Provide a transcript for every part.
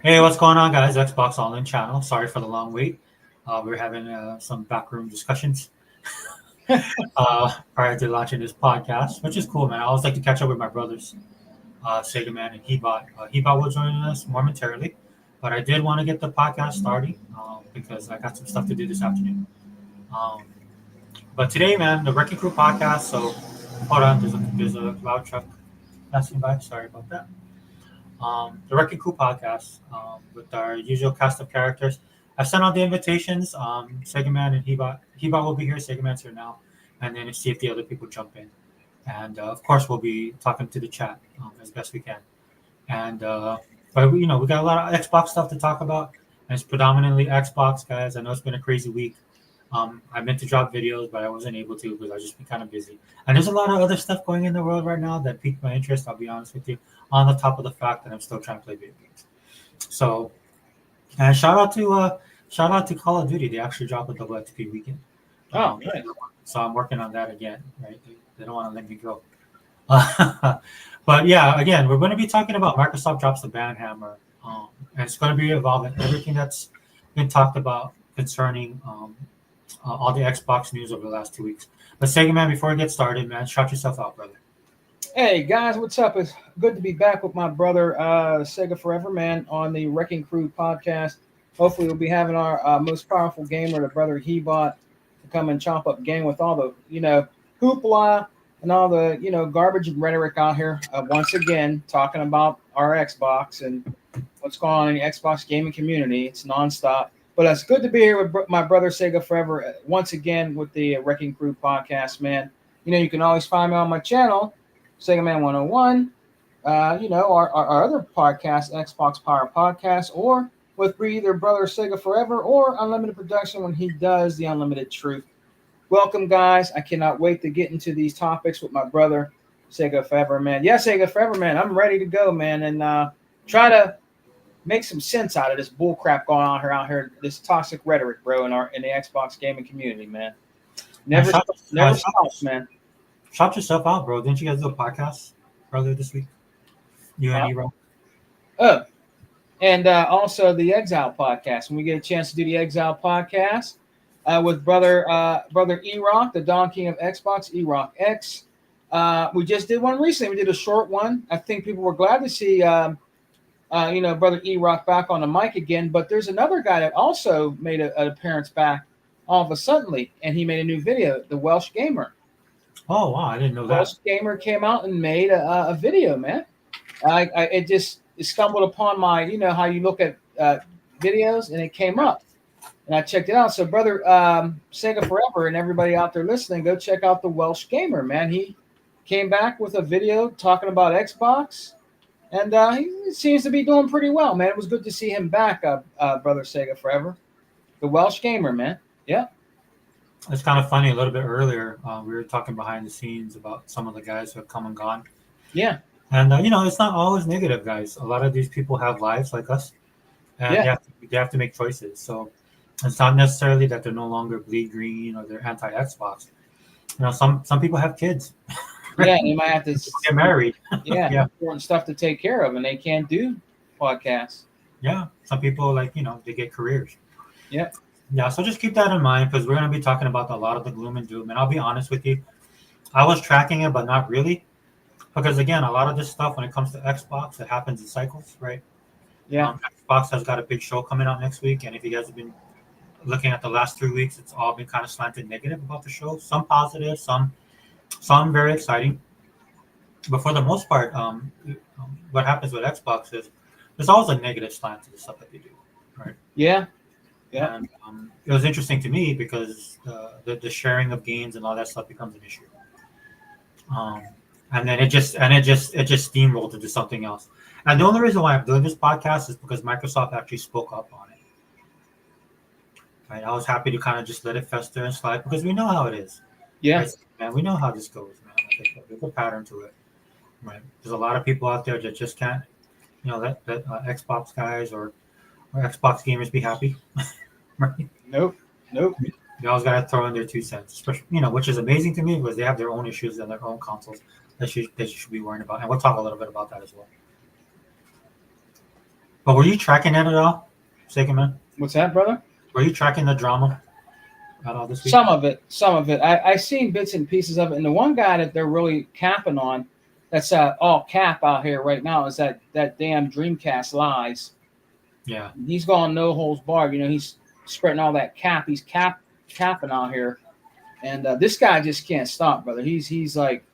Hey, what's going on, guys? Xbox Online channel. Sorry for the long wait. We were having some backroom discussions prior to launching this podcast, which is cool, man. I always like to catch up with my brothers, Sega Man and Hebot. Hebot will join us momentarily, but I did want to get the podcast started because I got some stuff to do this afternoon. Um, but today, man, the Wrecking Crew podcast. So, hold on, there's a loud truck passing by. Sorry about that. The Wrecking Crew podcast with our usual cast of characters. I sent out the invitations. Sega Man and Hebot. Hebot will be here. Sega Man's here now, and then see if the other people jump in. And of course, we'll be talking to the chat as best we can. And but we got a lot of Xbox stuff to talk about, and it's predominantly Xbox, guys. I know it's been a crazy week. I meant to drop videos, but I wasn't able to because I just been kind of busy. And there's a lot of other stuff going in the world right now that piqued my interest. I'll be honest with you. On the top of the fact that I'm still trying to play video games. So, and shout out to Call of Duty. They actually dropped a double XP weekend. Oh, nice. So I'm working on that again. Right? They don't want to let me go. But yeah, again, we're going to be talking about Microsoft drops the ban hammer, and it's going to be involving everything that's been talked about concerning all the Xbox news over the last 2 weeks. But Sega Man, before we get started, man, shout yourself out, brother. Hey guys, what's up? It's good to be back with my brother Sega Forever Man on the Wrecking Crew podcast. Hopefully, we'll be having our most powerful gamer, the brother Hebot, to come and chomp up game with all the hoopla and all the garbage and rhetoric out here. Once again, talking about our Xbox and what's going on in the Xbox gaming community. It's nonstop. But it's good to be here with my brother Sega Forever once again with the Wrecking Crew podcast, man. You can always find me on my channel, Sega Man 101. Our other podcast, Xbox Power Podcast, or with either brother Sega Forever or Unlimited Production when he does the Unlimited Truth. Welcome, guys. I cannot wait to get into these topics with my brother Sega Forever, man. Yeah, Sega Forever, man. I'm ready to go, man, and try to make some sense out of this bull crap going on out here, this toxic rhetoric, bro, in the Xbox gaming community, man. Never stops, man. Shout yourself out, bro. Didn't you guys do a podcast earlier this week? You and E-Rock? Oh, and also the Exile podcast. When we get a chance to do the Exile podcast with brother E-Rock, the Don King of Xbox, E-Rock X. We just did one recently. We did a short one. I think people were glad to see brother E-Rock back on the mic again. But there's another guy that also made an appearance back all of a sudden, and he made a new video, the Welsh Gamer. Oh, wow. I didn't know that. Welsh Gamer came out and made a video, man. It stumbled upon my, how you look at videos, and it came up. And I checked it out. So, brother Sega Forever and everybody out there listening, go check out the Welsh Gamer, man. He came back with a video talking about Xbox. And he seems to be doing pretty well, man. It was good to see him back, brother Sega Forever. The Welsh Gamer, man. Yeah. It's kind of funny. A little bit earlier, we were talking behind the scenes about some of the guys who have come and gone. Yeah. And, it's not always negative, guys. A lot of these people have lives like us. And they have to make choices. So it's not necessarily that they're no longer bleed green or they're anti-Xbox. Some people have kids. Yeah, they might have to get married. Yeah, important stuff to take care of, and they can't do podcasts. Yeah, some people they get careers. Yeah. Yeah, so just keep that in mind because we're going to be talking about a lot of the gloom and doom. And I'll be honest with you, I was tracking it, but not really. Because, again, a lot of this stuff, when it comes to Xbox, it happens in cycles, right? Yeah. Xbox has got a big show coming out next week. And if you guys have been looking at the last 3 weeks, it's all been kind of slanted negative about the show. Some positive, some very exciting. But for the most part, what happens with Xbox is there's always a negative slant to the stuff that they do, right? Yeah. Yeah. And it was interesting to me because the sharing of games and all that stuff becomes an issue. And then it just steamrolled into something else. And the only reason why I'm doing this podcast is because Microsoft actually spoke up on it. Right? I was happy to kind of just let it fester and slide because we know how it is. Yeah. Right? Man, we know how this goes, man. There's a pattern to it. Right? There's a lot of people out there that just can't, let Xbox guys or Xbox gamers be happy. Right? Nope. They always got to throw in their 2 cents, especially, which is amazing to me because they have their own issues and their own consoles that you should be worrying about. And we'll talk a little bit about that as well. But were you tracking it at all, Sega man? What's that, brother? Were you tracking the drama at all this week? Some of it, some of it. I seen bits and pieces of it, and the one guy that they're really capping on, that's all cap out here right now, is that damn Dreamcast lies. Yeah. He's gone no holds barred. You know, he's spreading all that cap. He's capping out here, and this guy just can't stop, brother. He's like,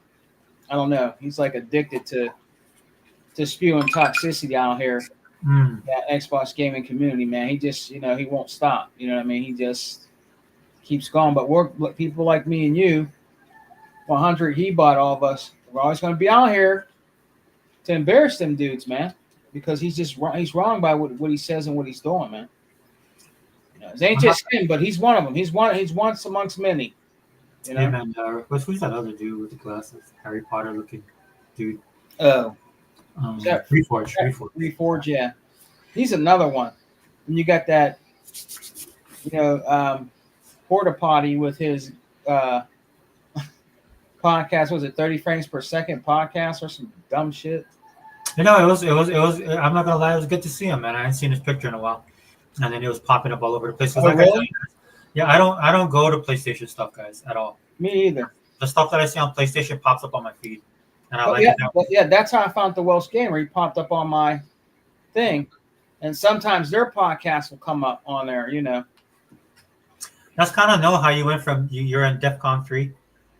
I don't know. He's like addicted to spewing toxicity out here. Mm. That Xbox gaming community, man. He just, you know, he won't stop. You know what I mean? He just keeps going. But people like me and you, 100, he bought all of us. We're always going to be out here to embarrass them dudes, man, because he's wrong by what he says and what he's doing, man. You know, it ain't just him, but he's one of them. He's one amongst many. You know? Hey man, who's that other dude with the glasses? Harry Potter looking dude. Oh, Reforge. Yeah. He's another one. And you got that, you know, porta potty with his podcast. Was it 30 frames per second podcast or some dumb shit? You know, it was. I'm not gonna lie, it was good to see him, man. I hadn't seen his picture in a while, and then it was popping up all over the place. Oh, really? Yeah, I don't go to PlayStation stuff, guys, at all. Me either. The stuff that I see on PlayStation pops up on my feed, and I like yeah, it. Yeah, that's how I found the Welsh Gamer. He popped up on my thing, and sometimes their podcast will come up on there. You know, that's kind of know how you went from you're in DEFCON 3,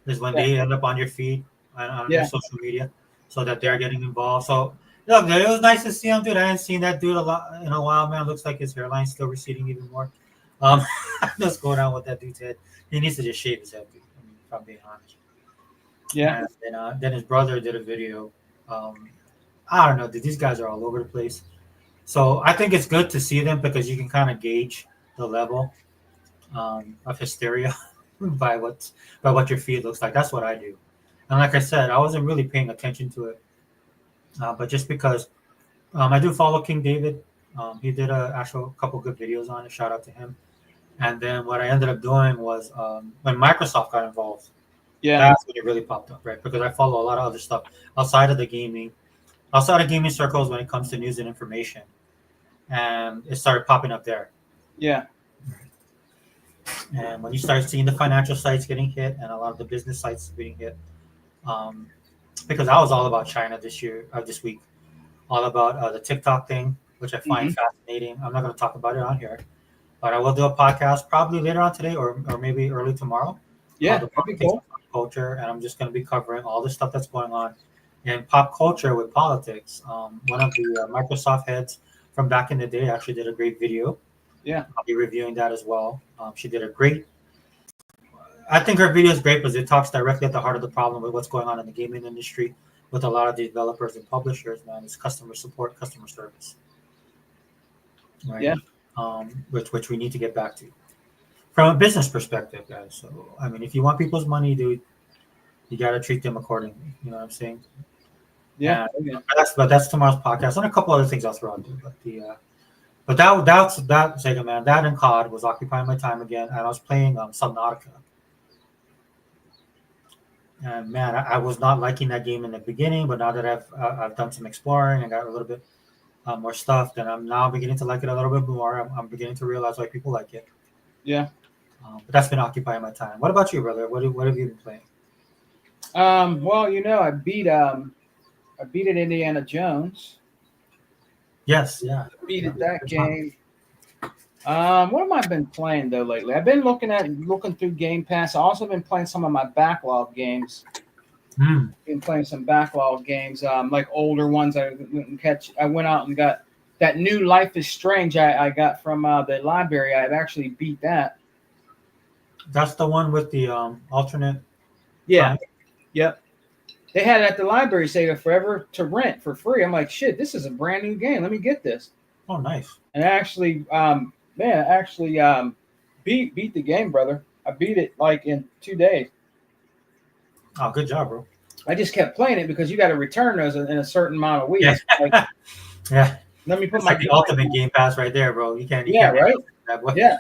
is when they end up on your feed on your social media, so that they're getting involved. So look, it was nice to see him, dude. I hadn't seen that dude a lot in a while, man. Looks like his hairline's still receding even more. What's going on with that dude's head? He needs to just shave his head, dude. I mean, if I'm being honest. Yeah. And then his brother did a video. I don't know, dude. These guys are all over the place. So I think it's good to see them because you can kind of gauge the level of hysteria by what your feed looks like. That's what I do. And like I said, I wasn't really paying attention to it, but just because I do follow King David. He did a actual couple good videos on it. Shout out to him. And then what I ended up doing was when Microsoft got involved, that's when it really popped up, right? Because I follow a lot of other stuff outside of gaming circles when it comes to news and information, and it started popping up there. Yeah. And when you start seeing the financial sites getting hit and a lot of the business sites being hit, because I was all about China this week, all about the TikTok thing, which I find fascinating. I'm not going to talk about it on here, but I will do a podcast probably later on today or maybe early tomorrow. Yeah, that'd be cool. Culture, and I'm just going to be covering all the stuff that's going on in pop culture with politics. One of the Microsoft heads from back in the day actually did a great video. Yeah, I'll be reviewing that as well. She did a great. I think her video is great because it talks directly at the heart of the problem with what's going on in the gaming industry with a lot of developers and publishers. Man, it's customer support, customer service. Right? Yeah. Which we need to get back to from a business perspective, guys. So I mean, if you want people's money, dude, you got to treat them accordingly. You know what I'm saying? Yeah. But that's tomorrow's podcast and a couple other things I'll throw out there. But that's Sega, man. That and COD was occupying my time again, and I was playing Subnautica. And man, I was not liking that game in the beginning, but now that I've done some exploring and got a little bit more stuff, then I'm now beginning to like it a little bit more. I'm beginning to realize why people like it. Yeah. But that's been occupying my time. What about you, brother? What have you been playing? Well, you know, I beat it Indiana Jones. Yes, yeah. Beat it that game. What have I been playing though lately? I've been looking through Game Pass. I also been playing some of my backlog games. Been playing some backlog games, like older ones. I went out and got that new Life is Strange. I got from the library. I've actually beat that. That's the one with the alternate. Yeah. Yep. They had it at the library, say forever to rent for free. I'm like, shit, this is a brand new game. Let me get this. Oh, nice. And actually, beat the game, brother. I beat it like in 2 days. Oh, good job, bro. I just kept playing it because you got to return those in a certain amount of weeks. Yeah. Like, yeah. Let me put it's like the ultimate Game Pass right there, bro. You can't. Right. That way. Yeah.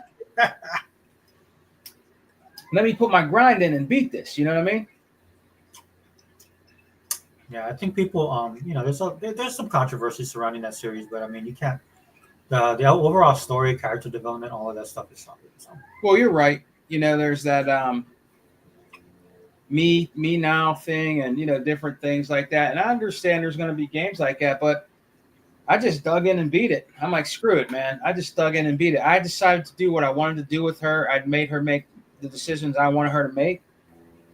Let me put my grind in and beat this. You know what I mean? Yeah, I think people, there's some controversy surrounding that series, but I mean, you can't The overall story, character development, all of that stuff is solid. So Well, you're right. There's that me now thing, and different things like that. And I understand there's going to be games like that, but I just dug in and beat it. I'm like, screw it, man. I just dug in and beat it. I decided to do what I wanted to do with her. I made her make the decisions I wanted her to make,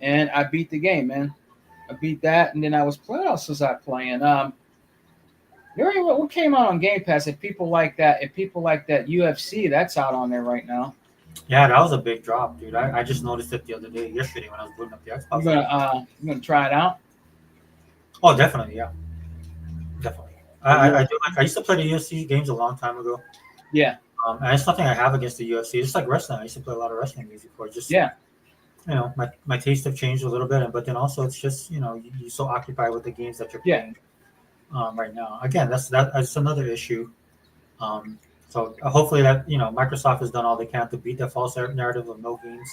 and I beat the game, man. I beat that, and then I was playing. What else was I playing? What came out on Game Pass? If people like that UFC, that's out on there right now. yeah, that was a big drop, dude. I just noticed it the other day, yesterday when I was booting up the Xbox. You gonna try it out? Oh, definitely, yeah, definitely. I do like. I used to play the UFC games a long time ago. Yeah, And it's nothing I have against the UFC. It's like wrestling. I used to play a lot of wrestling games before. Just yeah, my taste have changed a little bit, but then also it's just you're so occupied with the games that you're yeah, playing right now. Again, that's another issue. So hopefully that Microsoft has done all they can to beat the false narrative of no games,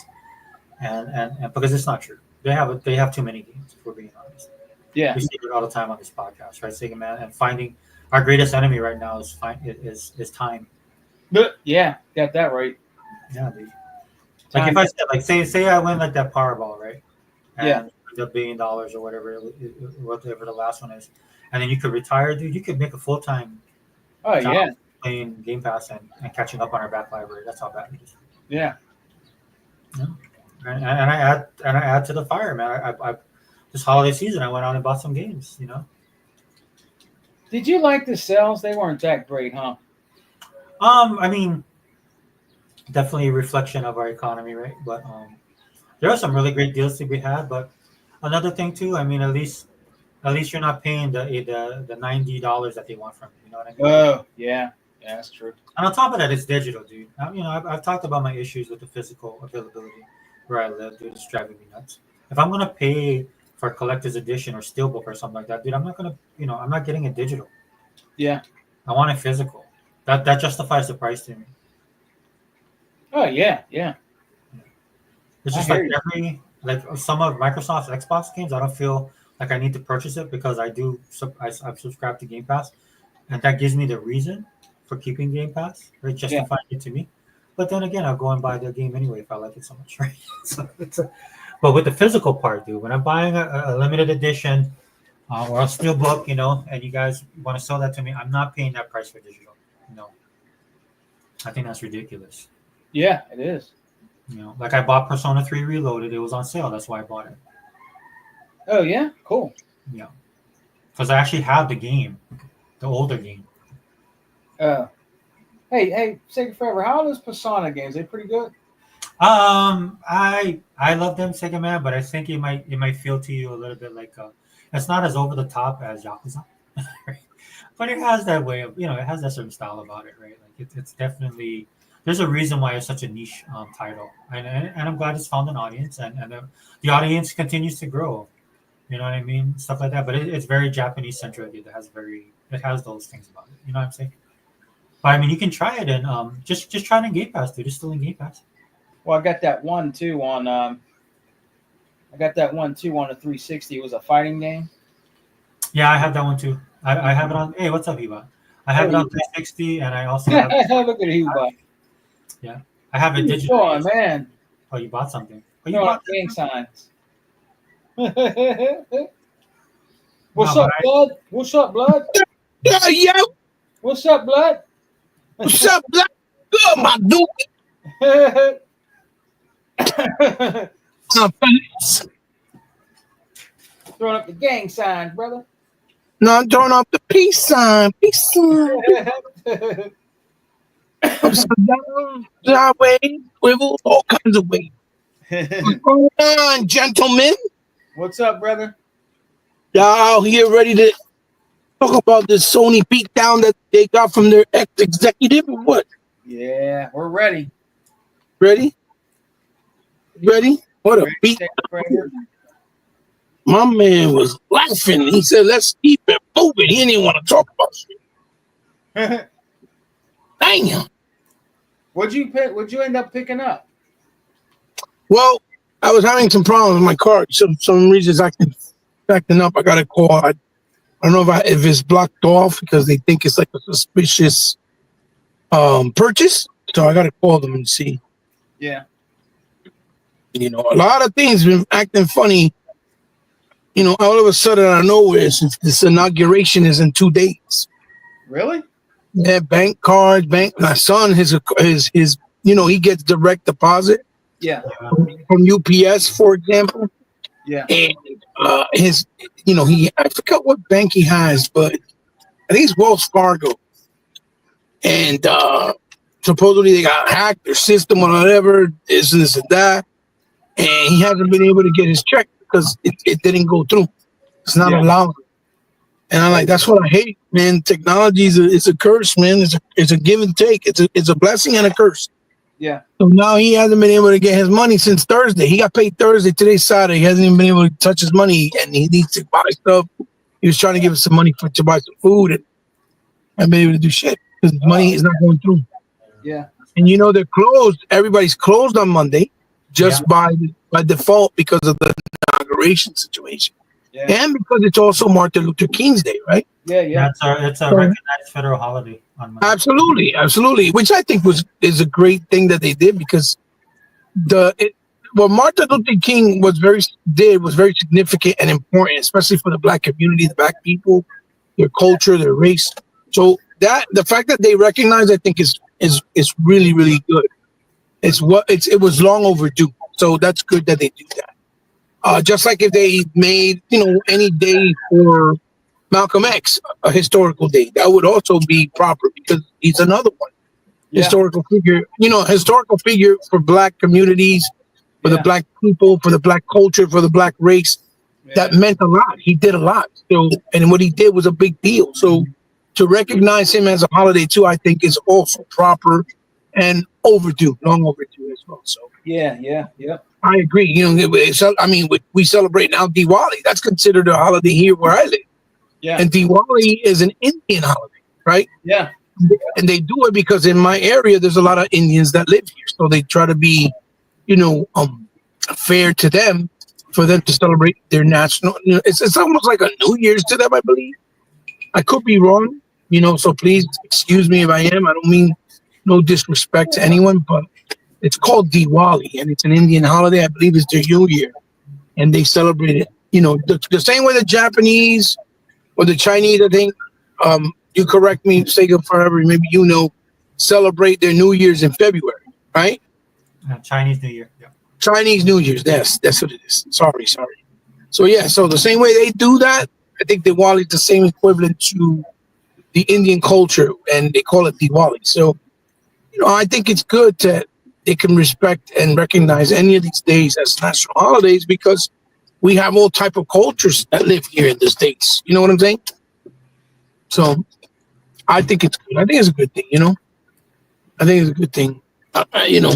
and because it's not true. They have too many games. If we're being honest. yeah. We see it all the time on this podcast, right, Sega Man? And finding our greatest enemy right now is time. But yeah, got that right. Yeah, dude. Like if I said, like say I win like that Powerball, right? And Yeah. the $1 billion or whatever the last one is, and then you could retire, dude. You could make a full-time Oh job yeah, playing Game Pass and catching up on our back library. That's how bad it is. yeah. Yeah. And I add to the fire, man. I this holiday season I went out and bought some games. Did you like the sales? They weren't that great, huh? I mean, definitely a reflection of our economy, right? But there are some really great deals to be had. But another thing too, I mean, at least you're not paying the $90 that they want from you. You know what I mean? Oh yeah, yeah, that's true. And on top of that, it's digital, dude. I've talked about my issues with the physical availability where I live, dude. It's driving me nuts. If I'm gonna pay for a collector's edition or steelbook or something like that, dude, I'm not getting it digital. Yeah. I want it physical. That justifies the price to me. Oh yeah, yeah. It's I just hear like you. some of Microsoft's Xbox games. I don't feel like I need to purchase it because I've subscribed to Game Pass, and that gives me the reason for keeping Game Pass, right? Yeah, Justifying it to me. But then again, I'll go and buy the game anyway if I like it so much, right? But with the physical part, dude, when I'm buying a limited edition or a steelbook, and you guys want to sell that to me, I'm not paying that price for digital. No, I think that's ridiculous. yeah. It is. Like I bought Persona 3 Reloaded. It was on sale. That's why I bought it. Oh yeah, cool. Yeah, because I actually have the game, the older game. Uh, hey, Sega Forever. How are those Persona games? They pretty good. I love them, Sega Man, but I think it might feel to you a little bit like it's not as over the top as Yakuza, right? But it has that way of it has that certain style about it, right? Like it's definitely there's a reason why it's such a niche title, and I'm glad it's found an audience, and the audience continues to grow. You know what I mean? Stuff like that. But it's very Japanese centric. It has those things about it. You know what I'm saying? But I mean, you can try it and just try it in Game Pass, dude. It's still in Game Pass. Well, I got that one too on. I got that one too on the 360. It was a fighting game. Yeah, I have that one too. I have it on. Hey, what's up, Eva? I have it on 360, and I also have. Look at you, bud. Yeah, I have it Come digitally. on, man. Oh, you bought something. Oh, you Throwing bought up gang signs. no, What's but up, blood? What's up, blood? Yo, What's up, blood? what's up, black? Good, my dude. Fellas. Throwing up the gang signs, brother. No, I'm throwing off the peace sign. Peace sign. Upside down, sideways, swivel, all kinds of ways. What's going on, gentlemen? What's up, brother? Y'all here ready to talk about this Sony beatdown that they got from their ex-executive or what? Yeah, we're ready. Ready? Ready? What a beat. My man was laughing. He said, let's keep it moving. He didn't want to talk about shit. Damn. What'd you pick? What'd you end up picking up? Well, I was having some problems with my car. Some reasons acting up. I got a call. I don't know if it's blocked off because they think it's like a suspicious purchase. So I gotta call them and see. Yeah. You know, a lot of things been acting funny. You know, all of a sudden out of nowhere, since this inauguration is in 2 days. Really? Yeah, bank cards, my son, his you know, he gets direct deposit Yeah. Yeah. from UPS, for example. Yeah. And his, you know, I forgot what bank he has, but I think it's Wells Fargo. And supposedly they got hacked, their system or whatever, this and that. And he hasn't been able to get his check because it didn't go through. It's not Yeah. allowed. And I'm like, that's what I hate, man. Technology is a curse, man. It's a give and take. It's a blessing and a curse. Yeah. So now he hasn't been able to get his money since Thursday. He got paid Thursday. Today's Saturday. He hasn't even been able to touch his money, and he needs to buy stuff. He was trying to give us some money to buy some food, and I've been able to do shit because his money is not going through. Yeah. And you know they're closed. Everybody's closed on Monday, just by default because of the inauguration situation, and because it's also Martin Luther King's Day, right? Yeah. Yeah. It's a recognized federal holiday on Monday. Absolutely. Which I think is a great thing that they did because what Martin Luther King was very significant and important, especially for the Black community, the Black people, their culture, their race. So that the fact that they recognize, I think, is really, really good. It was long overdue. So that's good that they do that. Just like if they made, you know, any day for Malcolm X a historical day, that would also be proper because he's another one. Yeah. Historical figure, you know, historical figure for Black communities, for the Black people, for the Black culture, for the Black race. That meant a lot. He did a lot. So, and what he did was a big deal. So to recognize him as a holiday too, I think is also proper and overdue, long overdue as well. So Yeah. I agree. You know, I mean, we celebrate now Diwali. That's considered a holiday here where I live. Yeah. And Diwali is an Indian holiday, right? Yeah. And they do it because in my area, there's a lot of Indians that live here. So they try to be, you know, fair to them for them to celebrate their national. You know, it's almost like a New Year's to them, I believe. I could be wrong, you know, so please excuse me if I am. I don't mean no disrespect to anyone, but it's called Diwali and it's an Indian holiday. I believe it's their New Year. And they celebrate it, you know, the same way the Japanese or the Chinese, I think, you correct me, Sega forever, maybe you know, celebrate their New Year's in February, right? Chinese New Year. Yeah. Chinese New Year's, that's what it is. Sorry. So yeah, so the same way they do that, I think Diwali is the same equivalent to the Indian culture, and they call it Diwali. So, you know, I think it's good that they can respect and recognize any of these days as national holidays because we have all type of cultures that live here in the States. You know what I'm saying? So I think it's good. I think it's a good thing, you know? I think it's a good thing, you know?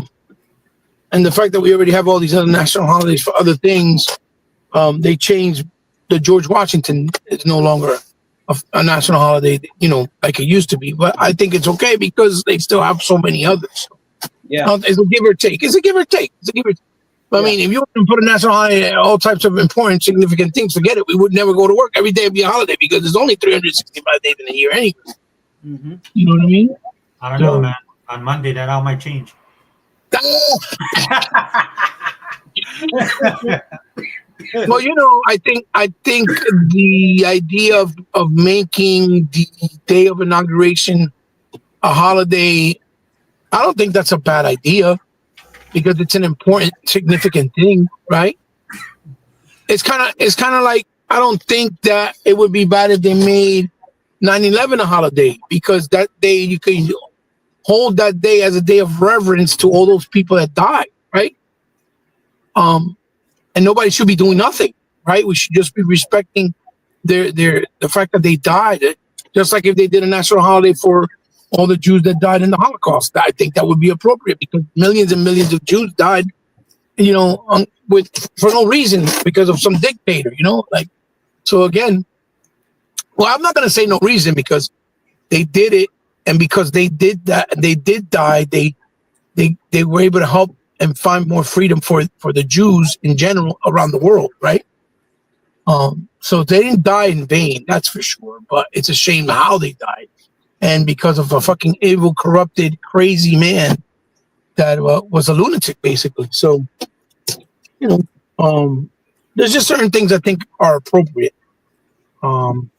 And the fact that we already have all these other national holidays for other things, they changed the George Washington is no longer a national holiday, you know, like it used to be. But I think it's okay because they still have so many others. Yeah. It's a give or take. But I mean, if you want to put a national holiday, all types of important, significant things, forget it. We would never go to work. Every day would be a holiday because there's only 365 days in a year anyway. Mm-hmm. You know what I mean? I don't know, man. On Monday, that all might change. Well, you know, I think the idea of making the day of inauguration a holiday, I don't think that's a bad idea because it's an important, significant thing, right? It's kind of like I don't think that it would be bad if they made 9/11 a holiday because that day you can hold that day as a day of reverence to all those people that died, right? And nobody should be doing nothing, right? We should just be respecting the fact that they died. Just like if they did a national holiday for all the Jews that died in the Holocaust, I think that would be appropriate because millions and millions of Jews died, you know, for no reason because of some dictator, you know, like. So again, well, I'm not going to say no reason because they did it, and because they did that, they did die. They were able to help and find more freedom for the Jews in general around the world, right? So they didn't die in vain, that's for sure. But it's a shame how they died. and because of a fucking evil, corrupted, crazy man that was a lunatic, basically. So, you know, there's just certain things I think are appropriate. Um,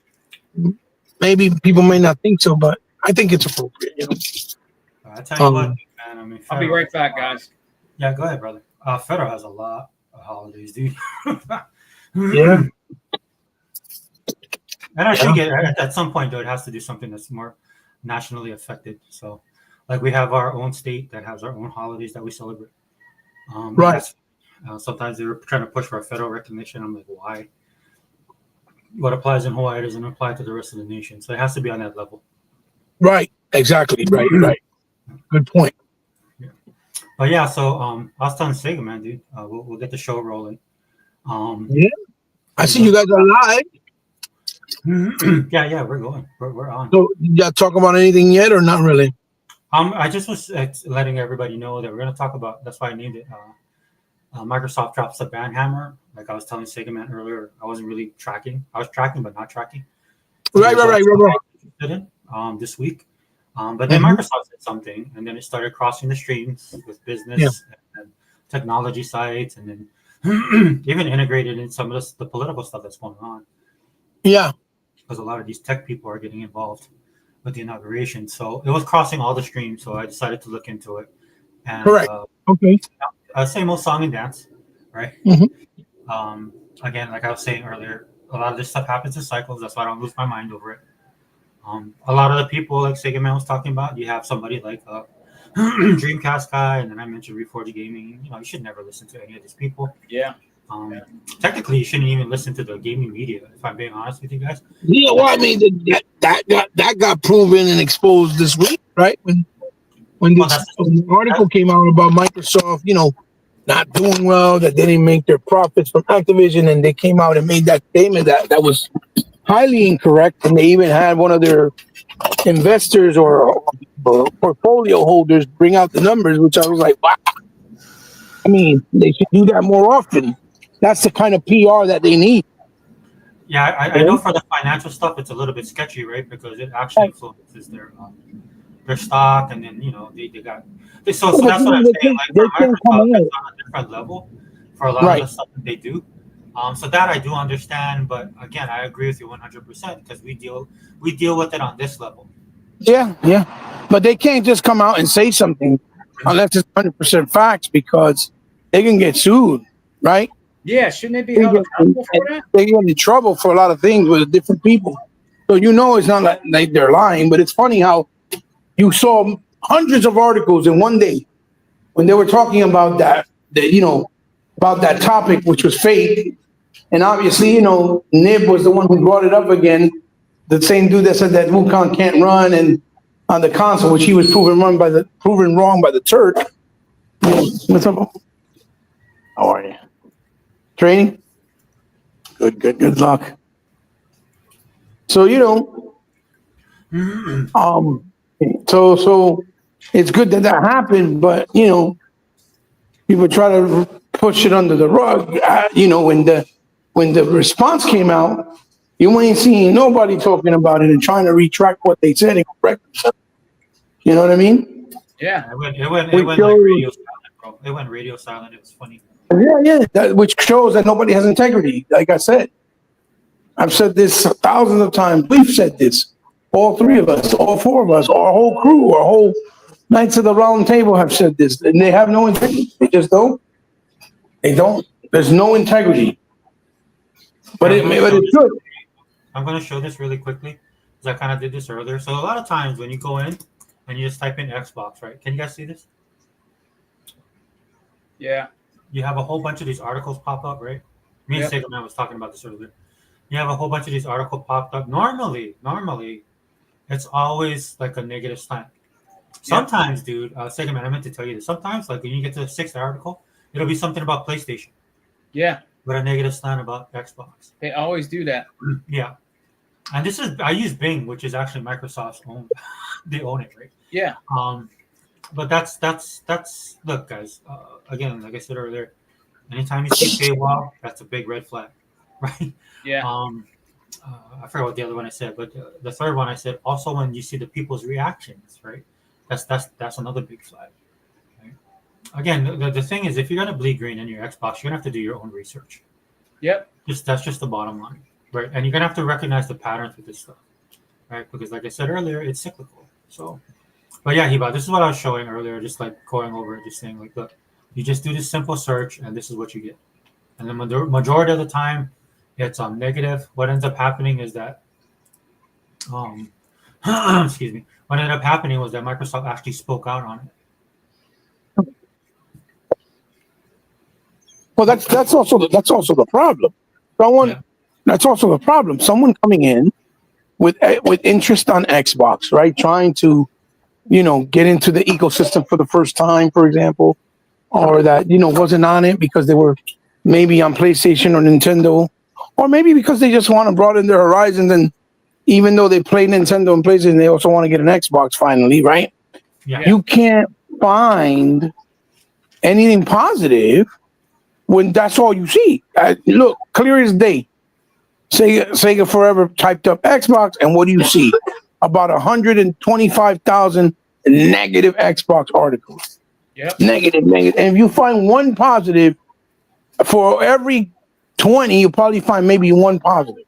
Maybe people may not think so, but I think it's appropriate. I tell you what, Um, man. I mean, I'll be right back, guys. Yeah, go ahead, brother. Federal has a lot of holidays, dude. yeah, And I yeah, think at some point, though, it has to do something that's more nationally affected. So, like, we have our own state that has our own holidays that we celebrate. And right, that's sometimes they're trying to push for a federal recognition. I'm like, why? What applies in Hawaii doesn't apply to the rest of the nation. So it has to be on that level. right, exactly, right. Good point. Yeah. But yeah, so I was telling Sega, man, dude, we'll get the show rolling. Yeah, I see you guys are live. Yeah, we're going. We're on. So, did y'all talk about anything yet, or not really? I just was letting everybody know that we're going to talk about. That's why I named it. Microsoft drops the ban hammer. Like I was telling Sega Man earlier, I wasn't really tracking. I was tracking, but not tracking. Right. This week, but then Microsoft said something, and then it started crossing the streams with business and technology sites, and then even integrated in some of the political stuff that's going on. Yeah, because a lot of these tech people are getting involved with the inauguration. So it was crossing all the streams. So I decided to look into it. And correct. Okay. Same old song and dance, right? Mhm. Again, like I was saying earlier, a lot of this stuff happens in cycles. That's why I don't lose my mind over it. A lot of the people, like Sega Man was talking about, you have somebody like Dreamcast guy, and then I mentioned Reforge Gaming. You should never listen to any of these people. Yeah. Technically, you shouldn't even listen to the gaming media, if I'm being honest with you guys. Yeah, well, I mean that got proven and exposed this week, right? When the article came out about Microsoft, not doing well, that they didn't make their profits from Activision, and they came out and made that statement that was highly incorrect, and they even had one of their investors or portfolio holders bring out the numbers, which I was like, wow. I mean, they should do that more often. That's the kind of PR that they need. Yeah, I know for the financial stuff, it's a little bit sketchy, right? Because it actually influences their stock, and then they got so that's what I'm saying. Like for Microsoft, it's on a different level for a lot of the stuff that they do. So that I do understand, but again, I agree with you 100% because we deal with it on this level. Yeah, but they can't just come out and say something unless it's 100% facts because they can get sued, right? Yeah, shouldn't they be held accountable for that? They get in trouble for a lot of things with different people. So it's not like they're lying, but it's funny how you saw hundreds of articles in one day when they were talking about about that topic, which was fake. And obviously, Nib was the one who brought it up again. The same dude that said that Wukong can't run and on the console, which he was proven wrong by the Turk. What's up? How are you? Training? Good luck. So so it's good that happened, but people try to push it under the rug. When the response came out, you ain't seeing nobody talking about it and trying to retract what they said and correct themselves. You know what I mean? Yeah. It went like radio silent, bro. It went radio silent. It was funny. Yeah. Which shows that nobody has integrity. Like I said, I've said this thousands of times. We've said this. All three of us, all four of us, our whole crew, our whole Knights of the Round Table have said this, and they have no integrity. They just don't. They don't. There's no integrity. But it's good. I'm going to show this really quickly because I kind of did this earlier. So a lot of times when you go in and you just type in Xbox, right? Can you guys see this? Yeah. You have a whole bunch of these articles pop up, right? Me and Sega Man was talking about this earlier. You have a whole bunch of these articles popped up. Normally, it's always like a negative slant. Sometimes, dude, Sega Man, I meant to tell you this. Sometimes, like when you get to the 6th article, it'll be something about PlayStation. Yeah. With a negative slant about Xbox. They always do that. Yeah. And I use Bing, which is actually Microsoft's own. They own it, right? Yeah. But that's look, guys. Again, like I said earlier, anytime you see paywall, that's a big red flag, right? Yeah. I forgot what the other one I said, but the third one I said also when you see the people's reactions, right? That's another big flag. Right? Again, the thing is, if you're gonna bleed green in your Xbox, you're gonna have to do your own research. Yep. Just that's just the bottom line, right? And you're gonna have to recognize the patterns with this stuff, right? Because like I said earlier, it's cyclical. So, but yeah, Hiba, this is what I was showing earlier, just like going over it, just saying like, look, you just do this simple search, and this is what you get. And the majority of the time, it's negative. What ends up happening is that um, excuse me. What ended up happening was that Microsoft actually spoke out on it. Well, that's also the problem. Someone Yeah. That's also the problem. Someone coming in with interest on Xbox, right? Trying to get into the ecosystem for the first time, for example, or that wasn't on it because they were maybe on PlayStation or Nintendo, or maybe because they just want to broaden their horizons. And even though they play Nintendo and PlayStation, they also want to get an Xbox finally, right? Yeah. You can't find anything positive when that's all you see. Look, clear as day. Sega Forever typed up Xbox, and what do you see? About 125,000 negative Xbox articles. Yep. Negative. And if you find one positive, for every 20, you'll probably find maybe one positive.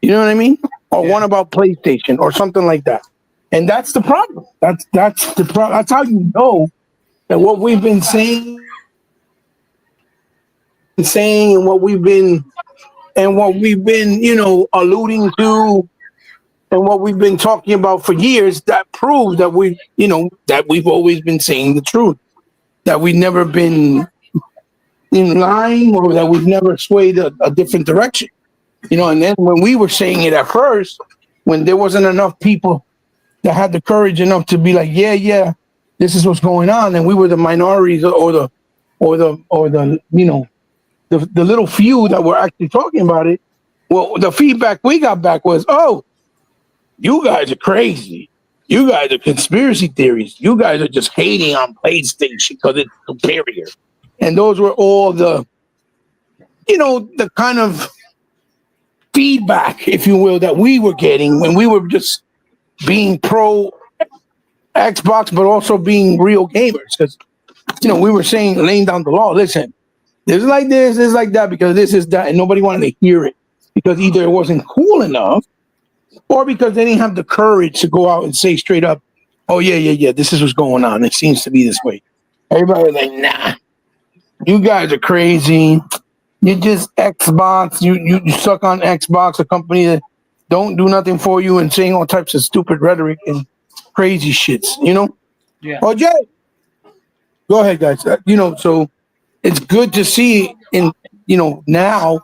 You know what I mean? Or one about PlayStation or something like that. And that's the problem. That's the problem. That's how you know that what we've been saying and what we've been alluding to and what we've been talking about for years, that proves that we've always been saying the truth, that we've never been in line, or that we've never swayed a different direction. And then when we were saying it at first, when there wasn't enough people that had the courage enough to be like, yeah, this is what's going on, and we were the minorities, or the the little few that were actually talking about it. Well, the feedback we got back was, oh, you guys are crazy. You guys are conspiracy theories. You guys are just hating on PlayStation because it's superior. And those were all the kind of feedback, if you will, that we were getting when we were just being pro Xbox, but also being real gamers. Because, we were laying down the law. Listen, this is like this is like that, because this is that. And nobody wanted to hear it because either it wasn't cool enough, or because they didn't have the courage to go out and say straight up, oh, yeah, this is what's going on. It seems to be this way. Everybody was like, nah, you guys are crazy. You just Xbox. You suck on Xbox, a company that don't do nothing for you, and saying all types of stupid rhetoric and crazy shits, Yeah. Oh, Jay, go ahead, guys. So it's good to see now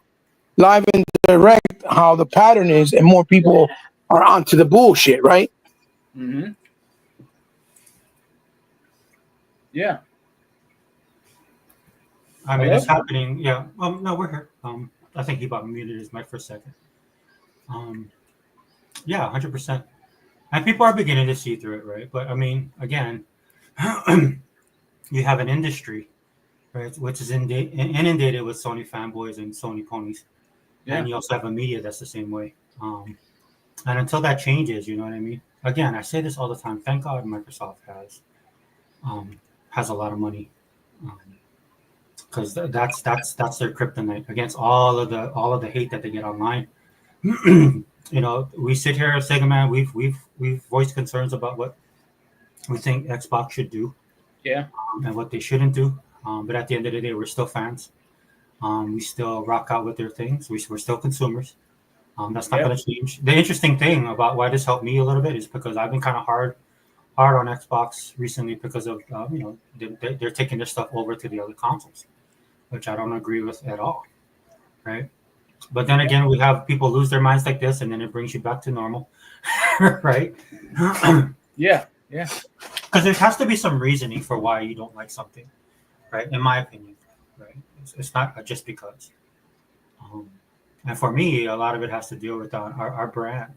live and direct how the pattern is, and more people are onto the bullshit, right? Mm-hmm. Yeah. I mean, it's happening. Yeah. No, we're here. I think he about muted his mic for a second. Yeah, 100%. And people are beginning to see through it, right? But I mean, again, you have an industry, right, which is inundated with Sony fanboys and Sony ponies, and you also have a media that's the same way. And until that changes, you know what I mean. Again, I say this all the time. Thank God Microsoft has a lot of money, because that's their kryptonite against all of the hate that they get online. We sit here, Sega Man. We've voiced concerns about what we think Xbox should do, and what they shouldn't do. But at the end of the day, we're still fans. We still rock out with their things. We're still consumers. That's not going to change. The interesting thing about why this helped me a little bit is because I've been kind of hard on Xbox recently, because of they're taking their stuff over to the other consoles, which I don't agree with at all, right? But then again, we have people lose their minds like this, and then it brings you back to normal, right? Yeah. Because there has to be some reasoning for why you don't like something, right? In my opinion, right? It's not just because. And for me, a lot of it has to do with our brand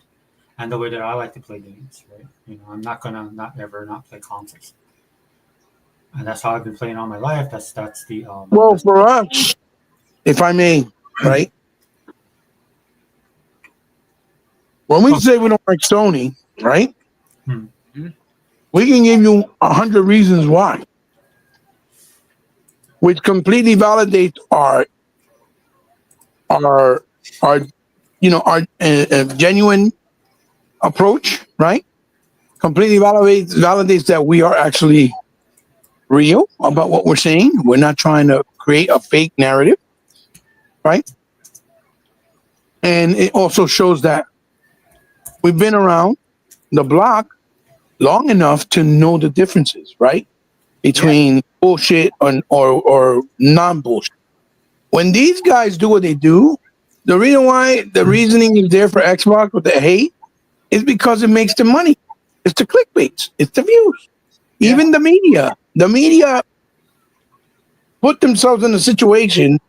and the way that I like to play games, right? I'm not gonna not play consoles, and that's how I've been playing all my life. That's the Well, for us, if I may, right? When we say we don't like Sony, right? Hmm. We can give you 100 reasons why, which completely validates our our our genuine approach, right? Completely validates that we are actually real about what we're saying. We're not trying to create a fake narrative, right? And it also shows that we've been around the block long enough to know the differences, right? Between bullshit or non bullshit. When these guys do what they do, the reason why the reasoning is there for Xbox with the hate is because it makes the money. It's the clickbaits. It's the views. Yeah. Even the media put themselves in a situation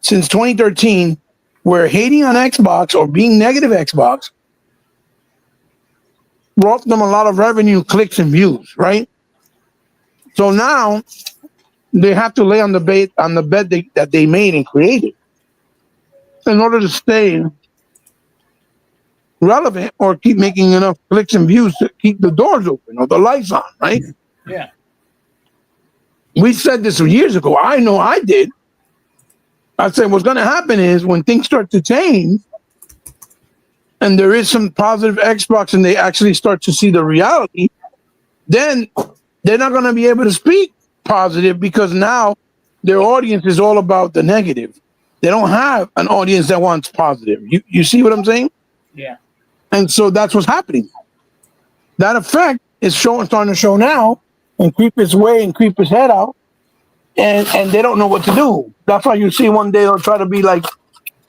since 2013 where hating on Xbox or being negative Xbox brought them a lot of revenue, clicks, and views, right? So now they have to lay on the bed that they made and created in order to stay relevant or keep making enough clicks and views to keep the doors open or the lights on, right? Yeah. We said this years ago. I know I did. I said what's going to happen is when things start to change and there is some positive Xbox and they actually start to see the reality, then they're not going to be able to speak positive because now their audience is all about the negative. They don't have an audience that wants positive. You see what I'm saying? Yeah. And so that's what's happening. That effect is starting to show now and creep its way and creep its head out. And they don't know what to do. That's why you see one day they'll try to be like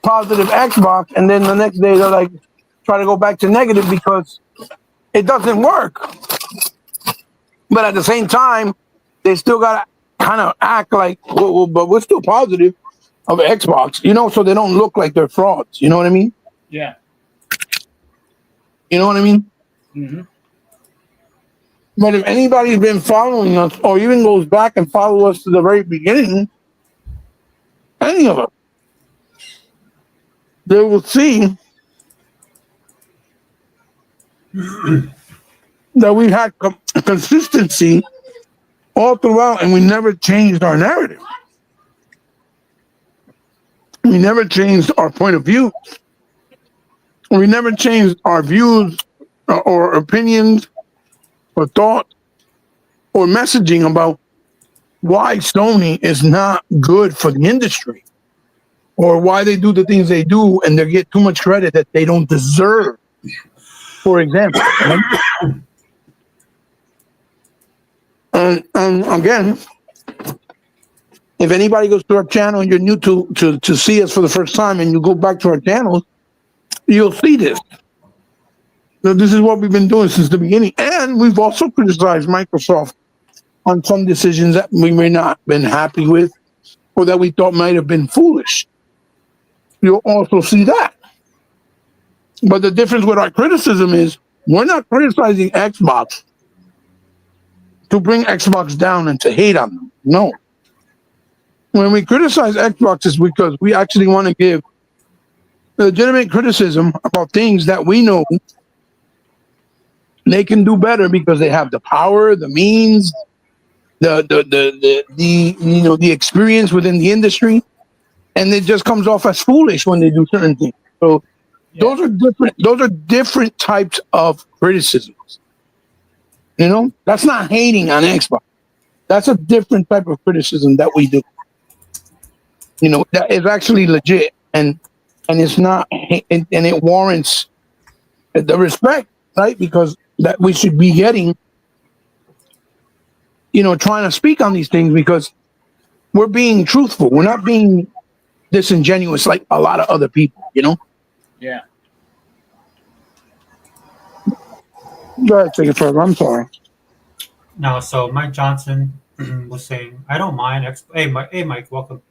positive Xbox, and then the next day they're like try to go back to negative because it doesn't work. But at the same time, they still gotta kind of act like, well, but we're still positive of Xbox, so they don't look like they're frauds. You know what I mean? Yeah. You know what I mean? Mm-hmm. But if anybody's been following us or even goes back and follow us to the very beginning, any of us, they will see that we had consistency all throughout and we never changed our narrative. We never changed our point of view. We never changed our views or opinions or thought or messaging about why Sony is not good for the industry or why they do the things they do and they get too much credit that they don't deserve. For example, right? And again, if anybody goes to our channel and you're new to see us for the first time and you go back to our channels, you'll see this. So this is what we've been doing since the beginning. And we've also criticized Microsoft on some decisions that we may not have been happy with or that we thought might have been foolish. You'll also see that. But the difference with our criticism is we're not criticizing Xbox to bring Xbox down and to hate on them. No. When we criticize Xbox, it's because we actually want to give legitimate criticism about things that we know they can do better because they have the power, the means, the experience within the industry, and it just comes off as foolish when they do certain things. So those are different. Those are different types of criticisms. That's not hating on Xbox. That's a different type of criticism that we do. That is actually legit and it's not and it warrants the respect, right? Because that we should be getting, trying to speak on these things because we're being truthful. We're not being disingenuous like a lot of other people, Yeah. Go ahead, take it further. I'm sorry. No, so Mike Johnson was saying, I don't mind. Hey, Mike, welcome.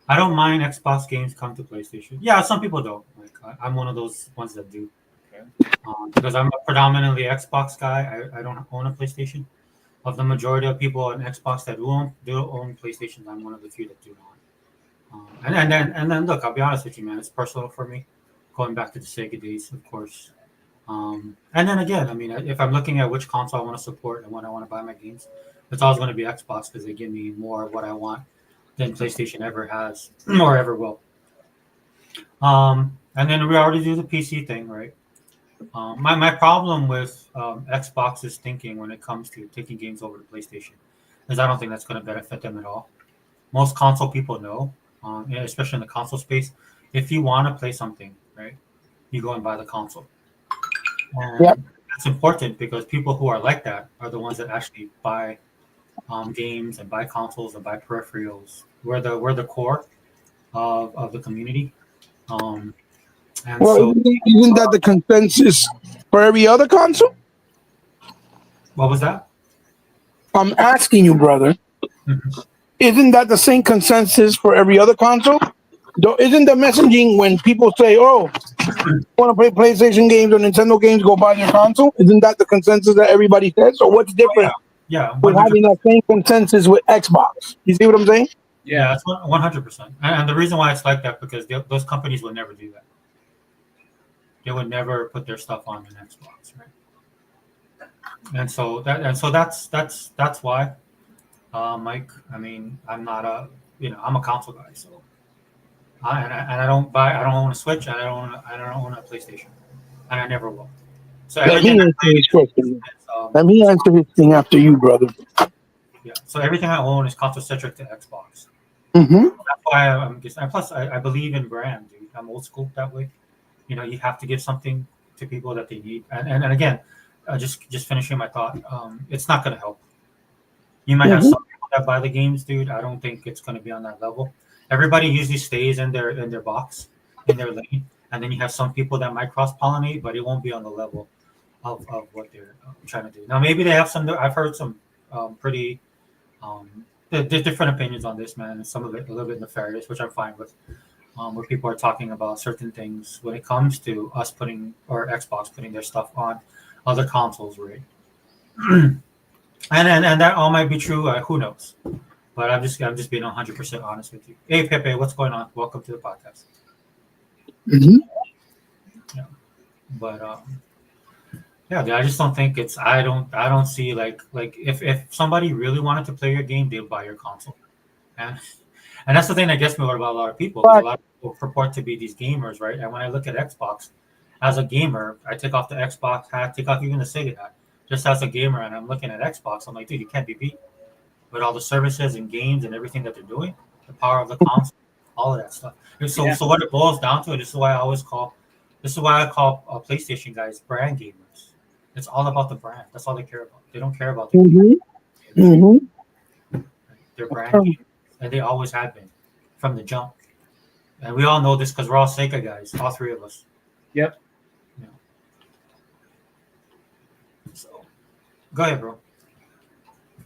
I don't mind Xbox games come to PlayStation. Yeah, some people don't. Like, I'm one of those ones that do. Okay. Because I'm a predominantly Xbox guy. I don't own a PlayStation. Of the majority of people on Xbox that do own PlayStations, I'm one of the few that do not. And then look, I'll be honest with you, man. It's personal for me. Going back to the Sega days, of course. And then again, I mean, if I'm looking at which console I want to support and when I want to buy my games, it's always going to be Xbox because they give me more of what I want than PlayStation ever has or ever will. And then we already do the PC thing, right? My problem with Xbox's thinking when it comes to taking games over to PlayStation is I don't think that's going to benefit them at all. Most console people know, especially in the console space, if you want to play something, right, you go and buy the console. Yep. And that's important because people who are like that are the ones that actually buy games and buy consoles and buy peripherals. We're the core of the community. Um, and Well, so, isn't that the consensus for every other console? what was that? I'm asking you, brother. Mhm. Isn't that the same consensus for every other console? Though, isn't the messaging when people say, "Oh, want to play PlayStation games or Nintendo games, go buy your console"? Isn't that the consensus that everybody says? So what's Oh yeah, different yeah, with 100. having that same consensus with Xbox? You see what I'm saying? Yeah, Yeah. it's 100%. And the reason why it's like that because those companies would never do that. They would never put their stuff on an Xbox, right? And so that's why, Mike. I mean, I'm not a I'm a console guy, so I don't buy I don't own a Switch and I don't own a PlayStation, and I never will. So Let everything me I answer his question. is Let me answer his thing after you, brother. yeah. So everything I own is console centric to Xbox. Mm-hmm. That's why I'm just and plus I believe in brand, dude. I'm old school that way. You have to give something to people that they need, and again, just finishing my thought. It's not going to help. You might have Mm-hmm. some people that buy the games, dude. I don't think it's going to be on that level. Everybody usually stays in their box, in their lane, and then you have some people that might cross pollinate, but it won't be on the level of what they're trying to do. Now, maybe they have some. I've heard some pretty there's different opinions on this, man, and some of it a little bit nefarious, which I'm fine with. Where people are talking about certain things when it comes to us putting or Xbox putting their stuff on other consoles, right? And that all might be true. Who knows? But I'm just being 100% honest with you. Hey Pepe, what's going on? Welcome to the podcast. Mm-hmm. Yeah, but yeah, dude, I just don't think it's. I don't see like if somebody really wanted to play your game, they'll buy your console, and and that's the thing that gets me about a lot of people because a But lot of people purport to be these gamers, right? And when I look at Xbox as a gamer, I take off the Xbox hat, take off even the Sega hat, just as a gamer, and I'm looking at Xbox. I'm like, dude, you can't be beat with all the services and games and everything that they're doing, the power of the console, all of that stuff. And so, Yeah. so what it boils down to, and this is why I call PlayStation guys brand gamers. It's all about the brand. That's all they care about. They don't care about the game. mm-hmm. Mm-hmm. They're brand gamers, and they always have been from the jump. And we all know this because we're all Sega guys, all three of us. Yep. You know. So, go ahead, bro.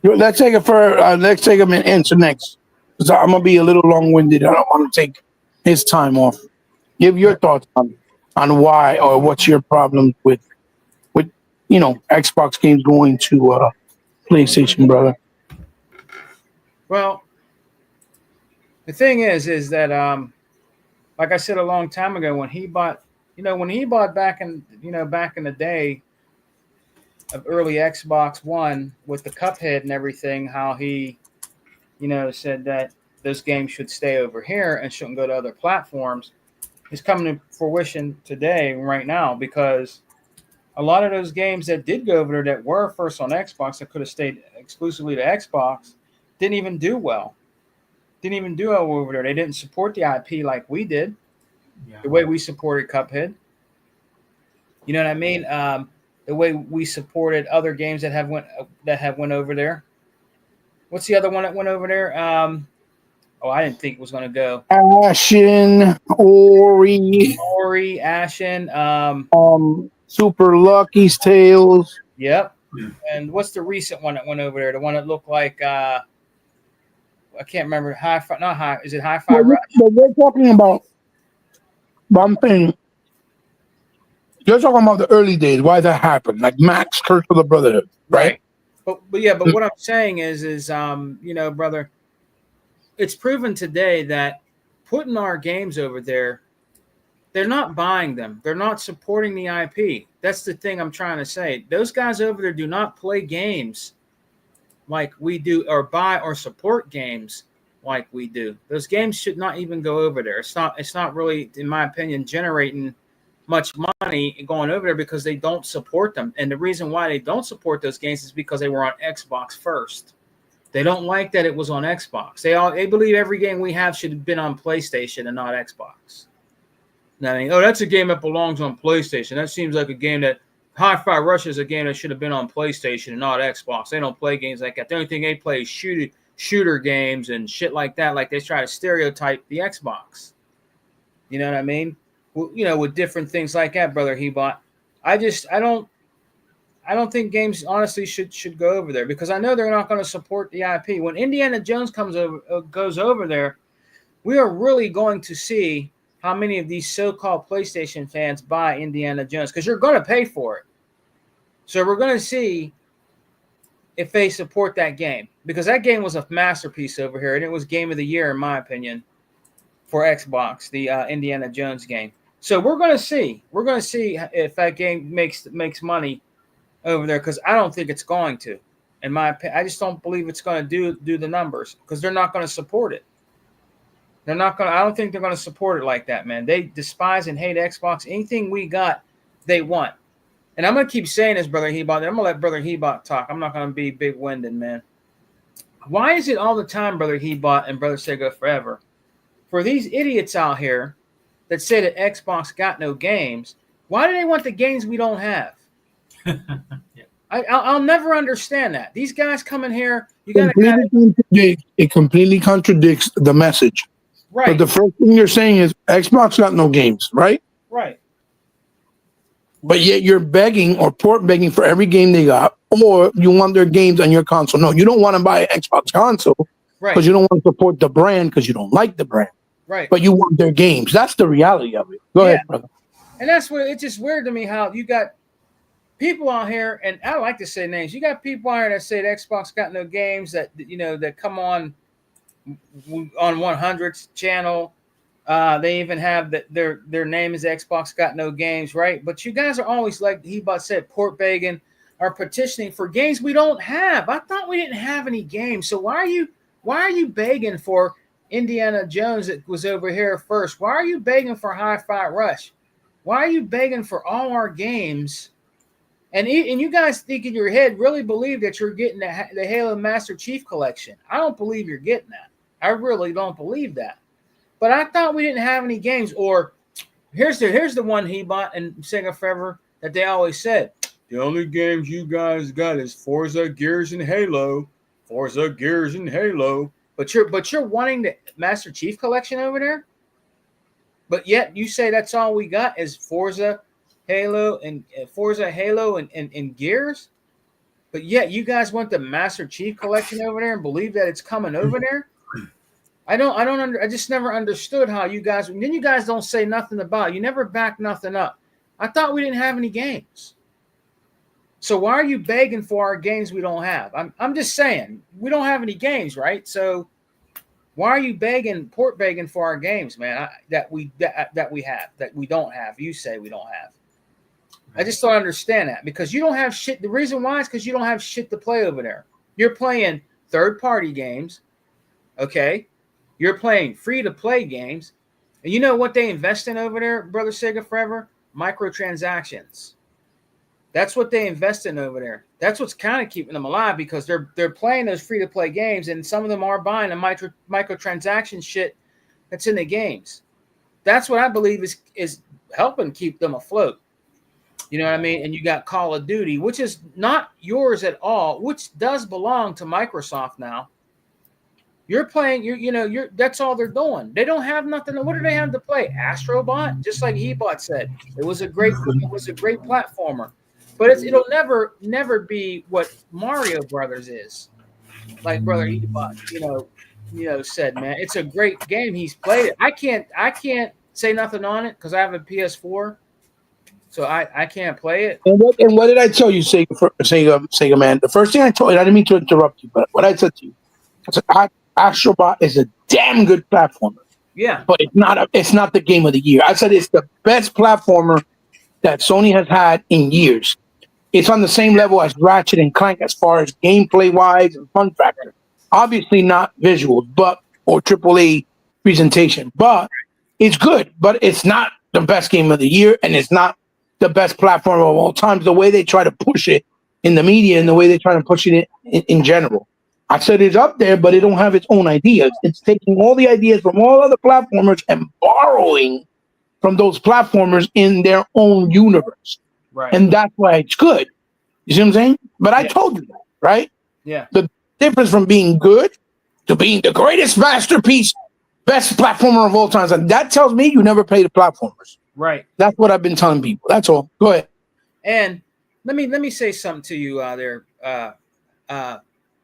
Let's take it for let's take him and answer next. 'Cause I'm gonna be a little long winded. I don't want to take his time off. Give your thoughts on why or what's your problem with Xbox games going to PlayStation, brother. Well, the thing is that like I said a long time ago, when he bought back in the day of early Xbox One with the Cuphead and everything, how he said that those games should stay over here and shouldn't go to other platforms, is coming to fruition today, right now, because a lot of those games that did go over there that were first on Xbox that could have stayed exclusively to Xbox didn't even do well. Didn't even do well over there. They didn't support the IP like we did, Yeah. the way we supported Cuphead. You know what I mean? The way we supported other games that have went over there. What's the other one that went over there? I didn't think it was going to go. Ashen, Ori, Ori, Ashen. Super Lucky's Tales. Yep. Yeah. And what's the recent one that went over there? The one that looked like I can't remember. Hi-Fi, not high. Is it Hi-Fi But Rush? we're talking about one thing. You're talking about the early days, why that happened, like Max Curse of the Brotherhood, right? Right. But what I'm saying is brother, it's proven today that putting our games over there, they're not buying them. They're not supporting the IP. That's the thing I'm trying to say. Those guys over there do not play games like we do, or buy or support games like we do. Those games should not even go over there. It's not really, in my opinion, generating much money going over there because they don't support them. And the reason why they don't support those games is because they were on Xbox first. They don't like that it was on Xbox. They believe every game we have should have been on PlayStation and not Xbox. I mean, oh, that's a game that belongs on PlayStation. That seems like a game that Hi-Fi Rush is a game that should have been on PlayStation and not Xbox. They don't play games like that. The only thing they play is shooter games and shit like that. Like they try to stereotype the Xbox. You know what I mean? Well, you know, with different things like that, brother Hebot. I don't think games honestly should go over there because I know they're not going to support the IP. When Indiana Jones goes over there, we are really going to see how many of these so-called PlayStation fans buy Indiana Jones because you're going to pay for it. So we're going to see if they support that game because that game was a masterpiece over here and it was game of the year in my opinion for Xbox, the Indiana Jones game. So we're going to see if that game makes money over there because I don't think it's going to. In my opinion, I just don't believe it's going to do the numbers because they're not going to support it. They're not going to, I don't think they're going to support it like that, man. They despise and hate Xbox. Anything we got, they want. And I'm going to keep saying this, Brother Hebot. I'm going to let Brother Hebot talk. I'm not going to be big-winded, man. Why is it all the time, Brother Hebot and Brother Sega Forever, for these idiots out here that say that Xbox got no games, why do they want the games we don't have? Yeah. I'll never understand that. These guys come in here, it completely contradicts the message. Right. But the first thing you're saying is Xbox got no games, right? Right. But yet you're begging or port begging for every game they got, or you want their games on your console. No, you don't want to buy an Xbox console because you don't want to support the brand because you don't like the brand. Right. But you want their games. That's the reality of it. Go ahead, brother. And that's what it's just weird to me how you got people out here, and I like to say names. You got people out here that say that Xbox got no games that that come on 100's channel. They even have that their name is Xbox got no games, right? But you guys are always like Hebot said, port begging or petitioning for games we don't have. I thought we didn't have any games. So why are you begging for Indiana Jones that was over here first? Why are you begging for Hi-Fi Rush? Why are you begging for all our games? And you guys think in your head really believe that you're getting the Halo Master Chief Collection. I don't believe you're getting that. I really don't believe that. But I thought we didn't have any games. Or here's the one Hebot and Sega Forever that they always said. The only games you guys got is Forza, Gears, and Halo. Forza, Gears, and Halo. But you're wanting the Master Chief Collection over there? But yet you say that's all we got is Forza, Halo, and Gears? But yet you guys want the Master Chief Collection over there and believe that it's coming over there? I just never understood how you guys, and then you guys don't say nothing about it. You never back nothing up. I thought we didn't have any games. So why are you begging for our games we don't have? I'm just saying, we don't have any games, right? So why are you port begging for our games, man, that we don't have? You say we don't have. I just don't understand that because you don't have shit. The reason why is because you don't have shit to play over there. You're playing third-party games, okay? You're playing free-to-play games. And you know what they invest in over there, Brother Sega Forever? Microtransactions. That's what they invest in over there. That's what's kind of keeping them alive because they're playing those free-to-play games, and some of them are buying the microtransaction shit that's in the games. That's what I believe is helping keep them afloat. You know what I mean? And you got Call of Duty, which is not yours at all, which does belong to Microsoft now. You're playing, that's all they're doing. They don't have nothing. What do they have to play? Astrobot? Just like Hebot said. It was a great platformer. But it'll never be what Mario Brothers is. Like Brother Hebot, said, man. It's a great game. He's played it. I can't say nothing on it because I have a PS4. So I can't play it. And what did I tell you, Sega man? The first thing I told you, I didn't mean to interrupt you, but what I said to you, I said Astrobot is a damn good platformer. Yeah. But it's not the game of the year. I said it's the best platformer that Sony has had in years. It's on the same level as Ratchet and Clank as far as gameplay wise and fun factor. Obviously not visuals, but or AAA presentation, but it's good. But it's not the best game of the year, and it's not the best platform of all times. The way they try to push it in the media and the way they try to push it in general. I said it's up there, but it don't have its own ideas. It's taking all the ideas from all other platformers and borrowing from those platformers in their own universe. Right. And that's why it's good. You see what I'm saying? But I told you that, right? Yeah. The difference from being good to being the greatest masterpiece, best platformer of all times. And that tells me you never played the platformers. Right. That's what I've been telling people. That's all. Go ahead. And let me say something to you there,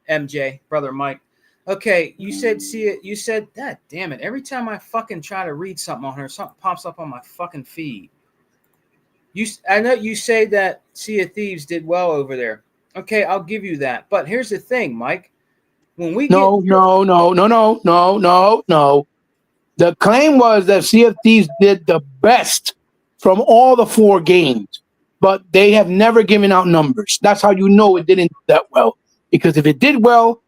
MJ, brother Mike. Okay, you said that. Damn it! Every time I fucking try to read something on her, something pops up on my fucking feed. I know you say that Sea of Thieves did well over there. Okay, I'll give you that. But here's the thing, Mike. When we No. The claim was that Sea of Thieves did the best from all the 4 games, but they have never given out numbers. That's how you know it didn't do that well. Because if it did well,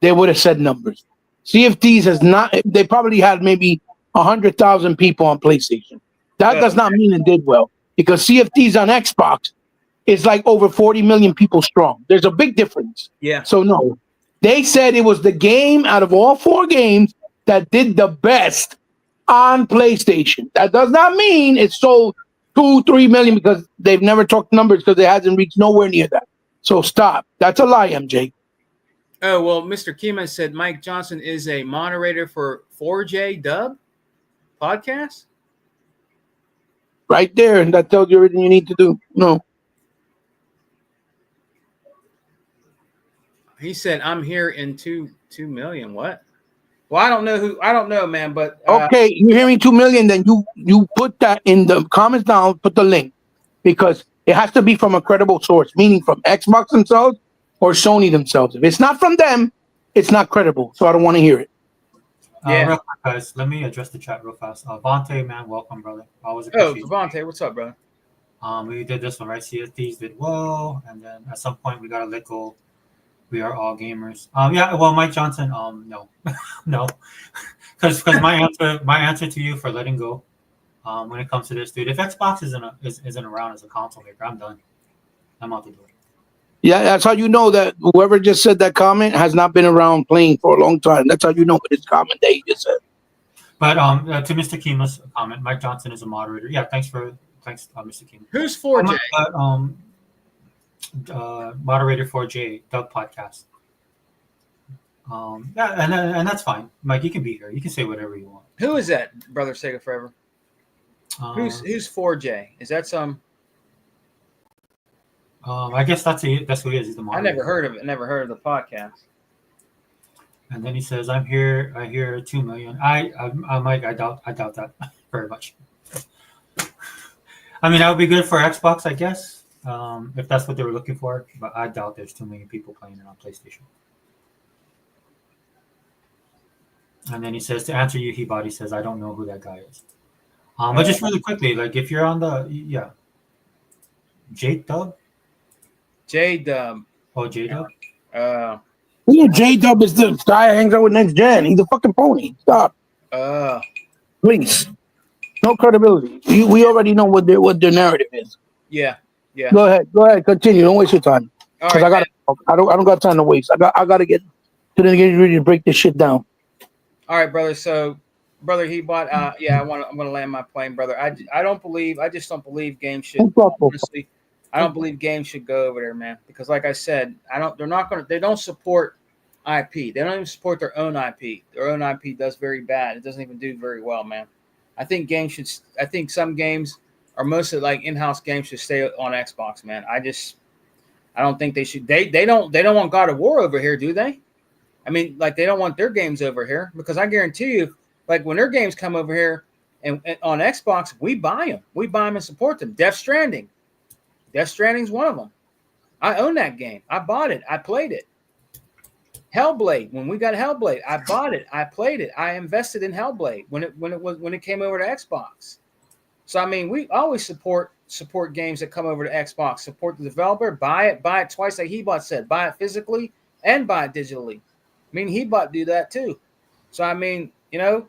they would have said numbers. Sea of Thieves has not. They probably had maybe 100,000 people on PlayStation. That does not mean it did well, because Sea of Thieves on Xbox is like over 40 million people strong. There's a big difference. Yeah. So no, they said it was the game out of all 4 games that did the best on PlayStation. That does not mean it sold 2-3 million, because they've never talked numbers, because it hasn't reached nowhere near that. So stop. That's a lie, MJ. Oh, well, Mr. Kima said Mike Johnson is a moderator for 4J Dub podcast. Right there, and that tells you everything you need to do. No. He said, "I'm here in 2 million." What? Well, I don't know, man. But Okay, you're hearing 2 million. Then you put that in the comments down. Put the link, because it has to be from a credible source, meaning from Xbox themselves or Sony themselves. If it's not from them, it's not credible. So I don't want to hear it. Yeah. Real quick, guys, let me address the chat real fast. Vontae, man, welcome, brother. Always Oh, appreciate Devontae, what's up, brother? We did this one, right? CSDs did well, and then at some point we gotta let go. We are all gamers. Yeah. Well, Mike Johnson. No, no, because my answer to you for letting go, when it comes to this, dude. If Xbox isn't around as a console maker, I'm done. I'm out the door. Yeah, that's how you know that whoever just said that comment has not been around playing for a long time. That's how you know with his comment that he just said. But to Mr. Kima's comment, Mike Johnson is a moderator. Yeah, thanks, Mr. Kima. Who's 4J? Moderator 4J Doug podcast. Yeah, and that's fine. Mike, you can be here. You can say whatever you want. Who is that, brother Sega Forever? Who's 4J? Is that some? I guess that's who he is. He's the moderator. I never heard of it. Never heard of the podcast. And then he says, "I'm here. I hear 2 million." Mike, I doubt that very much. I mean, that would be good for Xbox, I guess, if that's what they were looking for. But I doubt there's 2 million people playing it on PlayStation. And then he says, to answer you, he says, "I don't know who that guy is." But just really quickly, like if you're on the J-Dub. Oh, J-Dub? Yeah, J-Dub is the guy who hangs out with Next Gen. He's a fucking pony. Stop. Please. No credibility. We already know what their narrative is. Yeah. Go ahead. Continue. Don't waste your time. All right, I don't got time to waste. I got to get to the nitty-gritty to break this shit down. All right, brother. So, brother, I'm gonna land my plane, brother. I just don't believe games should. Honestly, I don't believe games should go over there, man. Because, like I said, they don't support IP. They don't even support their own IP. Their own IP does very bad. It doesn't even do very well, man. I think some games, or most of like in-house games, should stay on Xbox, man. I don't think they should. They don't want God of War over here, do they? I mean, like they don't want their games over here, because I guarantee you, like when their games come over here and on Xbox, we buy them. We buy them and support them. Death Stranding's one of them. I own that game. I bought it. I played it. Hellblade. When we got Hellblade, I bought it. I played it. I invested in Hellblade when it came over to Xbox. So I mean, we always support support games that come over to Xbox. Support the developer, buy it twice, like Hebot said. Buy it physically and buy it digitally. I mean, Hebot do that too. So I mean, no,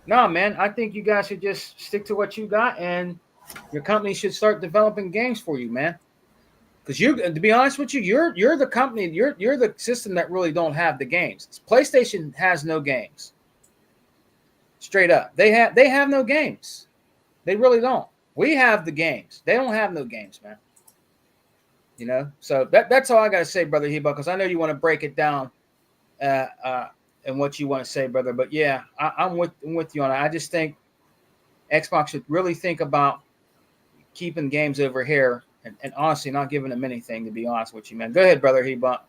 man, I think you guys should just stick to what you got, and your company should start developing games for you, man. Because to be honest with you, you're the company, you're the system that really don't have the games. PlayStation has no games. Straight up, they have no games. They really don't. We have the games. They don't have no games, man. So that's all I gotta say, brother Heba, because I know you want to break it down, and what you want to say, brother. But yeah, I'm with you on it. I just think Xbox should really think about keeping games over here, and honestly not giving them anything, to be honest with you, man. Go ahead, brother Heba.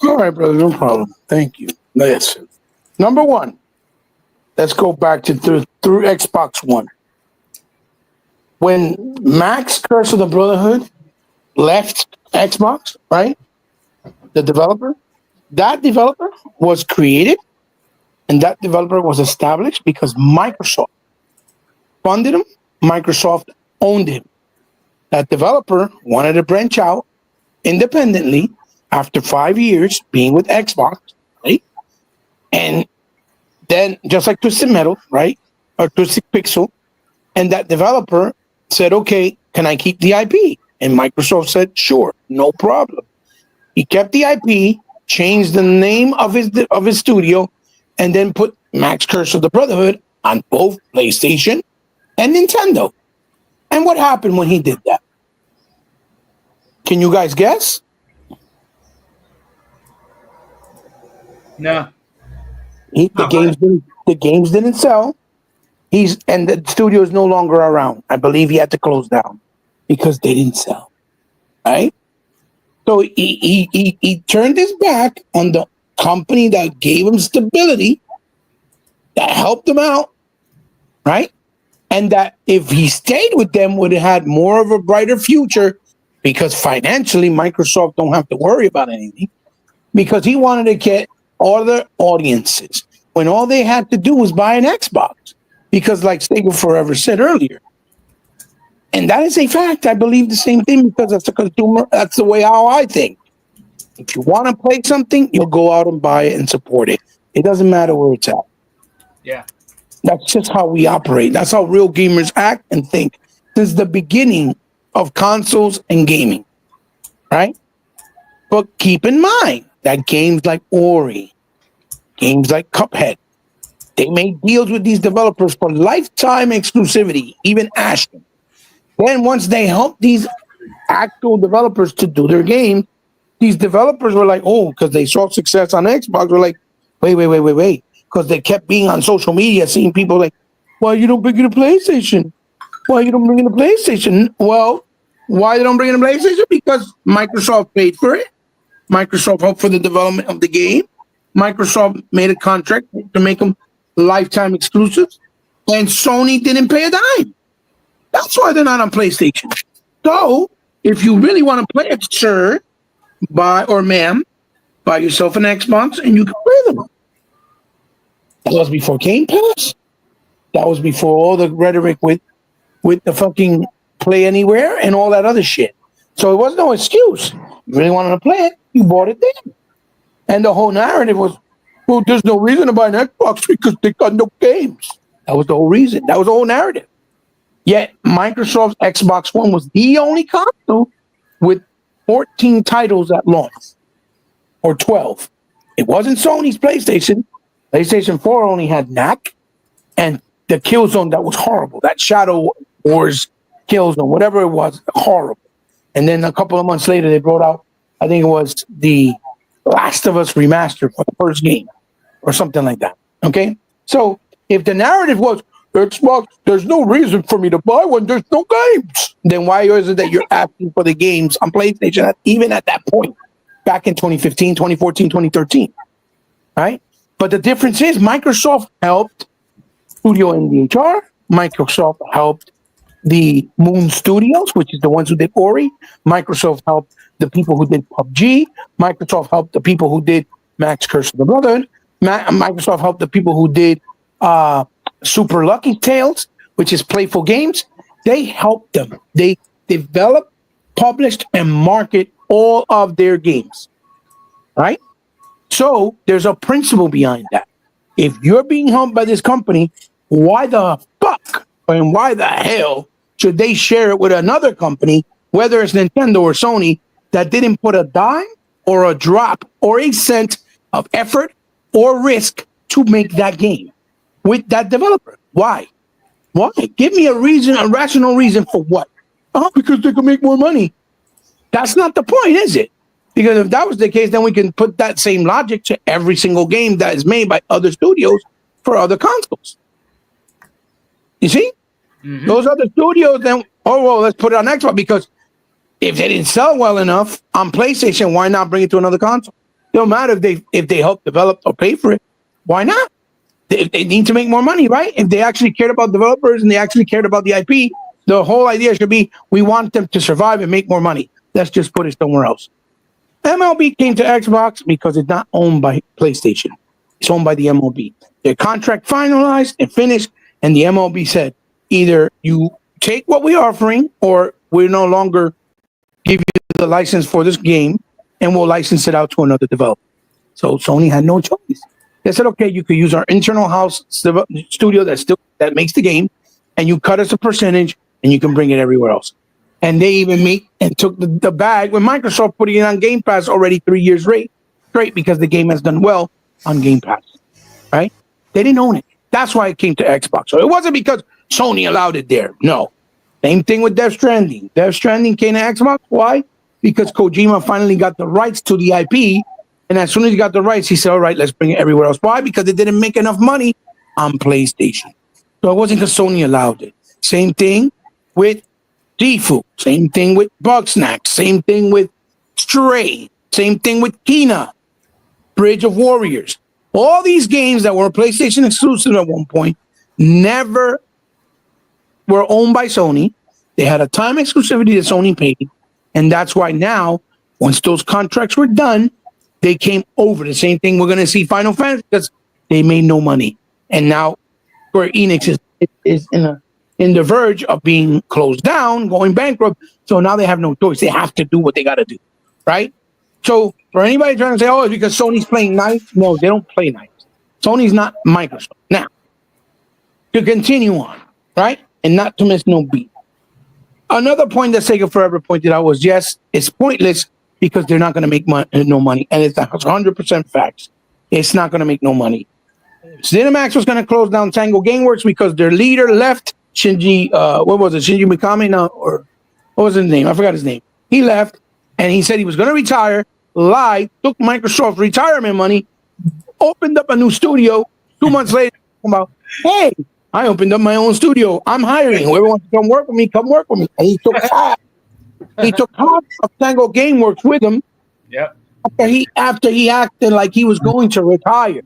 All right, brother, no problem. Thank you. Listen, number one, let's go back to through Xbox One. When Max Curse of the Brotherhood left Xbox, right? The developer, that developer was created and that developer was established because Microsoft funded him. Microsoft owned him. That developer wanted to branch out independently after 5 years being with Xbox, right? And then just like Twisted Metal, right? Or Twisted Pixel, and that developer said, okay, can I keep the IP? And Microsoft said, sure, no problem. He kept the IP, changed the name of his studio, and then put Max Curse of the Brotherhood on both PlayStation and Nintendo. And what happened when he did that? Can you guys guess? No. The games didn't sell. And the studio is no longer around. I believe he had to close down because they didn't sell. Right? So he turned his back on the company that gave him stability, that helped him out, right? And that if he stayed with them, would have had more of a brighter future, because financially Microsoft don't have to worry about anything, because he wanted to get other audiences when all they had to do was buy an Xbox. Because like Sega Forever said earlier, and that is a fact, I believe the same thing, because as a consumer, that's the way how I think. If you want to play something, you'll go out and buy it and support it. It doesn't matter where it's at. Yeah. That's just how we operate. That's how real gamers act and think since the beginning of consoles and gaming, right? But keep in mind that games like Ori, games like Cuphead, they made deals with these developers for lifetime exclusivity, even Ashton. Then once they helped these actual developers to do their game, these developers were like, oh, because they saw success on Xbox, were like, wait. Because they kept being on social media, seeing people like, why you don't bring in a PlayStation? Why you don't bring in a PlayStation? Well, why they don't bring in a PlayStation? Because Microsoft paid for it. Microsoft helped for the development of the game. Microsoft made a contract to make them lifetime exclusives. And Sony didn't pay a dime. That's why they're not on PlayStation. So, if you really want to play it, sir, buy yourself an Xbox and you can play them. That was before Game Pass. That was before all the rhetoric with the fucking play anywhere and all that other shit. So it was no excuse. You really wanted to play it, you bought it then. And the whole narrative was, well, there's no reason to buy an Xbox because they got no games. That was the whole reason. That was the whole narrative. Yet Microsoft's Xbox One was the only console with 14 titles at launch, or 12. It wasn't Sony's PlayStation. PlayStation 4 only had Knack and the Killzone that was horrible. That Shadow Wars Killzone, whatever it was, horrible. And then a couple of months later, they brought out, I think it was the Last of Us remastered for the first game or something like that. Okay? So if the narrative was, Xbox, there's no reason for me to buy one, there's no games, then why is it that you're asking for the games on PlayStation even at that point, back in 2015, 2014, 2013? Right? But the difference is Microsoft helped Studio NDHR. Microsoft helped the Moon Studios, which is the ones who did Ori. Microsoft helped the people who did PUBG. Microsoft helped the people who did Max Curse of the Brotherhood. Microsoft helped the people who did Super Lucky Tales, which is playful games. They help them. They develop, published, and market all of their games, right? So there's a principle behind that. If you're being helped by this company, why the fuck and why the hell should they share it with another company, whether it's Nintendo or Sony, that didn't put a dime or a drop or a cent of effort or risk to make that game with that developer? Why? Why? Give me a reason, a rational reason for what? Oh, because they can make more money. That's not the point, is it? Because if that was the case, then we can put that same logic to every single game that is made by other studios for other consoles. You see? Mhm. Those other studios, then, oh, well, let's put it on Xbox, because if they didn't sell well enough on PlayStation, why not bring it to another console? It don't matter if they help develop or pay for it. Why not? If they need to make more money, right? If they actually cared about developers and they actually cared about the IP, the whole idea should be, we want them to survive and make more money. Let's just put it somewhere else. MLB came to Xbox because it's not owned by PlayStation. It's owned by the MLB. Their contract finalized and finished, and the MLB said, either you take what we're offering, or we no longer give you the license for this game, and we'll license it out to another developer. So Sony had no choice. They said, okay, you could use our internal house studio that makes the game, and you cut us a percentage, and you can bring it everywhere else. And they even took the bag with Microsoft putting it on Game Pass already 3 years straight because the game has done well on Game Pass, right? They didn't own it. That's why it came to Xbox. So it wasn't because Sony allowed it there. No. Same thing with Death Stranding. Death Stranding came to Xbox. Why? Because Kojima finally got the rights to the IP. And as soon as he got the rights, he said, all right, let's bring it everywhere else. Why? Because it didn't make enough money on PlayStation. So it wasn't because Sony allowed it. Same thing with Sifu. Same thing with Bugsnax. Same thing with Stray. Same thing with Kina, Bridge of Warriors. All these games that were PlayStation exclusive at one point never were owned by Sony. They had a time exclusivity that Sony paid. And that's why now, once those contracts were done, they came over. The same thing we're going to see Final Fantasy, because they made no money. And now Square Enix is in the verge of being closed down, going bankrupt. So now they have no choice. They have to do what they got to do, right? So for anybody trying to say, oh, it's because Sony's playing nice, no, they don't play nice. Sony's not Microsoft. Now, to continue on, right? And not to miss no beat. Another point that Sega Forever pointed out was, yes, it's pointless because they're not going to make no money. And it's 100% facts. It's not going to make no money. Cinemax was going to close down Tango Gameworks because their leader left. Shinji, what was it? Shinji Mikami? No, or what was his name? I forgot his name. He left, and he said he was going to retire, lied, took Microsoft's retirement money, opened up a new studio. 2 months later, about, hey, I opened up my own studio. I'm hiring. Whoever wants to come work with me, come work with me. And he took half of Tango Gameworks with him. Yep. After he acted like he was going to retire,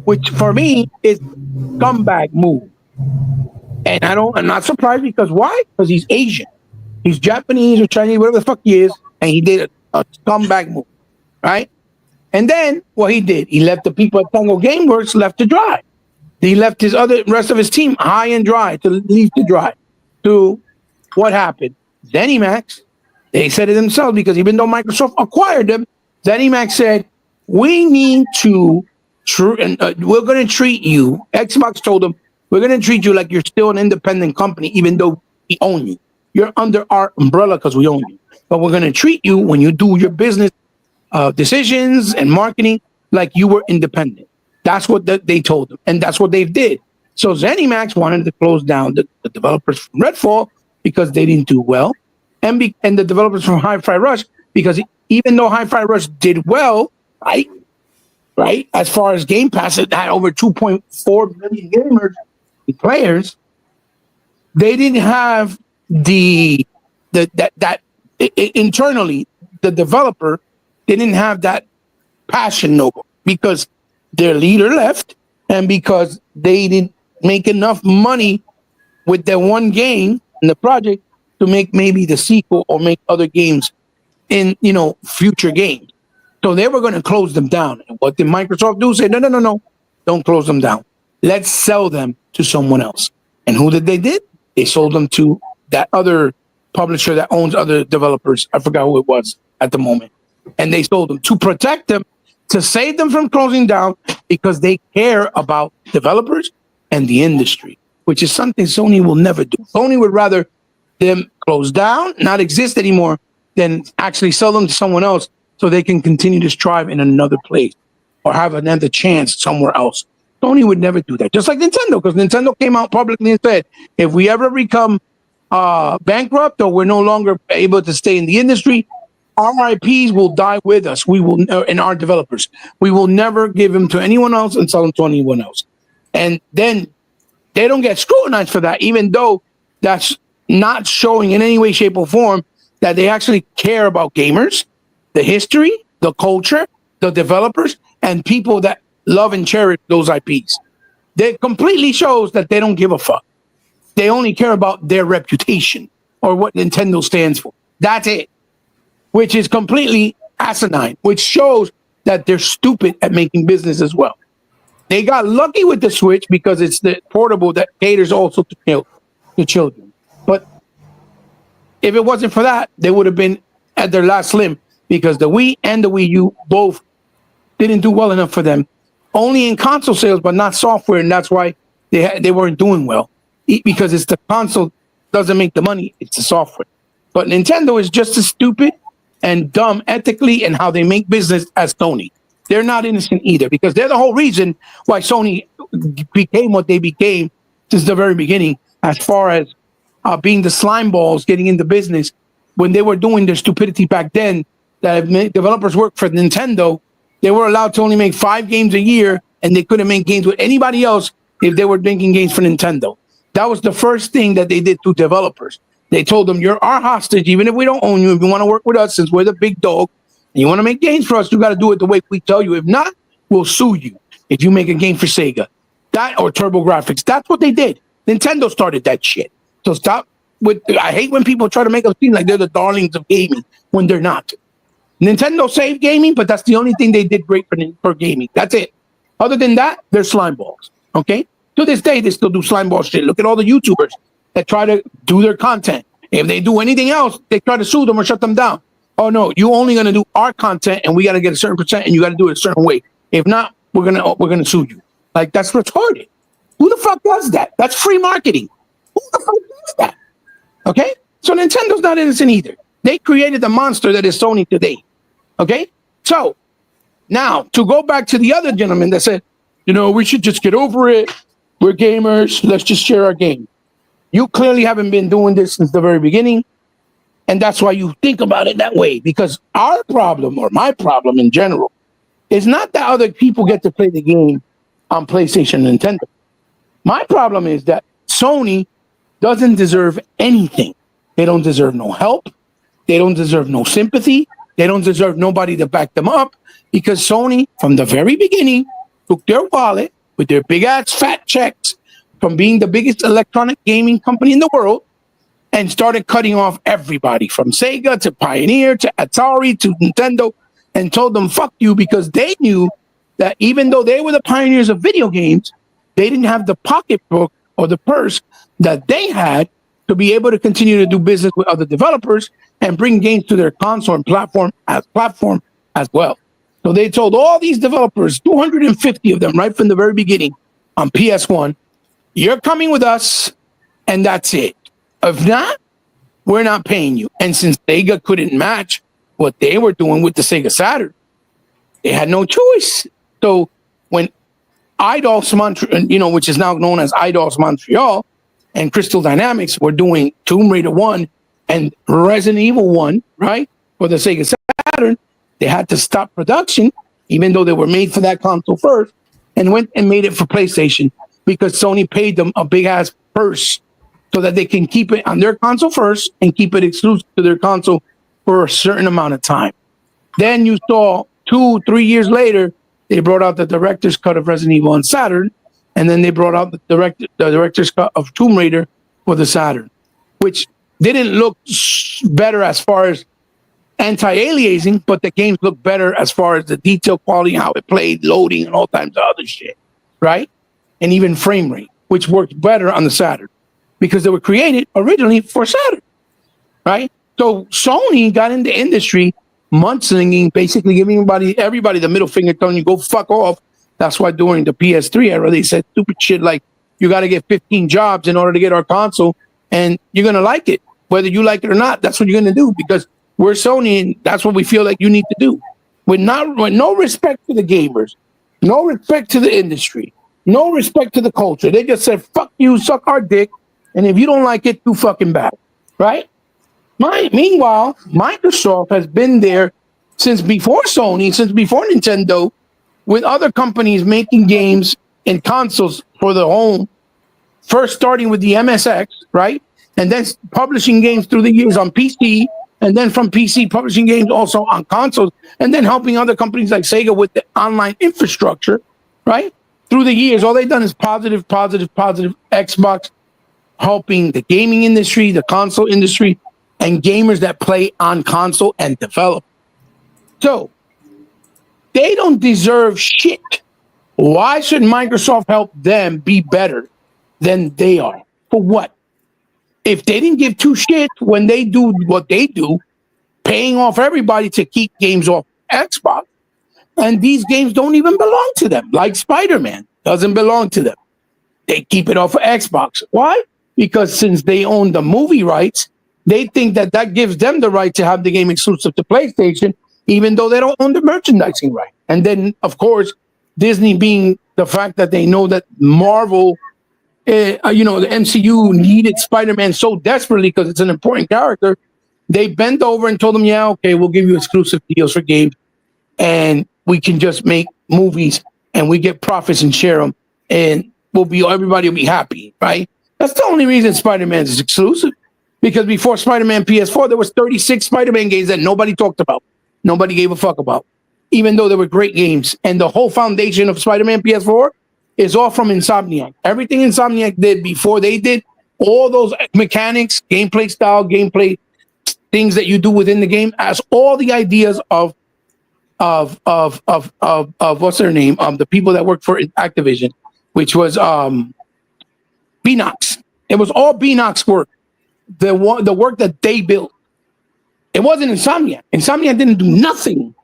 which for me is scumbag move. And I'm not surprised, because why? Because he's Asian. He's Japanese or Chinese, whatever the fuck he is, and he did a scumbag move, right? And then what he did, he left the people at Tango Gameworks left to dry. He left rest of his team high and dry, to leave to dry. To what happened? ZeniMax, they said it themselves, because even though Microsoft acquired them, ZeniMax said, we need to, we're going to treat you. Xbox told them, we're going to treat you like you're still an independent company, even though we own you. You're under our umbrella because we own you. But we're going to treat you, when you do your business decisions and marketing, like you were independent. That's what they told them. And that's what they did. So ZeniMax wanted to close down the developers from Redfall because they didn't do well. And the developers from Hi-Fi Rush, because even though Hi-Fi Rush did well, right, as far as Game Pass, it had over 2.4 million gamers, players, they didn't have internally, the developer didn't have that passion no more, because their leader left and because they didn't make enough money with their one game in the project to make maybe the sequel or make other games in future games. So they were going to close them down. And what did Microsoft do? Say, no, don't close them down. Let's sell them to someone else. And who did they did? They sold them to that other publisher that owns other developers. I forgot who it was at the moment. And they sold them to protect them, to save them from closing down, because they care about developers and the industry, which is something Sony will never do. Sony would rather them close down, not exist anymore, than actually sell them to someone else so they can continue to strive in another place or have another chance somewhere else. Sony would never do that. Just like Nintendo, because Nintendo came out publicly and said, if we ever become bankrupt or we're no longer able to stay in the industry, our IPs will die with us. We will, and our developers, we will never give them to anyone else and sell them to anyone else. And then they don't get scrutinized for that, even though that's not showing in any way, shape, or form that they actually care about gamers, the history, the culture, the developers, and people that love and cherish those IPs. That completely shows that they don't give a fuck. They only care about their reputation or what Nintendo stands for. That's it. Which is completely asinine, which shows that they're stupid at making business as well. They got lucky with the Switch because it's the portable that caters also to children. But if it wasn't for that, they would have been at their last limb, because the Wii and the Wii U both didn't do well enough for them. Only in console sales, but not software, and that's why they weren't doing well. Because it's the console doesn't make the money, it's the software. But Nintendo is just as stupid and dumb ethically in how they make business as Sony. They're not innocent either, because they're the whole reason why Sony became what they became since the very beginning, as far as being the slime balls getting into business when they were doing their stupidity back then. That developers worked for Nintendo, they were allowed to only make 5 games a year, and they couldn't make games with anybody else if they were making games for Nintendo. That was the first thing that they did to developers. They told them, you're our hostage, even if we don't own you. If you want to work with us, since we're the big dog, and you want to make games for us, you got to do it the way we tell you. If not, we'll sue you if you make a game for Sega. That or TurboGrafx. That's what they did. Nintendo started that shit. So stop with, I hate when people try to make us seem like they're the darlings of gaming when they're not. Nintendo saved gaming, but that's the only thing they did great for gaming. That's it. Other than that, they're slime balls. Okay? To this day, they still do slime ball shit. Look at all the YouTubers that try to do their content. If they do anything else, they try to sue them or shut them down. Oh no, you only going to do our content, and we got to get a certain percent, and you got to do it a certain way. If not, we're gonna sue you. Like, that's retarded. Who the fuck does that? That's free marketing. Who the fuck does that? Okay, so Nintendo's not innocent either. They created the monster that is Sony today. Okay, so now to go back to the other gentleman that said, we should just get over it. We're gamers. Let's just share our game. You clearly haven't been doing this since the very beginning. And that's why you think about it that way. Because our problem, or my problem in general, is not that other people get to play the game on PlayStation and Nintendo. My problem is that Sony doesn't deserve anything. They don't deserve no help. They don't deserve no sympathy. They don't deserve nobody to back them up. Because Sony, from the very beginning, took their wallet with their big-ass fat checks from being the biggest electronic gaming company in the world, and started cutting off everybody from Sega to Pioneer to Atari to Nintendo, and told them, fuck you, because they knew that even though they were the pioneers of video games, they didn't have the pocketbook or the purse that they had to be able to continue to do business with other developers and bring games to their console and platform as well. So they told all these developers, 250 of them right from the very beginning on PS1, you're coming with us, and that's it. If not, we're not paying you. And since Sega couldn't match what they were doing with the Sega Saturn, they had no choice. So when Eidos Montreal, which is now known as Eidos Montreal, and Crystal Dynamics were doing Tomb Raider 1 and Resident Evil 1, right, for the Sega Saturn, they had to stop production, even though they were made for that console first, and went and made it for PlayStation, because Sony paid them a big-ass purse so that they can keep it on their console first and keep it exclusive to their console for a certain amount of time. Then you saw 2-3 years later, they brought out the director's cut of Resident Evil on Saturn, and then they brought out the director's cut of Tomb Raider for the Saturn, which didn't look better as far as anti-aliasing, but the games look better as far as the detail quality, how it played, loading, and all kinds of other shit, right? And even frame rate, which worked better on the Saturn. because they were created originally for Saturn, right? So Sony got in the industry mudslinging, basically giving everybody the middle finger, telling you go fuck off. That's why during the PS3 era, they said stupid shit like you got to get 15 jobs in order to get our console, and you're gonna like it, whether you like it or not. That's what you're gonna do because we're Sony, and that's what we feel like you need to do. With no respect to the gamers, no respect to the industry, no respect to the culture. They just said fuck you, suck our dick, and if you don't like it, too fucking bad, right? Meanwhile, Microsoft has been there since before Sony, since before Nintendo, with other companies making games and consoles for the home, first starting with the MSX, right? And then publishing games through the years on PC, and then from PC publishing games also on consoles, and then helping other companies like Sega with the online infrastructure, right? Through the years, all they've done is positive. Xbox helping the gaming industry, the console industry, and gamers that play on console and develop. So they don't deserve shit. Why should Microsoft help them be better than they are? For what? If they didn't give two shits when they do what they do, paying off everybody to keep games off Xbox, and these games don't even belong to them, like Spider-Man doesn't belong to them. They keep it off of Xbox. Why? Because since they own the movie rights, they think that gives them the right to have the game exclusive to PlayStation, even though they don't own the merchandising right. And then, of course, Disney being the fact that they know that Marvel, the MCU needed Spider-Man so desperately because it's an important character, they bent over and told them, yeah, okay, we'll give you exclusive deals for games, and we can just make movies, and we get profits and share them, and everybody will be happy, right? That's the only reason Spider-Man is exclusive. Because before Spider-Man PS4, there was 36 Spider-Man games that nobody talked about. Nobody gave a fuck about, even though they were great games. And the whole foundation of Spider-Man PS4 is all from Insomniac. Everything Insomniac did before they did, all those mechanics, gameplay style, gameplay things that you do within the game, as all the ideas of what's their name? The people that worked for Activision, which was Beanox. It was all Beanox work. The work that they built. It wasn't Insomniac. Insomniac didn't do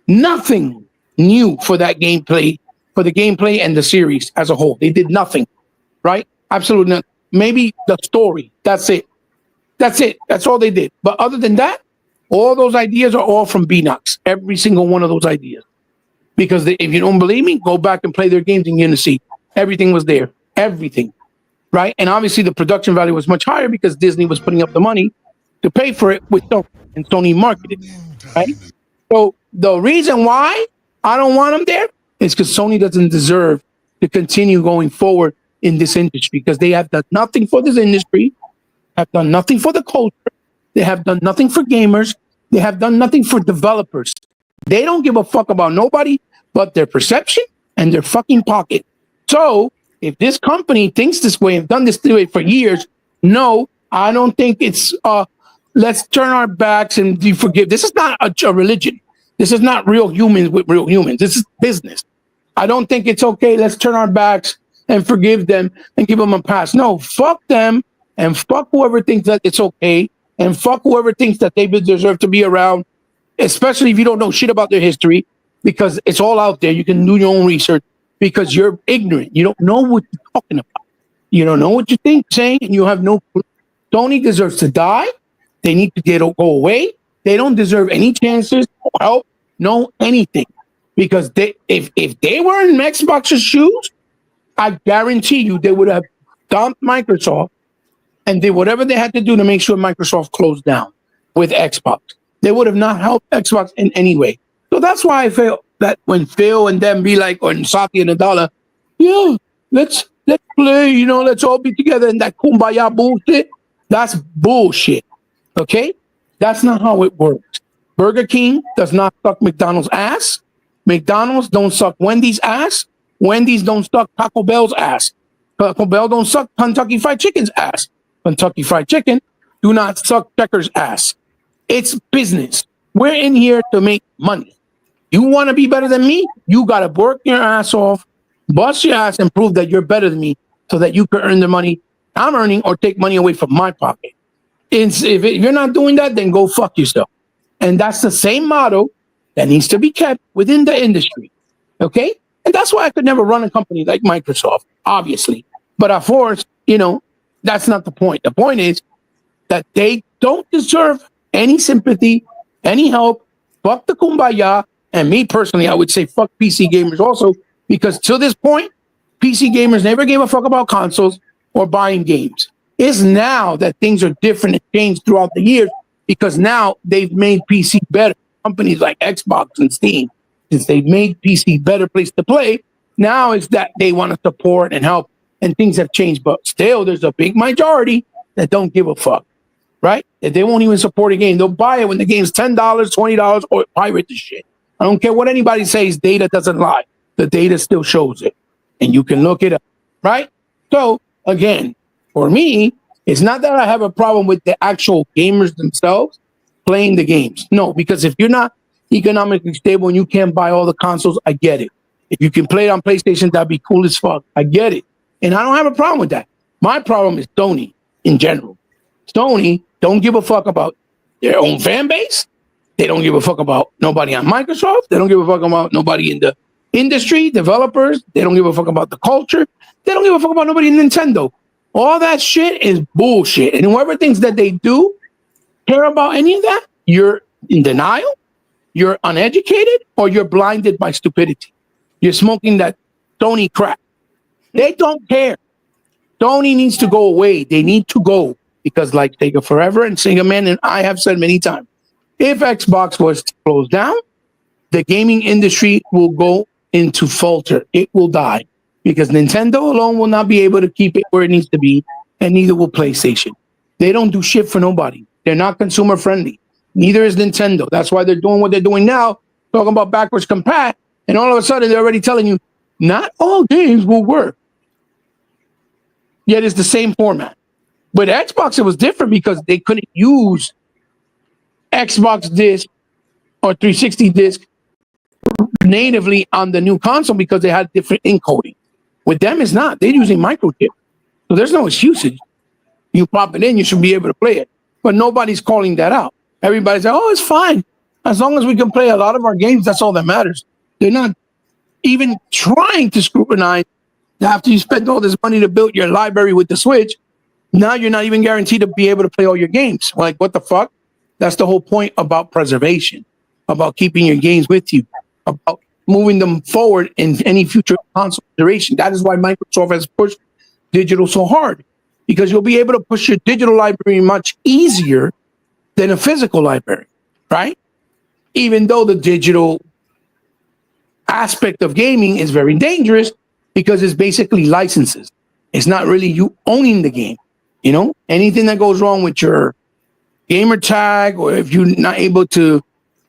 nothing new for that gameplay, for the gameplay and the series as a whole. They did nothing, right? Absolutely not. Maybe the story. That's it. That's all they did. But other than that, all those ideas are all from Beanox. Every single one of those ideas. Because if you don't believe me, go back and play their games and you're going to see everything was there. Everything. Right? And obviously the production value was much higher because Disney was putting up the money to pay for it with Sony, and Sony marketed, right? So the reason why I don't want them there is because Sony doesn't deserve to continue going forward in this industry because they have done nothing for this industry, have done nothing for the culture, they have done nothing for gamers, they have done nothing for developers. They don't give a fuck about nobody but their perception and their fucking pocket. So if this company thinks this way and done this way for years, no, I don't think it's let's turn our backs and be forgive. This is not a religion. This is not real humans with real humans. This is business. I don't think it's okay. Let's turn our backs and forgive them and give them a pass. No, fuck them and fuck whoever thinks that it's okay and fuck whoever thinks that they deserve to be around, especially if you don't know shit about their history, because it's all out there. You can do your own research. Because you're ignorant. You don't know what you're talking about. You don't know what you think, saying, and you have no clue. Sony deserves to die. They need to go away. They don't deserve any chances, no help, no anything. Because if they were in Xbox's shoes, I guarantee you they would have dumped Microsoft and did whatever they had to do to make sure Microsoft closed down with Xbox. They would have not helped Xbox in any way. So that's why I feel that when Phil and them be like, or Sati and Adala, yeah, let's play, let's all be together in that kumbaya bullshit. That's bullshit. Okay? That's not how it works. Burger King does not suck McDonald's ass. McDonald's don't suck Wendy's ass. Wendy's don't suck Taco Bell's ass. Taco Bell don't suck Kentucky Fried Chicken's ass. Kentucky Fried Chicken do not suck Checkers' ass. It's business. We're in here to make money. You want to be better than me? You got to work your ass off, bust your ass, and prove that you're better than me so that you can earn the money I'm earning or take money away from my pocket. If you're not doing that, then go fuck yourself. And that's the same motto that needs to be kept within the industry. Okay? And that's why I could never run a company like Microsoft, obviously. But of course, that's not the point. The point is that they don't deserve any sympathy, any help. Fuck the kumbaya. And me personally, I would say fuck PC gamers also, because to this point, PC gamers never gave a fuck about consoles or buying games. It's now that things are different and changed throughout the years, because now they've made PC better. Companies like Xbox and Steam, since they've made PC better place to play, now it's that they want to support and help, and things have changed. But still, there's a big majority that don't give a fuck, right? That they won't even support a game. They'll buy it when the game's $10, $20, or pirate the shit. I don't care what anybody says, data doesn't lie. The data still shows it, and you can look it up, right? So, again, for me, it's not that I have a problem with the actual gamers themselves playing the games. No, because if you're not economically stable and you can't buy all the consoles, I get it. If you can play it on PlayStation, that'd be cool as fuck. I get it. And I don't have a problem with that. My problem is Sony in general. Sony don't give a fuck about their own fan base. They don't give a fuck about nobody on Microsoft. They don't give a fuck about nobody in the industry, developers. They don't give a fuck about the culture. They don't give a fuck about nobody in Nintendo. All that shit is bullshit. And whoever thinks that they do care about any of that, you're in denial, you're uneducated, or you're blinded by stupidity. You're smoking that Sony crack. They don't care. Sony needs to go away. They need to go, because like Sega Forever and Sega Man and I have said many times, if Xbox was to close down, the gaming industry will go into falter. It will die, because Nintendo alone will not be able to keep it where it needs to be, and neither will PlayStation. They don't do shit for nobody. They're not consumer friendly. Neither is Nintendo. That's why they're doing what they're doing now, talking about backwards compat, and all of a sudden they're already telling you not all games will work. Yet it's the same format. But Xbox, it was different because they couldn't use Xbox disc or 360 disc natively on the new console because they had different encoding. With them, it's not. They're using microchip. So there's no excuses. You pop it in, you should be able to play it. But nobody's calling that out. Everybody's like, oh, it's fine. As long as we can play a lot of our games, that's all that matters. They're not even trying to scrutinize after you spend all this money to build your library with the Switch. Now you're not even guaranteed to be able to play all your games. Like, what the fuck? That's the whole point about preservation, about keeping your games with you, about moving them forward in any future console iteration. That is why Microsoft has pushed digital so hard, because you'll be able to push your digital library much easier than a physical library, right? Even though the digital aspect of gaming is very dangerous, because it's basically licenses. It's not really you owning the game. Anything that goes wrong with your gamer tag, or if you're not able to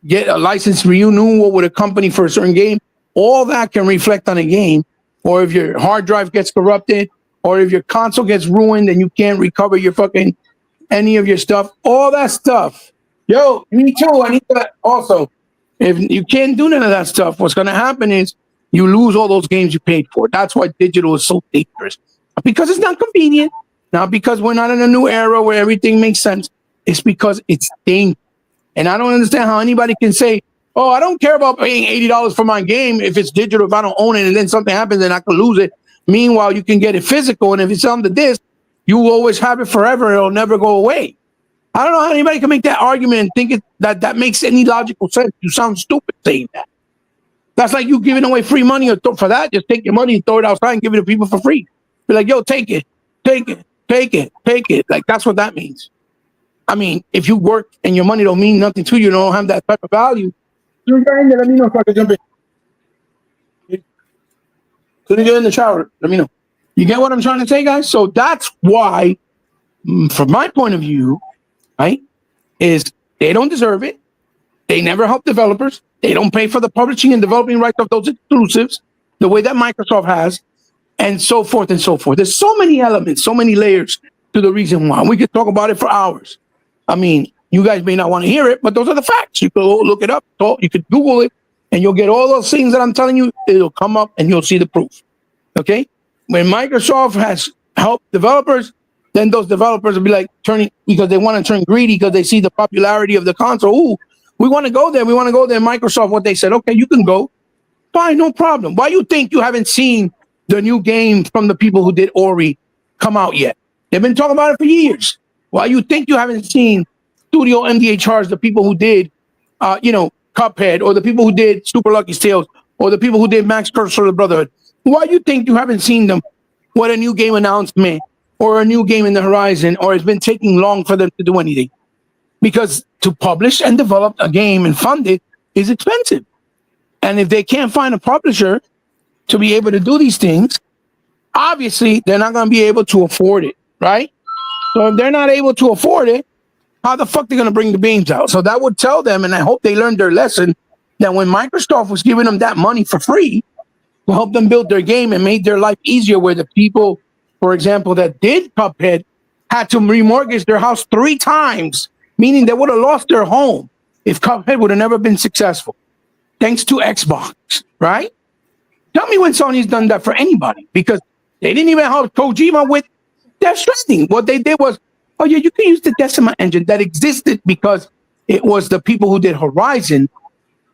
get a license renewal with a company for a certain game, all that can reflect on a game. Or if your hard drive gets corrupted, or if your console gets ruined and you can't recover your fucking any of your stuff, all that stuff. Yo, me too. I need that also. If you can't do none of that stuff, what's going to happen is you lose all those games you paid for. That's why digital is so dangerous. Not because it's not convenient, not because we're not in a new era where everything makes sense. It's because it's dangerous. And I don't understand how anybody can say, oh, I don't care about paying $80 for my game if it's digital, if I don't own it, and then something happens and I can lose it. Meanwhile, you can get it physical, and if it's on the disc, you will always have it forever. It'll never go away. I don't know how anybody can make that argument and think that makes any logical sense. You sound stupid saying that. That's like you giving away free money for that. Just take your money and throw it outside and give it to people for free. Be like, yo, take it, take it, take it, take it. Like, that's what that means. I mean, if you work and your money don't mean nothing to you, don't have that type of value, you're going to let me know so I can jump in. Couldn't get in the shower. Let me know. You get what I'm trying to say, guys? So that's why, from my point of view, right, is they don't deserve it. They never help developers. They don't pay for the publishing and developing rights of those exclusives the way that Microsoft has, and so forth and so forth. There's so many elements, so many layers to the reason why. We could talk about it for hours. I mean, you guys may not want to hear it, but those are the facts. You could look it up. You could Google it, and you'll get all those things that I'm telling you. It'll come up, and you'll see the proof. Okay? When Microsoft has helped developers, then those developers will be like turning because they want to turn greedy because they see the popularity of the console. Ooh, we want to go there. We want to go there. Microsoft, what they said, okay, you can go. Fine, no problem. Why you think you haven't seen the new game from the people who did Ori come out yet? They've been talking about it for years. Why you think you haven't seen Studio MDHR's, the people who did, Cuphead, or the people who did Super Lucky's Tales, or the people who did Max Curse or the Brotherhood? Why you think you haven't seen them? What a new game announcement or a new game in the horizon, or it's been taking long for them to do anything? Because to publish and develop a game and fund it is expensive. And if they can't find a publisher to be able to do these things, obviously they're not going to be able to afford it, right? So if they're not able to afford it, how the fuck they going to bring the games out? So that would tell them, and I hope they learned their lesson, that when Microsoft was giving them that money for free to help them build their game and made their life easier, where the people, for example, that did Cuphead had to remortgage their house 3 times, meaning they would have lost their home if Cuphead would have never been successful. Thanks to Xbox, right? Tell me when Sony's done that for anybody, because they didn't even help Kojima with Death Stranding. What they did was, oh yeah, you can use the Decima engine that existed because it was the people who did Horizon,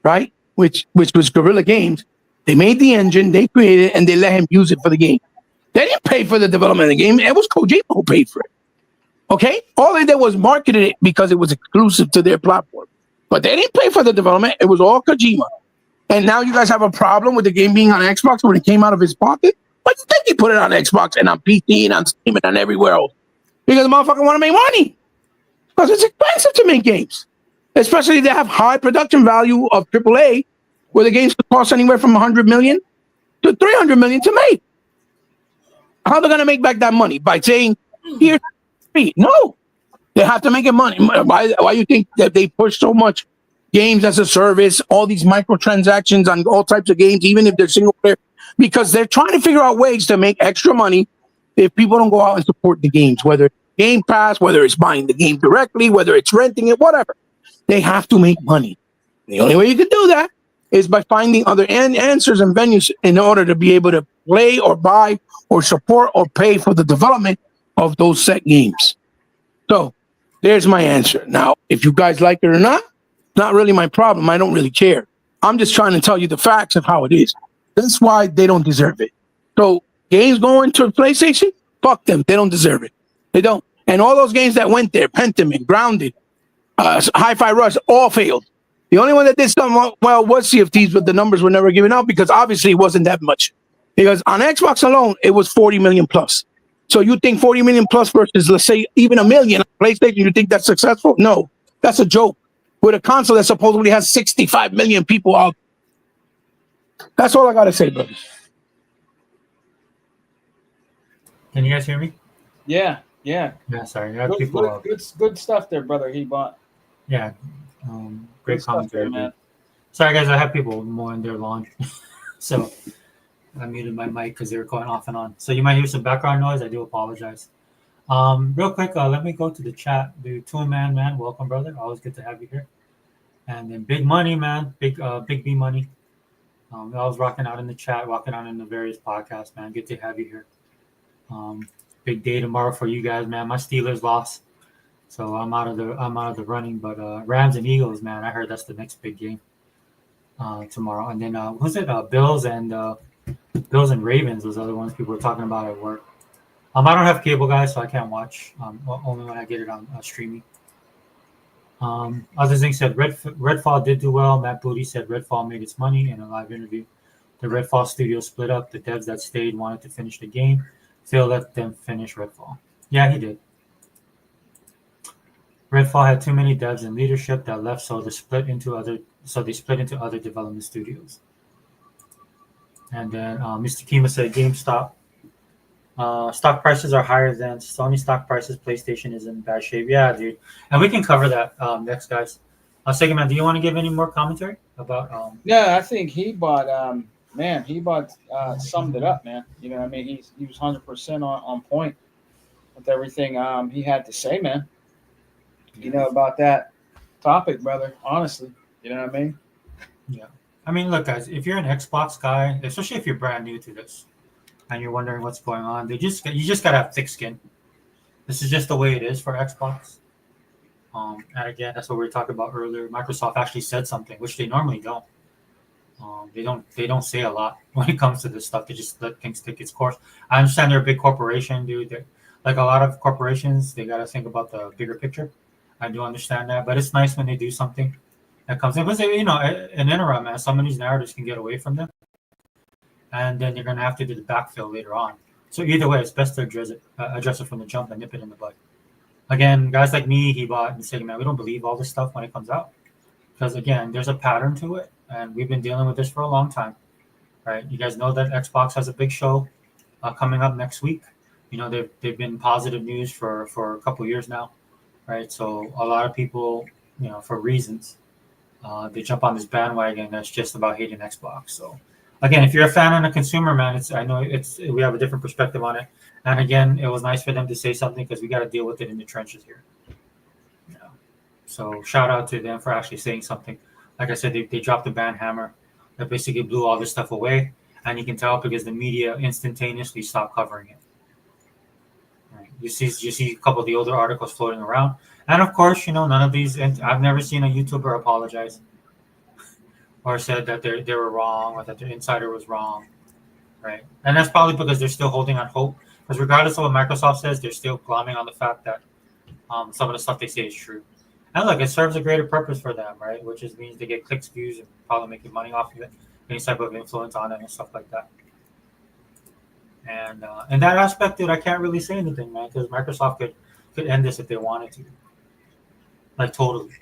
right? Which was Guerrilla Games. They made the engine, they created it, and they let him use it for the game. They didn't pay for the development of the game. It was Kojima who paid for it. Okay? All they did was marketed it because it was exclusive to their platform. But they didn't pay for the development. It was all Kojima. And now you guys have a problem with the game being on Xbox when it came out of his pocket? Why do you think he put it on Xbox and on PC and on Steam and on everywhere else? Because the motherfucker want to make money. Because it's expensive to make games. Especially if they have high production value of AAA, where the games could cost anywhere from 100 million to 300 million to make. How are they going to make back that money? By saying, here's free? No. They have to make it money. Why you think that they push so much games as a service, all these microtransactions on all types of games, even if they're single player? Because they're trying to figure out ways to make extra money if people don't go out and support the games, whether it's Game Pass, whether it's buying the game directly, whether it's renting it, whatever. They have to make money. The only way you can do that is by finding other answers and venues in order to be able to play or buy or support or pay for the development of those set games. So there's my answer. Now, if you guys like it or not, not really my problem. I don't really care. I'm just trying to tell you the facts of how it is. That's why they don't deserve it. So games going to PlayStation, fuck them. They don't deserve it. They don't. And all those games that went there, Pentiment, Grounded, Hi-Fi Rush, all failed. The only one that did something well was Sea of Thieves, but the numbers were never given out because obviously it wasn't that much. Because on Xbox alone, it was 40 million plus. So you think 40 million plus versus, let's say, even a million on PlayStation, you think that's successful? No, that's a joke. With a console that supposedly has 65 million people out. That's all I got to say, brothers. Can you guys hear me? Yeah. Yeah, sorry. I have people. Good stuff there, brother. He bought. Yeah, great Good stuff commentary, there, man. Sorry, guys, I have people mowing their lawn. So I muted my mic because they were going off and on. So you might hear some background noise. I do apologize. Real quick, let me go to the chat. The man, welcome, brother. Always good to have you here. And then Big Money, man, Big B Money. I was rocking out in the chat, rocking out in the various podcasts, man. Good to have you here. Big day tomorrow for you guys, man. My Steelers lost, so I'm out of the running. But Rams and Eagles, man, I heard that's the next big game tomorrow. And then who's it? Bills and Ravens. Those other ones people were talking about at work. I don't have cable, guys, so I can't watch. Only when I get it on streaming. Other things said Redfall did do well. Matt Booty said Redfall made its money in a live interview. The Redfall studio split up. The devs that stayed wanted to finish the game. Phil let them finish Redfall. Yeah, he did. Redfall had too many devs and leadership that left, so they split into other development studios. And then Mr. Kima said GameStop. Stock prices are higher than Sony stock prices. PlayStation is in bad shape. Yeah, dude. And we can cover that next, guys. Second man, do you want to give any more commentary about? Yeah, I think he bought. Summed it up, man. You know what I mean? He was 100% on point with everything he had to say, man. You know about that topic, brother. Honestly, you know what I mean? Yeah. I mean, look, guys. If you're an Xbox guy, especially if you're brand new to this, and you're wondering what's going on, you just gotta have thick skin. This is just the way it is for Xbox. And again, that's what we were talking about earlier. Microsoft actually said something, which they normally don't. They don't say a lot when it comes to this stuff. They just let things take its course. I understand they're a big corporation, dude. Like a lot of corporations, they gotta think about the bigger picture. I do understand that, but it's nice when they do something that comes in because an interim, man. Some of these narratives can get away from them, and then you're gonna have to do the backfill later on. So either way, it's best to address it from the jump and nip it in the bud. Again, guys like me, Hebot, and Sigma, we don't believe all this stuff when it comes out because again, there's a pattern to it, and we've been dealing with this for a long time, right? You guys know that Xbox has a big show coming up next week. They've been positive news for a couple years now, right? So a lot of people, for reasons, they jump on this bandwagon that's just about hating Xbox. So again, if you're a fan and a consumer, man, we have a different perspective on it. And again, it was nice for them to say something because we got to deal with it in the trenches here. So shout out to them for actually saying something. Like I said, they dropped the ban hammer that basically blew all this stuff away, and you can tell because the media instantaneously stopped covering it. Right. You see a couple of the older articles floating around, and of course, none of these. And I've never seen a YouTuber apologize or said that they were wrong or that their insider was wrong, right? And that's probably because they're still holding on hope. Because regardless of what Microsoft says, they're still glomming on the fact that some of the stuff they say is true. And look, it serves a greater purpose for them, right? Which means they get clicks, views, and probably making money off of it, any type of influence on it and stuff like that. And in that aspect, dude, I can't really say anything, man, because Microsoft could end this if they wanted to, like totally,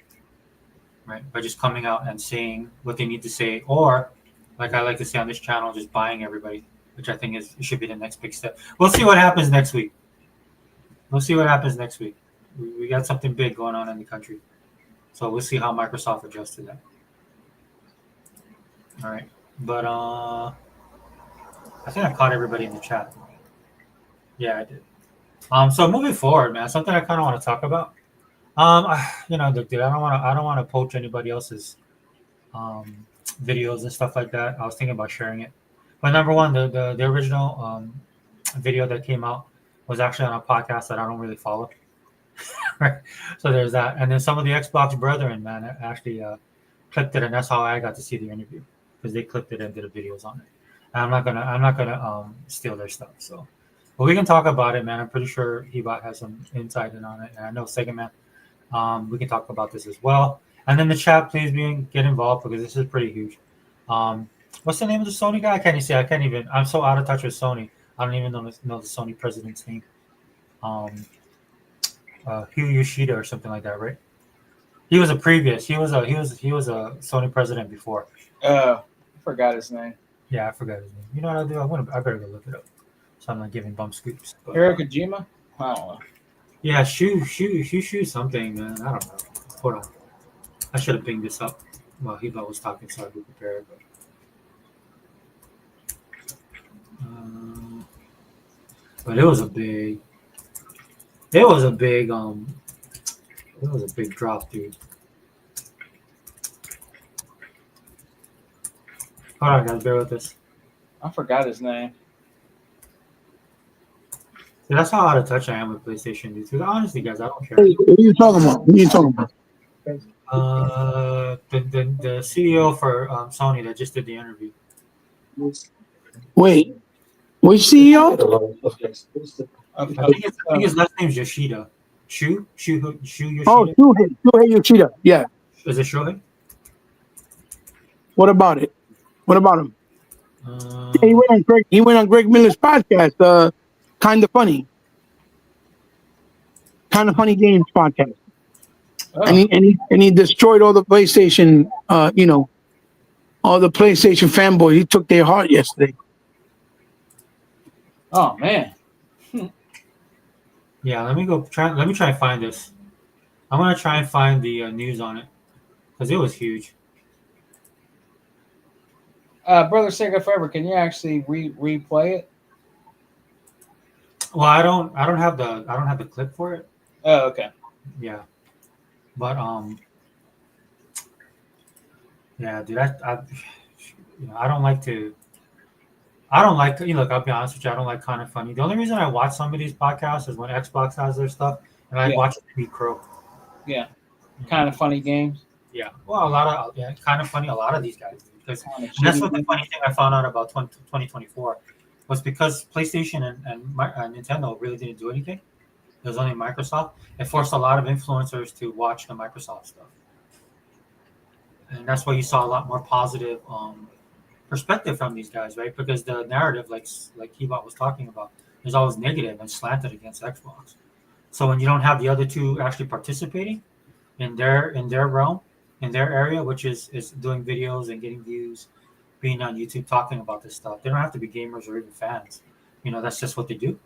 right? By just coming out and saying what they need to say, or like I like to say on this channel, just buying everybody, which I think should be the next big step. We'll see what happens next week. We got something big going on in the country, so we'll see how Microsoft adjusts to that. All right, but I think I caught everybody in the chat. Yeah, I did. So moving forward, man, something I kind of want to talk about. Look, dude, I don't want to poach anybody else's videos and stuff like that. I was thinking about sharing it, but number one, the original video that came out was actually on a podcast that I don't really follow. Right, so there's that, and then some of the Xbox brethren, man, actually clipped it, and that's how I got to see the interview because they clipped it and did videos on it. And I'm not gonna steal their stuff. So, but we can talk about it, man. I'm pretty sure Hebot has some insight in on it, and I know Sega Man. We can talk about this as well. And then the chat, please get involved because this is pretty huge. What's the name of the Sony guy? I can't even say. I can't even. I'm so out of touch with Sony. I don't even know the Sony president's name. Hugh Yoshida or something like that, right? He was a Sony president before. I forgot his name. Yeah, I forgot his name. You know what I'll do? I better go look it up. So I'm not giving bum scoops. Hiro Kojima? I don't know. Yeah, shoe something, man. I don't know. Hold on. I should have pinged this up while Heba was talking so I could prepare. But it was a big drop, dude. All right, guys, bear with us. I forgot his name. See, that's how out of touch I am with PlayStation, dude. Because honestly, guys, I don't care. What are you talking about? The CEO for Sony that just did the interview. Wait, which CEO? I think his last name is Yoshida. Shu Yoshida. Oh, Shuhei Yoshida. Yeah. Is it Shohei? What about it? What about him? He went on Greg Miller's podcast. Kind of funny games podcast. Oh. And he destroyed all the PlayStation. All the PlayStation fanboys. He took their heart yesterday. Oh man. Yeah, let me try and find this. I'm gonna try and find the news on it because it was huge. Brother Sega Forever, can you actually replay it? Well, I don't have the clip for it. Oh, okay. Yeah, but yeah, dude, I don't like to. I don't like, you know, look, I'll be honest with you, I don't like Kind of Funny. The only reason I watch some of these podcasts is when Xbox has their stuff, and I Yeah. watch Be Crow. Yeah. You know? Kind of funny games. Yeah, well, a lot of yeah, Kind of Funny. A lot of these guys do because, Kind of and that's shitty what the games. funny thing I found out about 2024 was because PlayStation and Nintendo really didn't do anything. It was only Microsoft. It forced a lot of influencers to watch the Microsoft stuff, and that's why you saw a lot more positive perspective from these guys, right? Because the narrative, like Hebot was talking about, is always negative and slanted against Xbox. So when you don't have the other two actually participating in their realm, in their area, which is doing videos and getting views, being on YouTube talking about this stuff, they don't have to be gamers or even fans. You know, that's just what they do.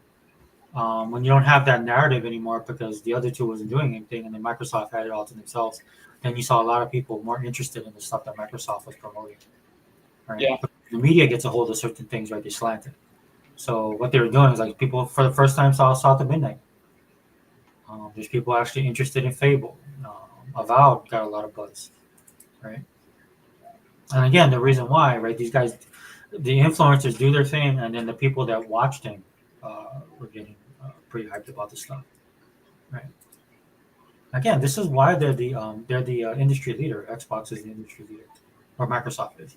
When you don't have that narrative anymore because the other two wasn't doing anything and then Microsoft had it all to themselves, then you saw a lot of people more interested in the stuff that Microsoft was promoting. Right? Yeah. The media gets a hold of certain things, right? They slant it. So what they were doing is like people for the first time saw South of Midnight. There's people actually interested in Fable. Avowed got a lot of buzz, right? And again, the reason why, right? These guys, the influencers do their thing, and then the people that watched him were getting pretty hyped about the stuff, right? Again, this is why they're the industry leader. Xbox is the industry leader, or Microsoft is.